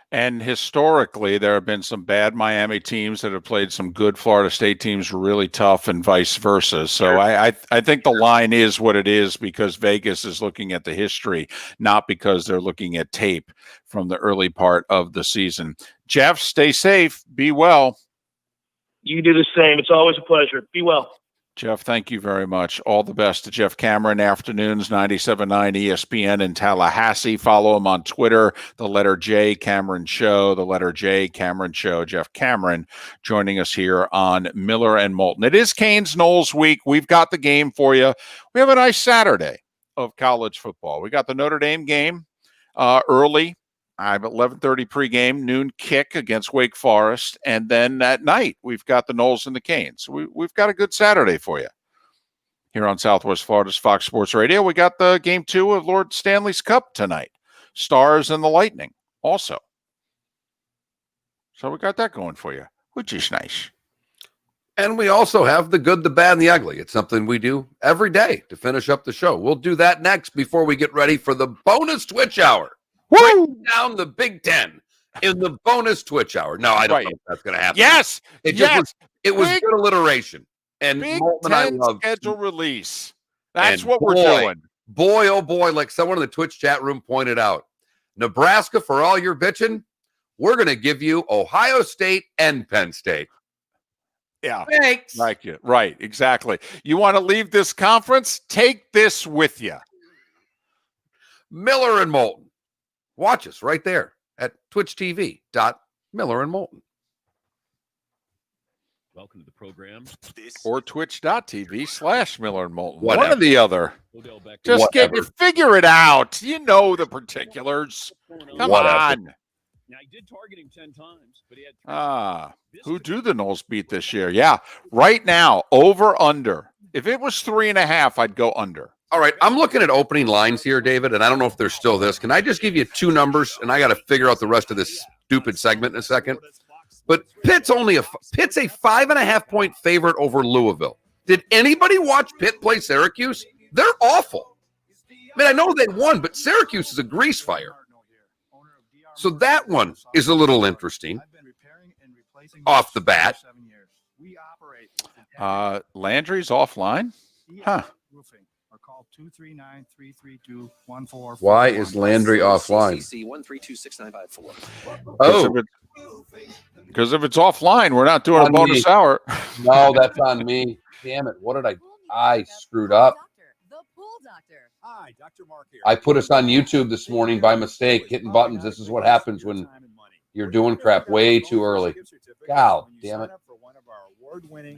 And historically, there have been some bad Miami teams that have played some good Florida State teams really tough and vice versa. So I think the line is what it is because Vegas is looking at the history, not because they're looking at tape from the early part of the season. Jeff, stay safe. Be well.
You do the same. It's always a pleasure. Be well.
Jeff, thank you very much. All the best to Jeff Cameron. Afternoons, 97.9 ESPN in Tallahassee. Follow him on Twitter, the letter J, Cameron Show, the letter J, Cameron Show. Jeff Cameron joining us here on Miller and Moulton. It is Canes Knowles week. We've got the game for you. We have a nice Saturday of college football. We got the Notre Dame game early. I have 11:30 pregame, noon kick against Wake Forest, and then at night we've got the Knowles and the Canes. We've got a good Saturday for you here on Southwest Florida's Fox Sports Radio. We got the game 2 of Lord Stanley's Cup tonight, Stars and the Lightning also. So we got that going for you, which is nice.
And we also have the good, the bad, and the ugly. It's something we do every day to finish up the show. We'll do that next before we get ready for the bonus Twitch Hour. Breaking down the Big Ten in the bonus Twitch Hour. No, I don't know if that's going to happen.
Yes,
it was good alliteration. And
Big
Moulton and I love
schedule release. That's
and
what we're doing.
Boy, oh boy, like someone in the Twitch chat room pointed out, Nebraska, for all your bitching, we're going to give you Ohio State and Penn State.
Yeah.
Thanks.
Like you. Right, exactly. You want to leave this conference? Take this with you.
Miller and Moulton. Watch us right there at twitchtv.Miller and Moulton.
Welcome to the program.
Or twitch.tv/Miller and Moulton.
Whatever.
One or the other. Just figure it out. You know the particulars. Come on.
Now, he did target him 10 times, but he had
Who do the Knowles beat this year? Yeah, right now, over, under. If it was 3.5, I'd go under.
All right, I'm looking at opening lines here, David, and I don't know if there's still this. Can I just give you 2 numbers, and I got to figure out the rest of this stupid segment in a second? But Pitt's a 5.5-point favorite over Louisville. Did anybody watch Pitt play Syracuse? They're awful. I mean, I know they won, but Syracuse is a grease fire. So that one is a little interesting off the bat.
Landry's offline? Huh.
Why is Landry offline?
Oh, because if it's offline, we're not doing a bonus hour.
No, that's on me. Damn it. What did I screwed up.
Hi, Dr. Mark here.
I put us on YouTube this morning by mistake, hitting buttons. This is what happens when you're doing crap way too early. God damn it.
For one of our award-winning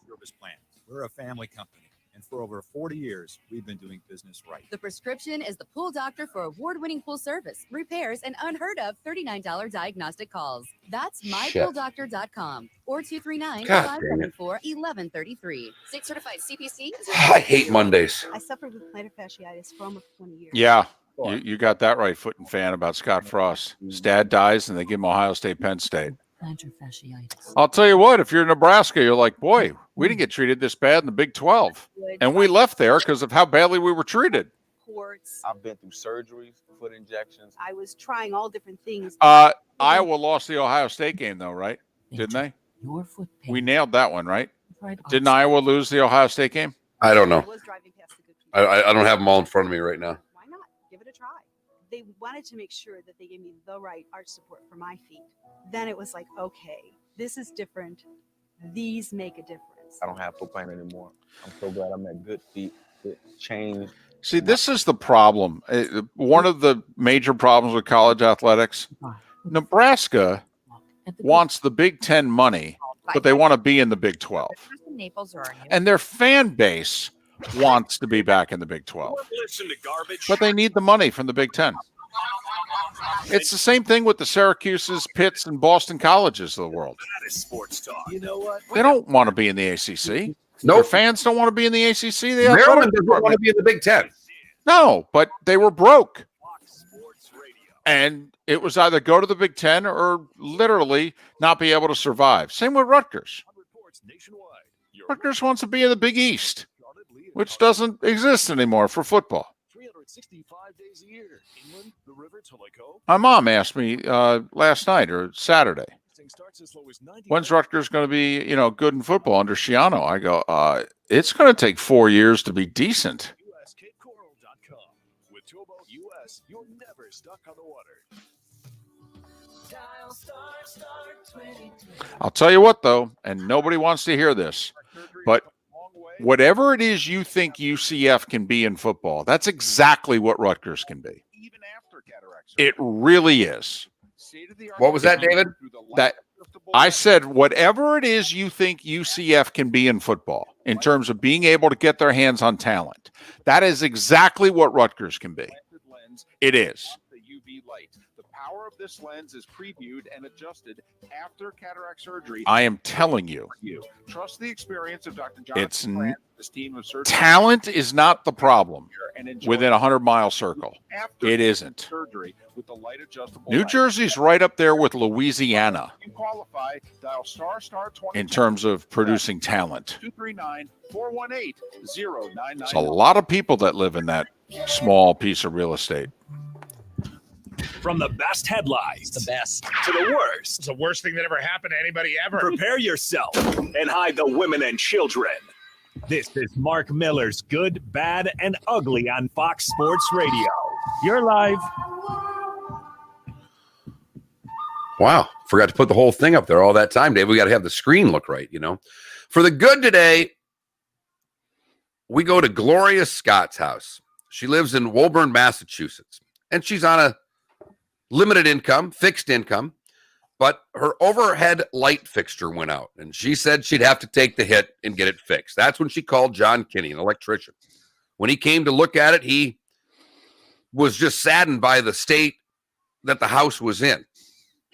service plans. We're a family company, and for over 40 years, we've been doing business right.
The prescription is the Pool Doctor for award-winning pool service, repairs, and unheard of $39 diagnostic calls. That's mypooldoctor.com or 239-574-1133. State certified CPC.
I hate Mondays.
I suffered with plantar fasciitis for almost 20 years.
Yeah, you got that right, Foot and Fan, about Scott Frost. His dad dies, and they give him Ohio State, Penn State.
Plantar fasciitis.
I'll tell you what, if you're in Nebraska, you're like, boy, we didn't get treated this bad in the Big 12. And we left there because of how badly we were treated.
Ports.
I've been through surgeries, foot injections.
I was trying all different things.
Iowa lost the Ohio State game, though, right? Didn't they?
Your foot pain.
We nailed that one, right? Didn't Iowa lose the Ohio State game?
I don't know. I don't have them all in front of me right now.
Why not? Give it a try. They wanted to make sure that they gave me the right arch support for my feet. Then it was like, okay, this is different. These make a difference.
I don't have foot pain anymore. I'm so glad I'm at good feet. It changed.
See, this is the problem. One of the major problems with college athletics, Nebraska wants the Big Ten money, but they want to be in the Big 12. And their fan base wants to be back in the Big 12. But they need the money from the Big Ten. It's the same thing with the Syracuses, Pitts, and Boston colleges of the world.
That is sports talk. You know what?
They don't want to be in the ACC.
No,
their fans don't want to be in the ACC. They
Maryland doesn't want to be in the Big Ten.
No, but they were broke. And it was either go to the Big Ten or literally not be able to survive. Same with Rutgers. Rutgers wants to be in the Big East, which doesn't exist anymore for football.
365 days a year. Inland, the river to Lake Hope.
My mom asked me last night or Saturday, when's Rutgers going to be, good in football under Schiano? I go, it's going to take 4 years to be decent.
With Towboat US, you're never stuck on the water.
I'll tell you what, though, and nobody wants to hear this, but whatever it is you think UCF can be in football, that's exactly what Rutgers can be. It really is.
What was that, David?
That I said, whatever it is you think UCF can be in football, in terms of being able to get their hands on talent, that is exactly what Rutgers can be. It is.
The UV light. The power of this lens is previewed and adjusted after cataract surgery.
I am telling you.
Trust the experience of Dr. Jonathan
It's
Grant, this team of surgeons.
talent is not the problem
And enjoy
within a 100-mile circle.
after
It isn't.
surgery with the light adjustable
New
light.
Jersey's right up there with Louisiana
You qualify. Dial **20
in terms of producing talent.
239-418-0999.
It's a lot of people that live in that small piece of real estate.
From the best headlines, the best, to the worst. It's the worst thing that ever happened to anybody ever. Prepare yourself and hide the women and children. This is Mark Miller's Good, Bad, and Ugly on Fox Sports Radio. You're live.
Wow. Forgot to put the whole thing up there all that time, Dave. We got to have the screen look right, For the good today, we go to Gloria Scott's house. She lives in Woburn, Massachusetts, and she's on a limited income, fixed income, but her overhead light fixture went out, and she said she'd have to take the hit and get it fixed. That's when she called John Kinney, an electrician. When he came to look at it, he was just saddened by the state that the house was in.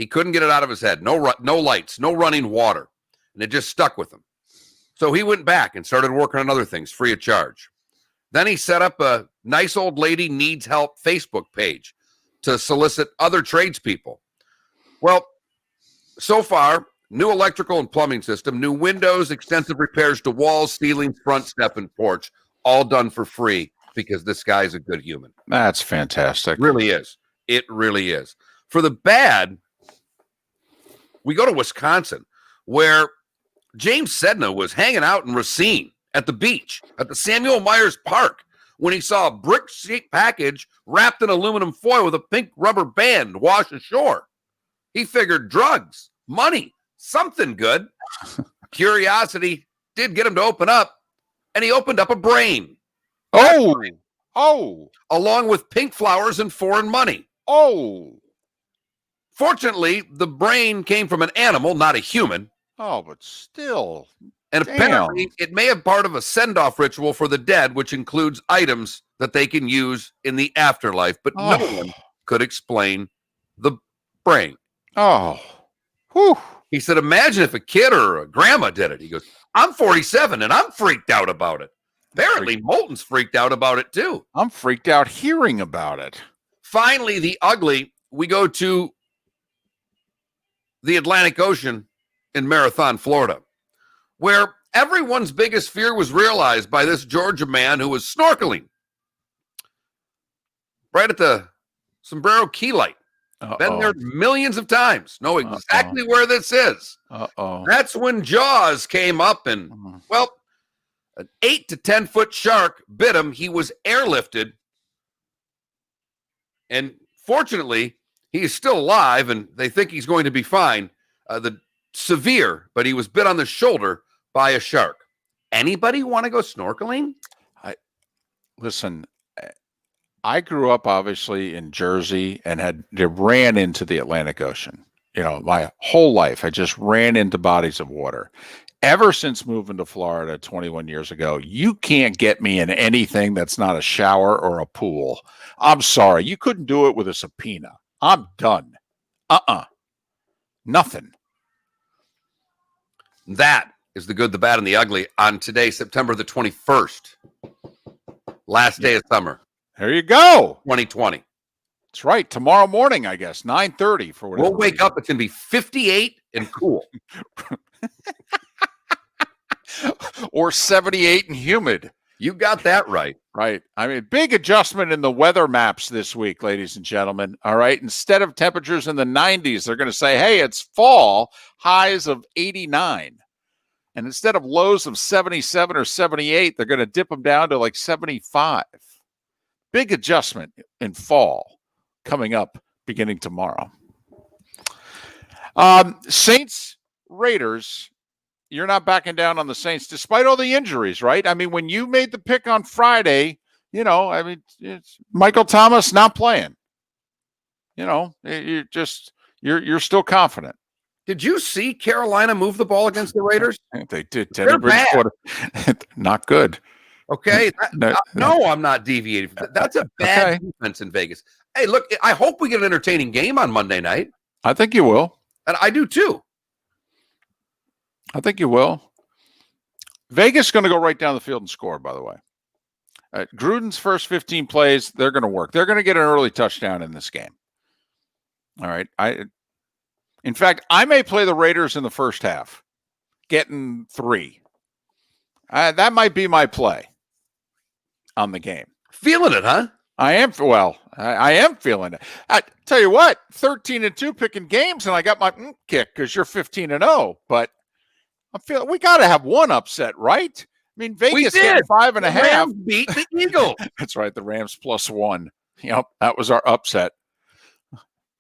He couldn't get it out of his head. No lights, no running water. And it just stuck with him. So he went back and started working on other things free of charge. Then he set up a nice old lady needs help Facebook page to solicit other tradespeople. Well, so far, new electrical and plumbing system, new windows, extensive repairs to walls, ceilings, front step, and porch, all done for free because this guy's a good human.
That's fantastic.
It really is. It really is. For the bad, we go to Wisconsin, where James Sedna was hanging out in Racine at the beach at the Samuel Myers Park when he saw a brick-shaped package wrapped in aluminum foil with a pink rubber band wash ashore. He figured drugs, money, something good. Curiosity did get him to open up, and he opened up a brain. Along with pink flowers and foreign money. Fortunately, the brain came from an animal, not a human.
Oh, but still.
And apparently, it may have part of a send-off ritual for the dead, which includes items that they can use in the afterlife. But no one could explain the brain. He said, imagine if a kid or a grandma did it. He goes, I'm 47 and I'm freaked out about it. Apparently, Moulton's freaked out about it too.
I'm freaked out hearing about it.
Finally, the ugly, we go to the Atlantic Ocean in Marathon, Florida, where everyone's biggest fear was realized by this Georgia man who was snorkeling right at the Sombrero Key Light. Been there millions of times. Know exactly where this is. That's when Jaws came up and, well, an 8 to 10 foot shark bit him. He was airlifted. And fortunately, he is still alive and they think he's going to be fine. Severe, but he was bit on the shoulder by a shark. Anybody want to go snorkeling?
Listen, I grew up obviously in Jersey and ran into the Atlantic Ocean. You know, my whole life, I just ran into bodies of water. Ever since moving to Florida 21 years ago, you can't get me in anything that's not a shower or a pool. I'm sorry. You couldn't do it with a subpoena. I'm done. Nothing.
That is the good, the bad, and the ugly on today, September the 21st. Last day of summer.
There you go.
2020.
That's right. Tomorrow morning, I guess, 9:30 for whatever.
We'll wake up. It's going to be 58 and cool.
Or 78 and humid.
You got that right.
Right. I mean, big adjustment in the weather maps this week, ladies and gentlemen. All right. Instead of temperatures in the 90s, they're going to say, hey, it's fall, highs of 89. And instead of lows of 77 or 78, they're going to dip them down to like 75. Big adjustment in fall coming up beginning tomorrow. Saints, Raiders. You're not backing down on the Saints despite all the injuries, right? I mean, when you made the pick on Friday, you know, I mean, it's Michael Thomas not playing. You know, you're still confident.
Did you see Carolina move the ball against the Raiders?
They did. Teddy Bridgewater, not good.
Okay. No, I'm not deviating from that. That's a bad defense in Vegas. Hey, look, I hope we get an entertaining game on Monday night.
I think you will.
And I do too.
I think you will. Vegas is going to go right down the field and score, by the way. Gruden's first 15 plays, they're going to work. They're going to get an early touchdown in this game. All right. In fact, I may play the Raiders in the first half, getting 3. That might be my play on the game.
Feeling it, huh?
I am. Well, I am feeling it. I tell you what, 13-2 picking games, and I got my kick because you're 15-0. But I'm feeling we got to have one upset, right? I mean, Vegas hit 5.5.
Rams beat the Eagles.
That's right. The Rams +1. Yep, that was our upset.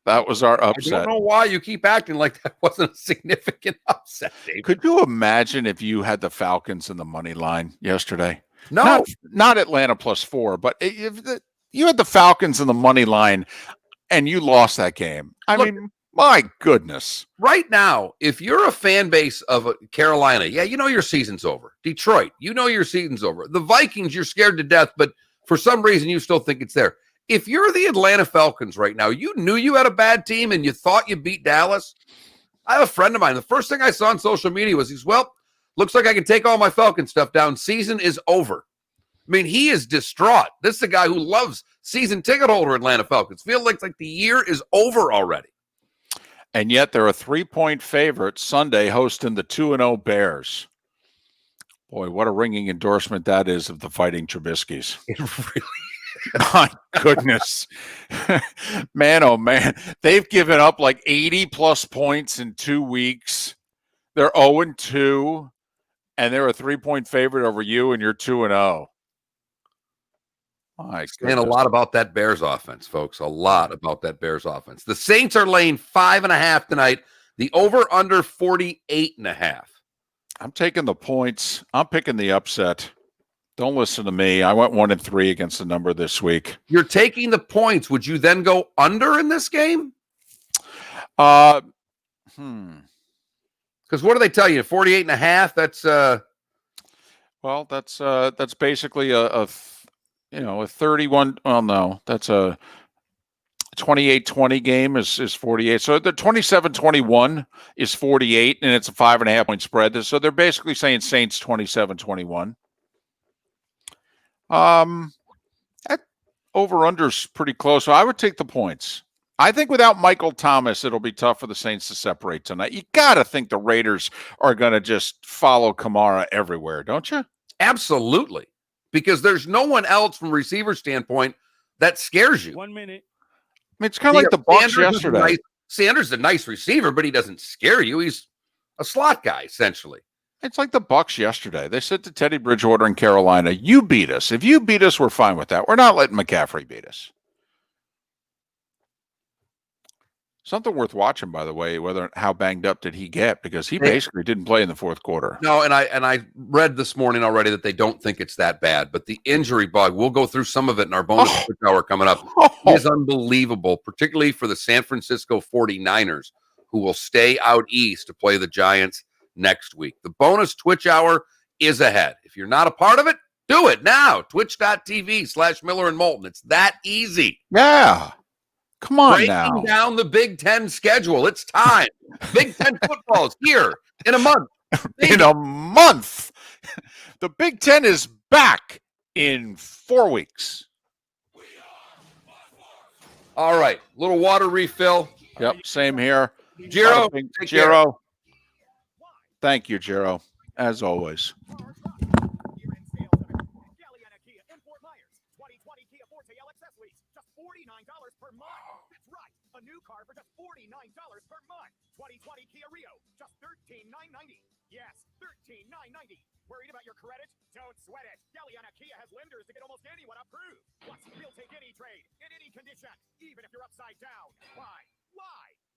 That was our upset.
I don't know why you keep acting like that wasn't a significant upset, Dave.
Could you imagine if you had the Falcons in the money line yesterday?
No,
not Atlanta +4, but if you had the Falcons in the money line and you lost that game. I mean, my goodness.
Right now, if you're a fan base of Carolina, yeah, you know your season's over. Detroit, you know your season's over. The Vikings, you're scared to death, but for some reason you still think it's there. If you're the Atlanta Falcons right now, you knew you had a bad team and you thought you beat Dallas. I have a friend of mine. The first thing I saw on social media was looks like I can take all my Falcon stuff down. Season is over. I mean, he is distraught. This is a guy who loves season ticket holder Atlanta Falcons. Feel like the year is over already.
And yet they're a 3-point favorite Sunday hosting the 2-0 Bears. Boy, what a ringing endorsement that is of the Fighting Trubiskys.
It really
My goodness. Man, oh man. They've given up like 80-plus points in 2 weeks. They're 0-2, and they're a 3-point favorite over you, and you're 2-0.
And a lot about that Bears offense, folks. A lot about that Bears offense. The Saints are laying 5.5 tonight. The over-under 48.5.
I'm taking the points. I'm picking the upset. Don't listen to me. I went 1-3 against the number this week.
You're taking the points. Would you then go under in this game?
Because
what do they tell you? 48.5. That's
well, that's basically a 31. Well, no, that's a 28-20 game is 48. So the 27-21 is 48, and it's a 5.5 point spread. So they're basically saying Saints 27-21. That over-under's pretty close. So I would take the points. I think without Michael Thomas, it'll be tough for the Saints to separate tonight. You got to think the Raiders are going to just follow Kamara everywhere, don't you?
Absolutely. Because there's no one else from a receiver standpoint that scares you.
1 minute.
I mean, it's kind of like the Bucs yesterday.
Sanders is a nice receiver, but he doesn't scare you. He's a slot guy, essentially.
It's like the Bucs yesterday. They said to Teddy Bridgewater in Carolina, you beat us. If you beat us, we're fine with that. We're not letting McCaffrey beat us. Something worth watching, by the way, how banged up did he get? Because he basically didn't play in the fourth quarter.
No, and I read this morning already that they don't think it's that bad, but the injury bug, we'll go through some of it in our bonus hour coming up, is unbelievable, particularly for the San Francisco 49ers, who will stay out east to play the Giants next week. The bonus Twitch hour is ahead. If you're not a part of it, do it now. Twitch.tv/Miller and Moulton. It's that easy.
Yeah. Come on
Breaking
now.
down the Big Ten schedule. It's time. Big Ten football is here in a month.
In a month. The Big Ten is back in 4 weeks.
All right. Little water refill.
Yep. Same here.
Jiro.
Jiro. Thank you, Jiro. As always.
A new car for just $49 per month. 2020 Kia Rio, just $13,990. Yes, $13,990. Worried about your credit? Don't sweat it. Galliana Kia has lenders to get almost anyone approved. Plus, we'll take any trade in any condition, even if you're upside down. Why?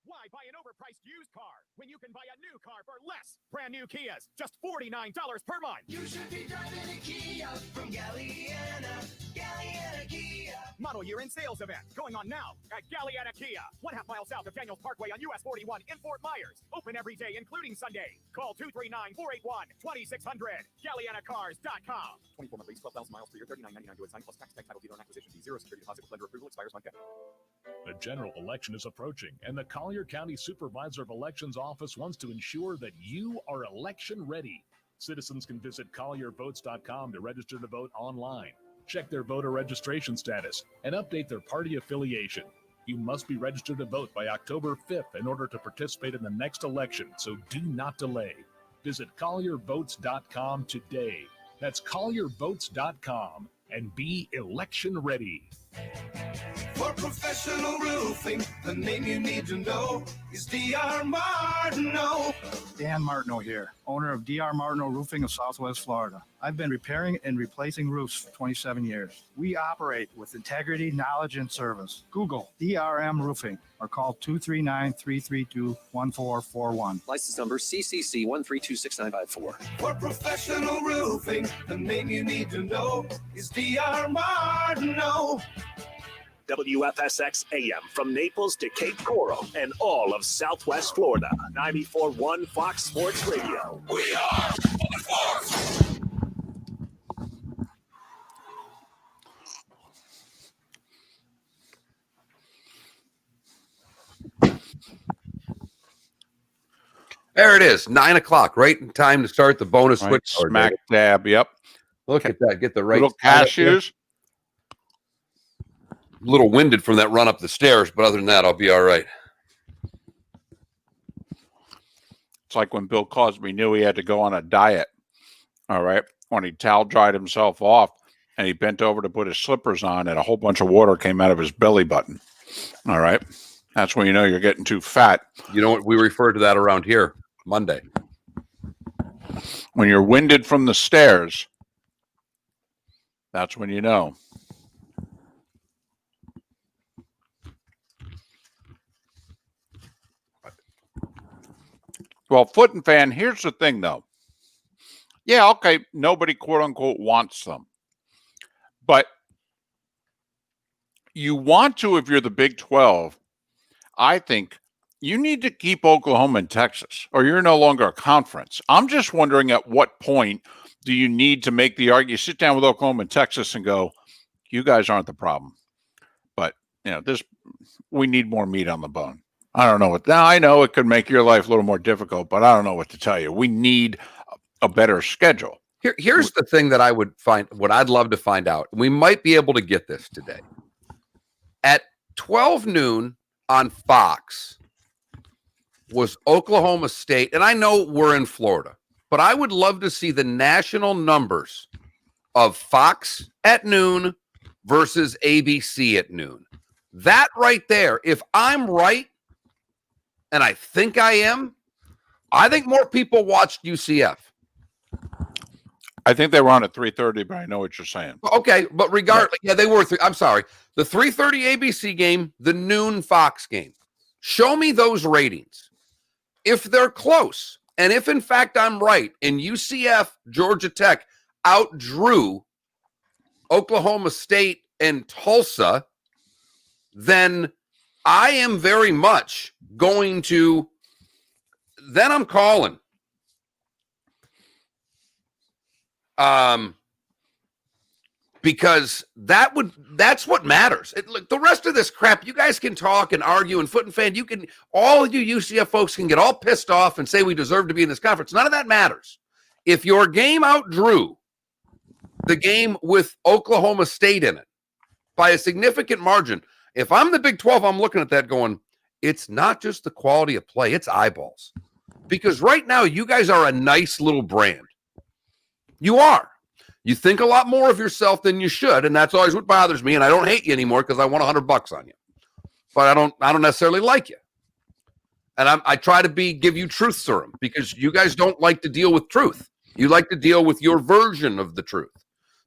Why buy an overpriced used car when you can buy a new car for less? Brand new Kias, just $49 per month. You should be driving a Kia from Galliana. Galliana Kia. Model year in sales event going on now at Galliana Kia. 1/2 mile south of Daniels Parkway on US 41 in Fort Myers. Open every day, including Sunday. Call 239-481-2600. GallianaCars.com. 24-month lease, 12,000 miles per year, $39.99 to assign plus tax title dealer and acquisition fee. 0 security deposit with lender approval expires Monday.
The general election is approaching, and the Collier County Supervisor of Elections office wants to ensure that you are election ready. Citizens can visit colliervotes.com to register to vote online, check their voter registration status, and update their party affiliation. You must be registered to vote by October 5th in order to participate in the next election, so do not delay. Visit colliervotes.com today. That's colliervotes.com and be election ready.
For professional roofing, the name you need to know is D.R. Martineau.
Dan Martineau here, owner of D.R. Martineau Roofing of Southwest Florida. I've been repairing and replacing roofs for 27 years. We operate with integrity, knowledge, and service. Google DRM Roofing or call 239-332-1441.
License number CCC 1326954.
For professional roofing, the name you need to know is D.R. Martineau.
WFSX AM from Naples to Cape Coral and all of Southwest Florida. 94.1 Fox Sports Radio. We are Fox.
There it is, 9 o'clock, right in time to start the bonus
Right,
switch.
smack dab. Yep.
Look at that. Get the right
Little
side up there.
cashews.
A little winded from that run up the stairs, but other than that, I'll be all right.
It's like when Bill Cosby knew he had to go on a diet. All right. When he towel dried himself off and he bent over to put his slippers on and a whole bunch of water came out of his belly button. All right. That's when you know you're getting too fat.
You know what? We refer to that around here Monday.
When you're winded from the stairs, that's when you know. Well, Foot and Fan, here's the thing, though. Yeah, okay, nobody, quote-unquote, wants them. But you want to, if you're the Big 12, I think you need to keep Oklahoma and Texas, or you're no longer a conference. I'm just wondering at what point do you need to make the argument? You sit down with Oklahoma and Texas and go, you guys aren't the problem. But, we need more meat on the bone. I don't know what. Now, I know it could make your life a little more difficult, but I don't know what to tell you. We need a better schedule.
Here's the thing that I would find, what I'd love to find out. We might be able to get this today. At 12 noon on Fox was Oklahoma State, and I know we're in Florida, but I would love to see the national numbers of Fox at noon versus ABC at noon. That right there, if I'm right, and I think I am, I think more people watched UCF.
I think they were on at 3:30, but I know what you're saying.
Okay, but regardless, yeah, they were. I'm sorry. The 3:30 ABC game, the noon Fox game. Show me those ratings. If they're close, and if in fact I'm right, and UCF, Georgia Tech outdrew Oklahoma State and Tulsa, then I am very much going to, then I'm calling. Because that's what matters. Look, the rest of this crap, you guys can talk and argue, and Foot and Fan, all you UCF folks can get all pissed off and say we deserve to be in this conference. None of that matters. If your game outdrew the game with Oklahoma State in it by a significant margin, if I'm the Big 12, I'm looking at that going, it's not just the quality of play, it's eyeballs. Because right now, you guys are a nice little brand. You are. You think a lot more of yourself than you should, and that's always what bothers me. And I don't hate you anymore because I want $100 on you, but I don't necessarily like you. And I try to give you truth serum because you guys don't like to deal with truth. You like to deal with your version of the truth.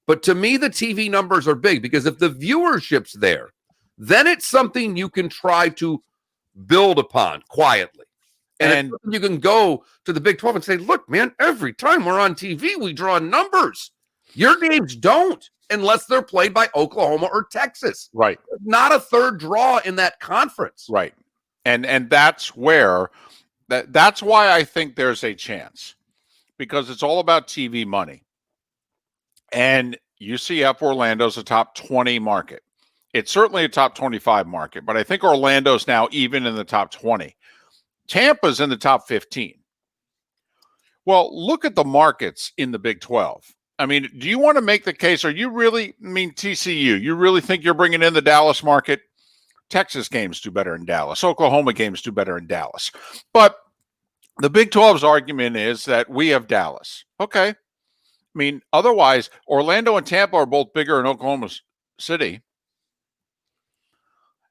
But to me, the TV numbers are big because if the viewership's there, then it's something you can try to build upon quietly. And you can go to the Big 12 and say, look, man, every time we're on TV, we draw numbers. Your games don't unless they're played by Oklahoma or Texas.
Right.
Not a third draw in that conference.
Right. And that's where that's why I think there's a chance, because it's all about TV money. And UCF Orlando's a top 20 market. It's certainly a top 25 market, but I think Orlando's now even in the top 20. Tampa's in the top 15. Well, look at the markets in the Big 12. I mean, do you want to make the case? Are you really, TCU, you really think you're bringing in the Dallas market? Texas games do better in Dallas. Oklahoma games do better in Dallas. But the Big 12's argument is that we have Dallas. Okay. Otherwise, Orlando and Tampa are both bigger in Oklahoma City.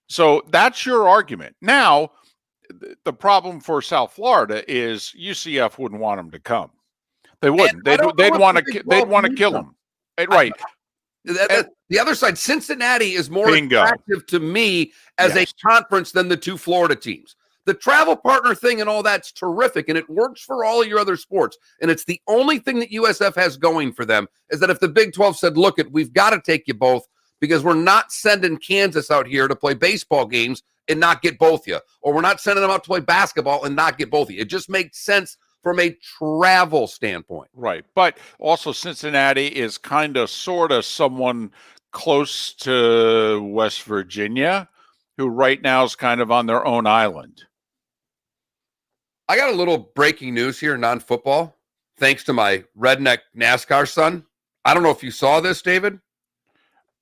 So that's your argument. Now, the problem for South Florida is UCF wouldn't want them to come. They wouldn't. They'd want to kill them. Right.
The other side, Cincinnati is more attractive to me as a conference than the two Florida teams. The travel partner thing and all that's terrific, and it works for all of your other sports. And it's the only thing that USF has going for them is that if the Big 12 said, look, we've got to take you both because we're not sending Kansas out here to play baseball games and not get both you, or we're not sending them out to play basketball and not get both of you. It just makes sense from a travel standpoint.
Right. But also Cincinnati is kind of sort of someone close to West Virginia who right now is kind of on their own island.
I got a little breaking news here, non-football, thanks to my redneck NASCAR son. I don't know if you saw this, David,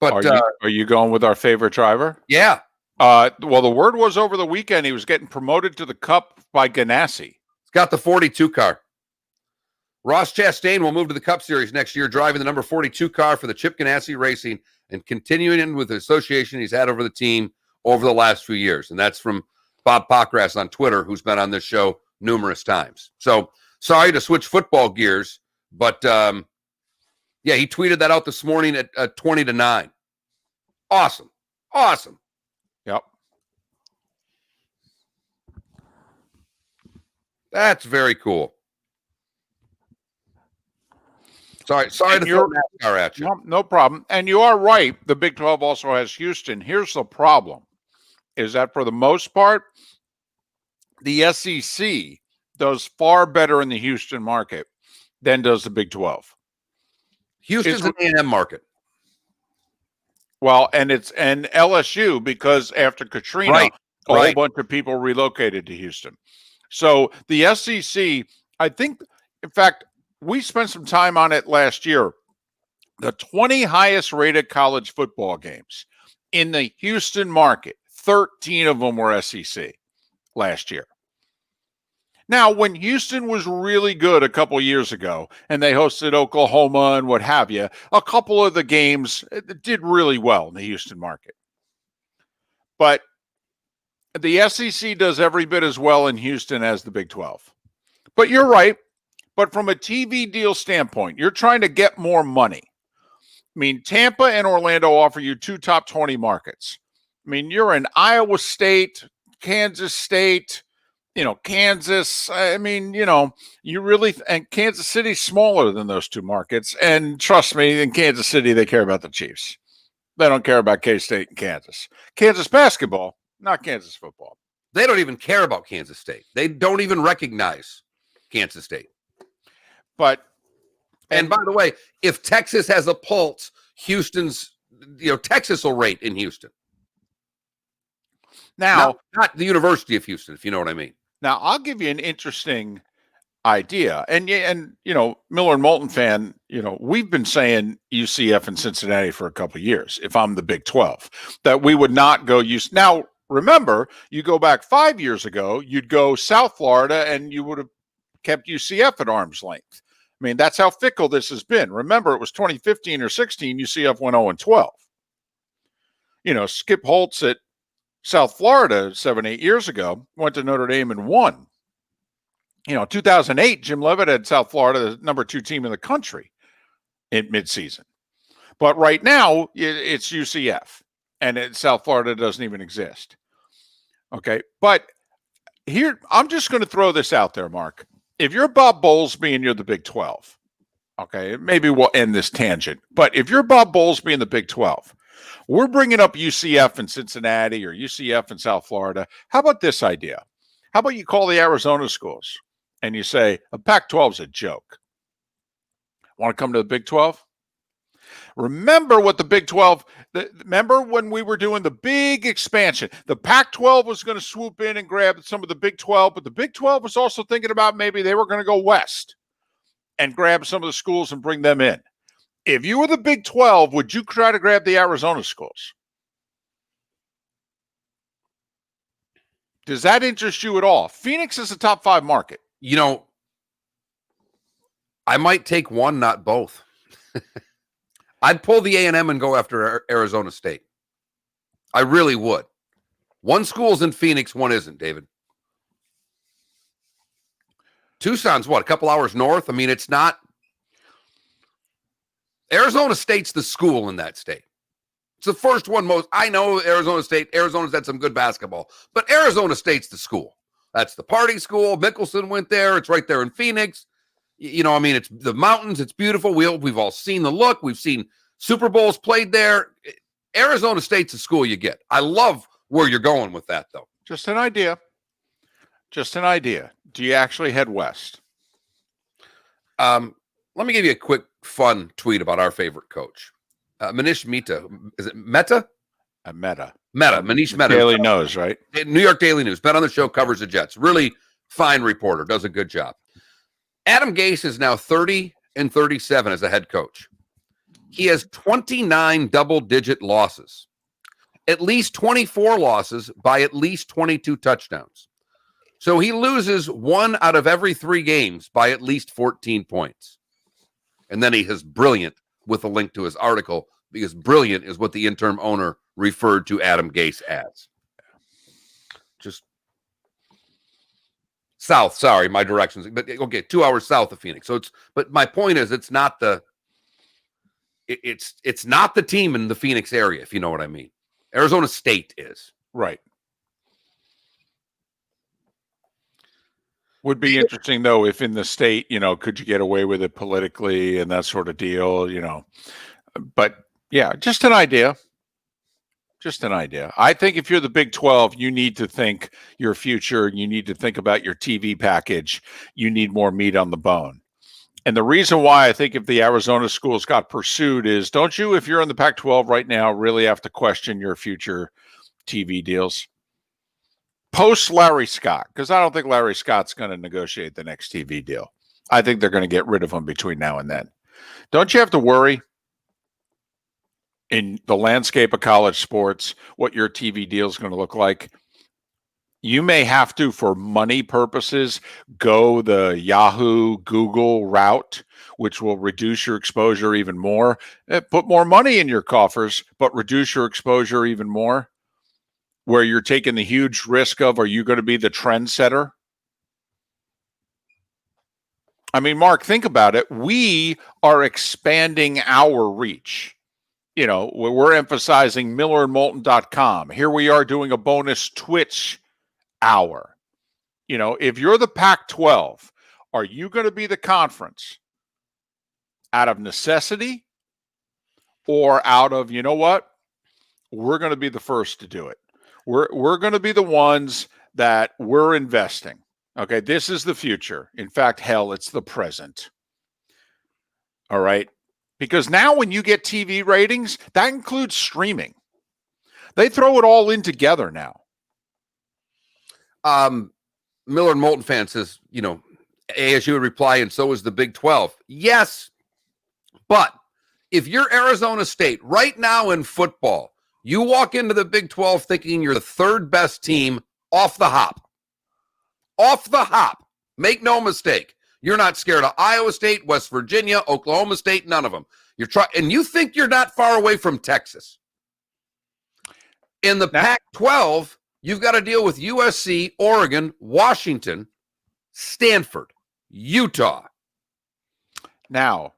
but
are you going with our favorite driver?
Yeah.
Well, the word was over the weekend he was getting promoted to the Cup by Ganassi.
He's got the 42 car. Ross Chastain will move to the Cup Series next year, driving the number 42 car for the Chip Ganassi Racing and continuing in with the association he's had over the team over the last few years. And that's from Bob Pockras on Twitter, who's been on this show numerous times. So sorry to switch football gears, but yeah, he tweeted that out this morning at 8:20. Awesome. Awesome.
Yep.
That's very cool. Sorry to throw NASCAR at you.
No problem. And you are right. The Big 12 also has Houston. Here's the problem, is that for the most part, the SEC does far better in the Houston market than does the Big 12.
Houston's an A&M market.
Well, and LSU, because after Katrina, a whole bunch of people relocated to Houston. So the SEC, I think, in fact, we spent some time on it last year. The 20 highest rated college football games in the Houston market, 13 of them were SEC last year. Now, when Houston was really good a couple years ago and they hosted Oklahoma and what have you, a couple of the games did really well in the Houston market. But the SEC does every bit as well in Houston as the Big 12. But you're right. But from a TV deal standpoint, you're trying to get more money. I mean, Tampa and Orlando offer you two top 20 markets. I mean, you're in Iowa State, Kansas State, Kansas. I mean, you really, and Kansas City's smaller than those two markets. And trust me, in Kansas City, they care about the Chiefs. They don't care about K-State and Kansas. Kansas basketball, not Kansas football.
They don't even care about Kansas State. They don't even recognize Kansas State.
But,
and by the way, if Texas has a pulse, Houston's, Texas will rate in Houston.
Now,
not the University of Houston, if you know what I mean.
Now, I'll give you an interesting idea. And Miller and Moulton fan, we've been saying UCF and Cincinnati for a couple of years, if I'm the Big 12, that we would not go use. Now, remember, you go back 5 years ago, you'd go South Florida and you would have kept UCF at arm's length. I mean, that's how fickle this has been. Remember, it was 2015 or 16, UCF went 0-12. Skip Holtz at South Florida 7-8 years ago went to Notre Dame and won. 2008, Jim Leavitt had South Florida, the number 2 team in the country in midseason. But right now, it's UCF, and South Florida doesn't even exist. Okay, but here, I'm just going to throw this out there, Mark. If you're Bob Bowlesby and you're the Big 12, okay, maybe we'll end this tangent. But if you're Bob Bowlesby in the Big 12, we're bringing up UCF in Cincinnati or UCF in South Florida. How about this idea? How about you call the Arizona schools and you say, a Pac-12 is a joke. Want to come to the Big 12? Remember what the Big 12, remember when we were doing the big expansion, the Pac-12 was going to swoop in and grab some of the Big 12, but the Big 12 was also thinking about maybe they were going to go west and grab some of the schools and bring them in. If you were the Big 12, would you try to grab the Arizona schools? Does that interest you at all? Phoenix is a top 5 market.
I might take one, not both. I'd pull the A&M and go after Arizona State. I really would. One school's in Phoenix, one isn't, David. Tucson's what, a couple hours north? I mean, it's not. Arizona State's the school in that state. It's the first one most. I know Arizona State. Arizona's had some good basketball, but Arizona State's the school. That's the party school. Mickelson went there. It's right there in Phoenix. It's the mountains. It's beautiful. We've all seen the look. We've seen Super Bowls played there. Arizona State's the school you get. I love where you're going with that, though.
Just an idea. Do you actually head west?
Let me give you a quick, fun tweet about our favorite coach. Manish Mehta. Is it Mehta?
Mehta.
Manish Mehta.
Daily News, right?
New York Daily News. Been on the show, covers the Jets. Really Fine reporter, does a good job. Adam Gase is now 30-37 as a head coach. He has 29 double-digit losses, at least 24 losses by at least 22 touchdowns. So he loses 1 out of every 3 games by at least 14 points. And then he is brilliant with a link to his article, because brilliant is what the interim owner referred to Adam Gase as. Just south, sorry, my directions. But okay, 2 hours south of Phoenix. So but my point is it's not the team in the Phoenix area, if you know what I mean. Arizona State is.
Right. Would be interesting, though, if in the state, could you get away with it politically and that sort of deal, But, yeah, just an idea. Just an idea. I think if you're the Big 12, you need to think your future. You need to think about your TV package. You need more meat on the bone. And the reason why I think if the Arizona schools got pursued is, don't you, if you're in the Pac-12 right now, really have to question your future TV deals? Post Larry Scott, because I don't think Larry Scott's going to negotiate the next TV deal. I think they're going to get rid of him between now and then. Don't you have to worry in the landscape of college sports what your TV deal is going to look like? You may have to, for money purposes, go the Yahoo, Google route, which will reduce your exposure even more. Put more money in your coffers, but reduce your exposure even more. Where you're taking the huge risk of, are you going to be the trendsetter? I mean, Mark, think about it. We are expanding our reach. We're emphasizing MillerandMoulton.com. Here we are doing a bonus Twitch hour. If you're the Pac-12, are you going to be the conference out of necessity or out of, we're going to be the first to do it? We're going to be the ones that we're investing. Okay, this is the future. In fact, hell, it's the present. All right? Because now when you get TV ratings, that includes streaming. They throw it all in together now.
Miller and Moulton fan says, ASU would reply, and so is the Big 12. Yes, but if you're Arizona State right now in football, you walk into the Big 12 thinking you're the third best team off the hop. Off the hop. Make no mistake. You're not scared of Iowa State, West Virginia, Oklahoma State, none of them. And you think you're not far away from Texas. In the Pac-12, you've got to deal with USC, Oregon, Washington, Stanford, Utah.
Now,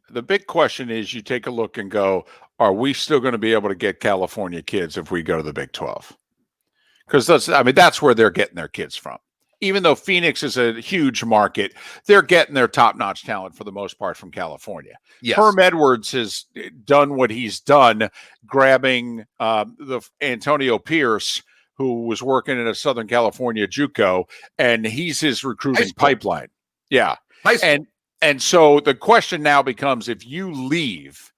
the big question is you take a look and go, are we still going to be able to get California kids if we go to the Big 12? Because that's where they're getting their kids from. Even though Phoenix is a huge market, they're getting their top-notch talent for the most part from California.
Yes.
Herm Edwards has done what he's done, grabbing the Antonio Pierce, who was working in a Southern California JUCO, and he's his recruiting pipeline. Yeah. And so the question now becomes, if you leave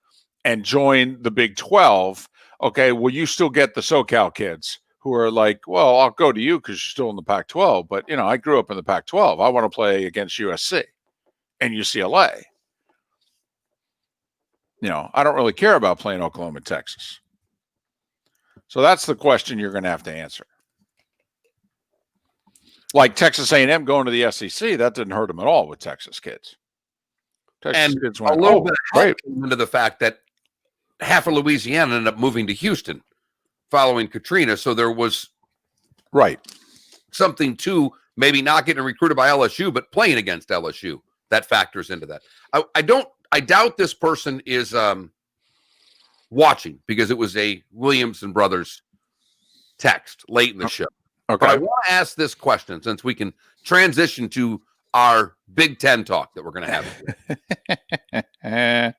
and join the Big 12, okay, will you still get the SoCal kids who are like, well, I'll go to you because you're still in the Pac-12, but, I grew up in the Pac-12. I want to play against USC and UCLA. I don't really care about playing Oklahoma, Texas. So that's the question you're going to have to answer. Like Texas A&M going to the SEC, that didn't hurt them at all with Texas kids. Texas kids went,
a little bit of into the fact that half of Louisiana ended up moving to Houston following Katrina. So there was something to maybe not getting recruited by LSU, but playing against LSU. That factors into that. I doubt this person is watching because it was a Williamson Brothers text late in the show.
Okay.
But I want to ask this question since we can transition to our Big Ten talk that we're going to have.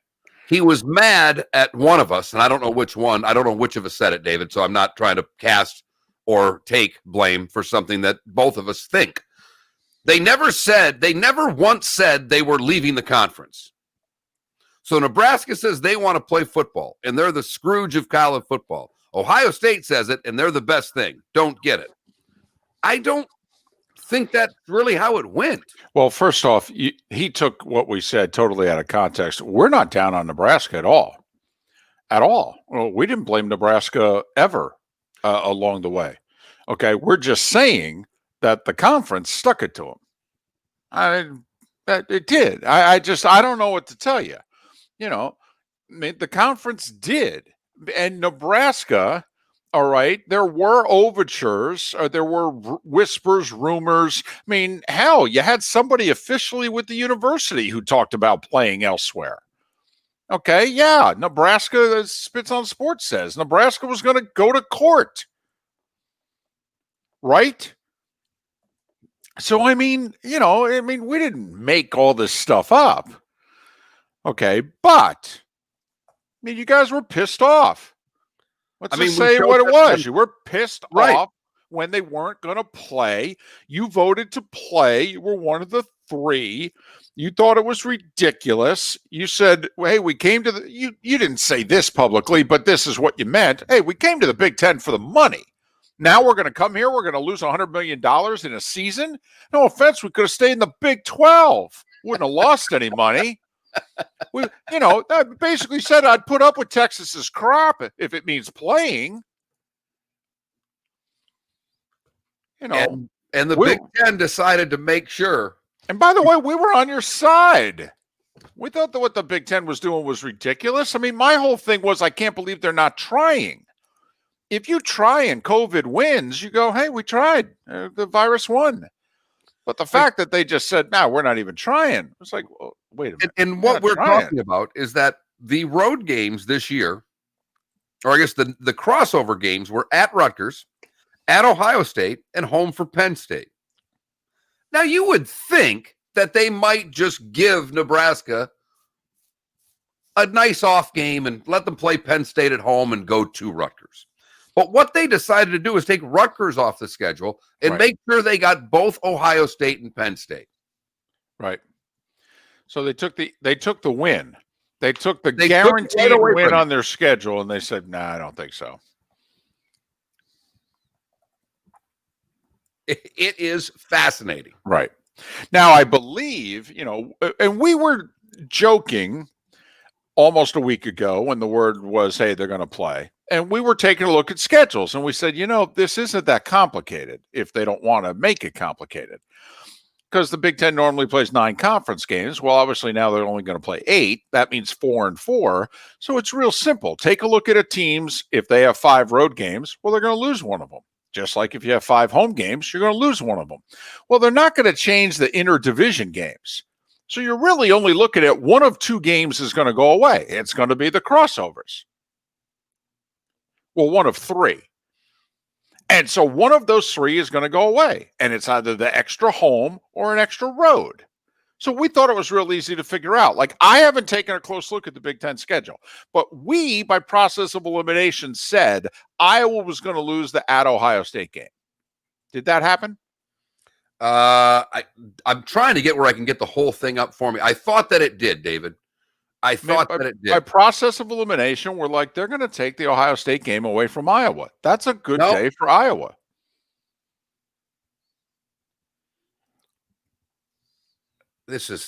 He was mad at one of us, and I don't know which one. I don't know which of us said it, David, so I'm not trying to cast or take blame for something that both of us think. They never once said they were leaving the conference. So Nebraska says they want to play football, and they're the Scrooge of college football. Ohio State says it, and they're the best thing. Don't get it. I don't think that's really how it went.
Well, first off, he took what we said totally out of context. We're not down on Nebraska at all. At all. Well, we didn't blame Nebraska ever along the way. Okay, we're just saying that the conference stuck it to them. It did. I don't know what to tell you. You know, I mean, the conference did. And Nebraska, all right, there were overtures, or there were whispers, rumors. I mean, hell, you had somebody officially with the university who talked about playing elsewhere. Okay, yeah, Nebraska, Spits on Sports says, Nebraska was going to go to court. Right? So, I mean, we didn't make all this stuff up. Okay, but, I mean, you guys were pissed off. Let's just say what it was. You were pissed off when they weren't going to play. You voted to play. You were one of the 3. You thought it was ridiculous. You said, well, hey, we came to the, you didn't say this publicly, but this is what you meant. Hey, we came to the Big Ten for the money. Now we're going to come here. We're going to lose $100 million in a season. No offense. We could have stayed in the Big 12. Wouldn't have lost any money. I basically said I'd put up with Texas's crap if it means playing.
And the Big Ten decided to make sure.
And by the way, we were on your side. We thought that what the Big Ten was doing was ridiculous. I mean, my whole thing was, I can't believe they're not trying. If you try and COVID wins, you go, hey, we tried. The virus won. But the fact that they just said, no, we're not even trying. It's like, well, wait a minute.
And what we're talking about is that the road games this year, or I guess the crossover games, were at Rutgers, at Ohio State, and home for Penn State. Now, you would think that they might just give Nebraska a nice off game and let them play Penn State at home and go to Rutgers. But what they decided to do is take Rutgers off the schedule and make sure they got both Ohio State and Penn State.
Right. So they took the win. They took the guaranteed win on their schedule, and they said, nah, I don't think so.
It is fascinating.
Right. Now, I believe, and we were joking almost a week ago when the word was, hey, they're going to play. And we were taking a look at schedules, and we said, this isn't that complicated if they don't want to make it complicated. Because the Big Ten normally plays 9 conference games. Well, obviously now they're only going to play 8. That means 4 and 4. So it's real simple. Take a look at a team's, if they have 5 road games, well, they're going to lose one of them. Just like if you have 5 home games, you're going to lose one of them. Well, they're not going to change the interdivision games. So you're really only looking at one of 2 games is going to go away. It's going to be the crossovers. Well, one of 3. And so one of those 3 is going to go away. And it's either the extra home or an extra road. So we thought it was real easy to figure out. Like, I haven't taken a close look at the Big Ten schedule, but we, by process of elimination, said Iowa was going to lose the at Ohio State game. Did that happen?
I'm trying to get where I can get the whole thing up for me. I thought that it did, David. I thought that it did.
By process of elimination, we're like, they're going to take the Ohio State game away from Iowa. That's a good day for Iowa.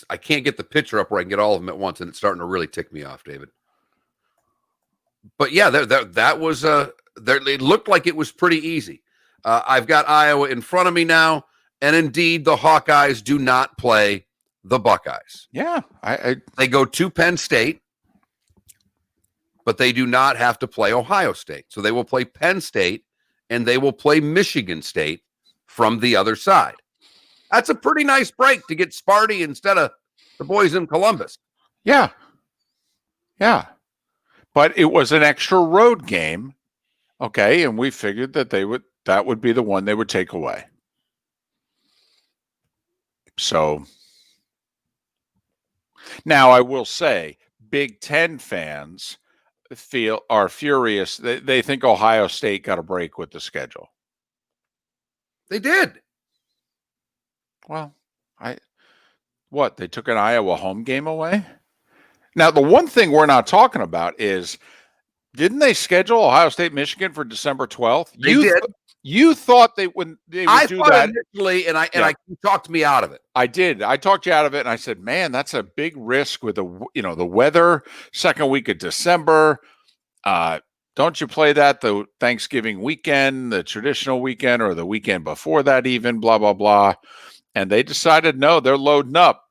I can't get the picture up where I can get all of them at once, and it's starting to really tick me off, David. But yeah, that was it looked like it was pretty easy. I've got Iowa in front of me now, and indeed, the Hawkeyes do not play the Buckeyes.
Yeah,
they go to Penn State, but they do not have to play Ohio State. So they will play Penn State, and they will play Michigan State from the other side. That's a pretty nice break to get Sparty instead of the boys in Columbus.
Yeah. Yeah. But it was an extra road game. Okay. And we figured that that would be the one they would take away. So now I will say Big Ten fans are furious. They think Ohio State got a break with the schedule.
They did.
Well, they took an Iowa home game away? Now, the one thing we're not talking about is Didn't they schedule Ohio State, Michigan for December 12th?
They did.
You thought they would do that
initially, and you talked me out of it.
I did. I talked you out of it, and I said, "Man, that's a big risk with the weather. Second week of December. Don't you play that the Thanksgiving weekend, the traditional weekend, or the weekend before that? Even blah blah blah." And they decided no, they're loading up.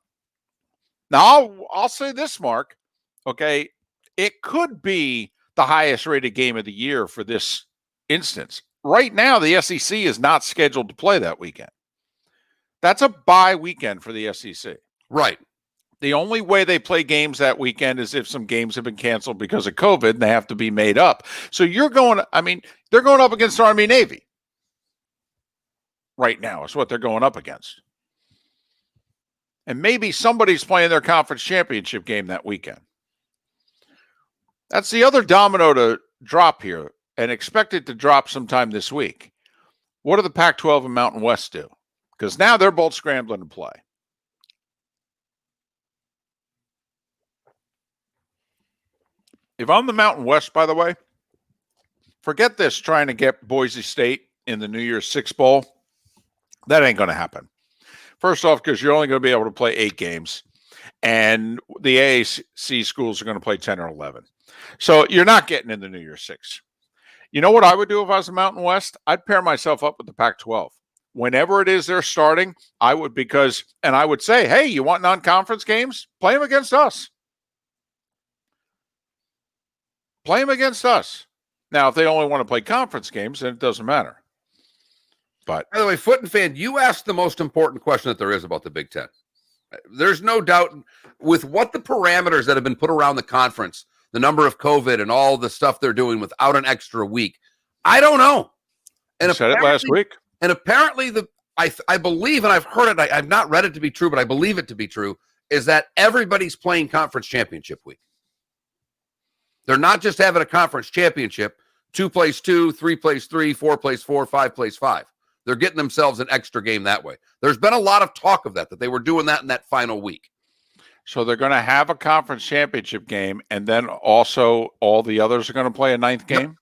Now I'll say this, Mark. Okay, it could be the highest rated game of the year for this instance. Right now, the SEC is not scheduled to play that weekend. That's a bye weekend for the SEC.
Right.
The only way they play games that weekend is if some games have been canceled because of COVID and they have to be made up. So they're going up against Army Navy right now is what they're going up against. And maybe somebody's playing their conference championship game that weekend. That's the other domino to drop here, and expect it to drop sometime this week. What do the Pac-12 and Mountain West do? Because now they're both scrambling to play. If I'm the Mountain West, by the way, forget this trying to get Boise State in the New Year's Six Bowl. That ain't going to happen. First off, because you're only going to be able to play 8 games, and the AAC schools are going to play 10 or 11. So you're not getting in the New Year's Six. You know what I would do if I was the Mountain West? I'd pair myself up with the Pac-12. Whenever it is they're starting, I would say, hey, you want non-conference games? Play them against us. Play them against us. Now, if they only want to play conference games, then it doesn't matter. But
by the way, Foot and Fan, you asked the most important question that there is about the Big Ten. There's no doubt with what the parameters that have been put around the conference, the number of COVID and all the stuff they're doing without an extra week. I don't know. And
I said it last week.
And apparently I believe, and I've heard it, I've not read it to be true, but I believe it to be true, is that everybody's playing conference championship week. They're not just having a conference championship. 2 plays 2, 3 plays 3, 4 plays 4, 5 plays 5. They're getting themselves an extra game that way. There's been a lot of talk of that they were doing that in that final week.
So they're going to have a conference championship game, and then also all the others are going to play a 9th game?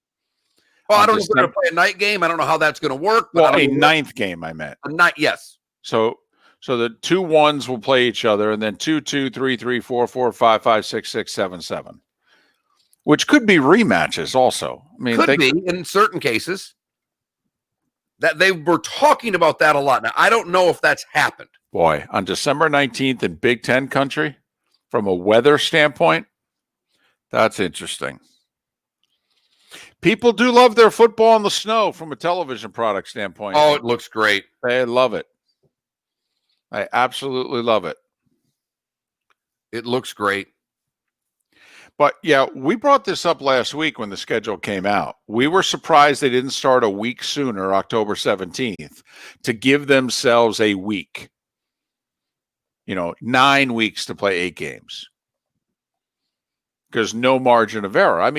Well, I don't know if they're going to play a night game. I don't know how that's going to work.
Well, a 9th game, I meant.
A night, yes.
So the 2 1s will play each other, and then 2, 2, 3, 3, 4, 4, 5, 5, 6, 6, 7, 7. Which could be rematches also. I mean,
could be in certain cases. That they were talking about that a lot. Now, I don't know if that's happened.
Boy, on December 19th in Big Ten country, from a weather standpoint, that's interesting. People do love their football in the snow from a television product standpoint.
Oh, it looks great.
They love it. I absolutely love it.
It looks great.
But, yeah, we brought this up last week when the schedule came out. We were surprised they didn't start a week sooner, October 17th, to give themselves a week. 9 weeks to play 8 games. Because no margin of error. I mean,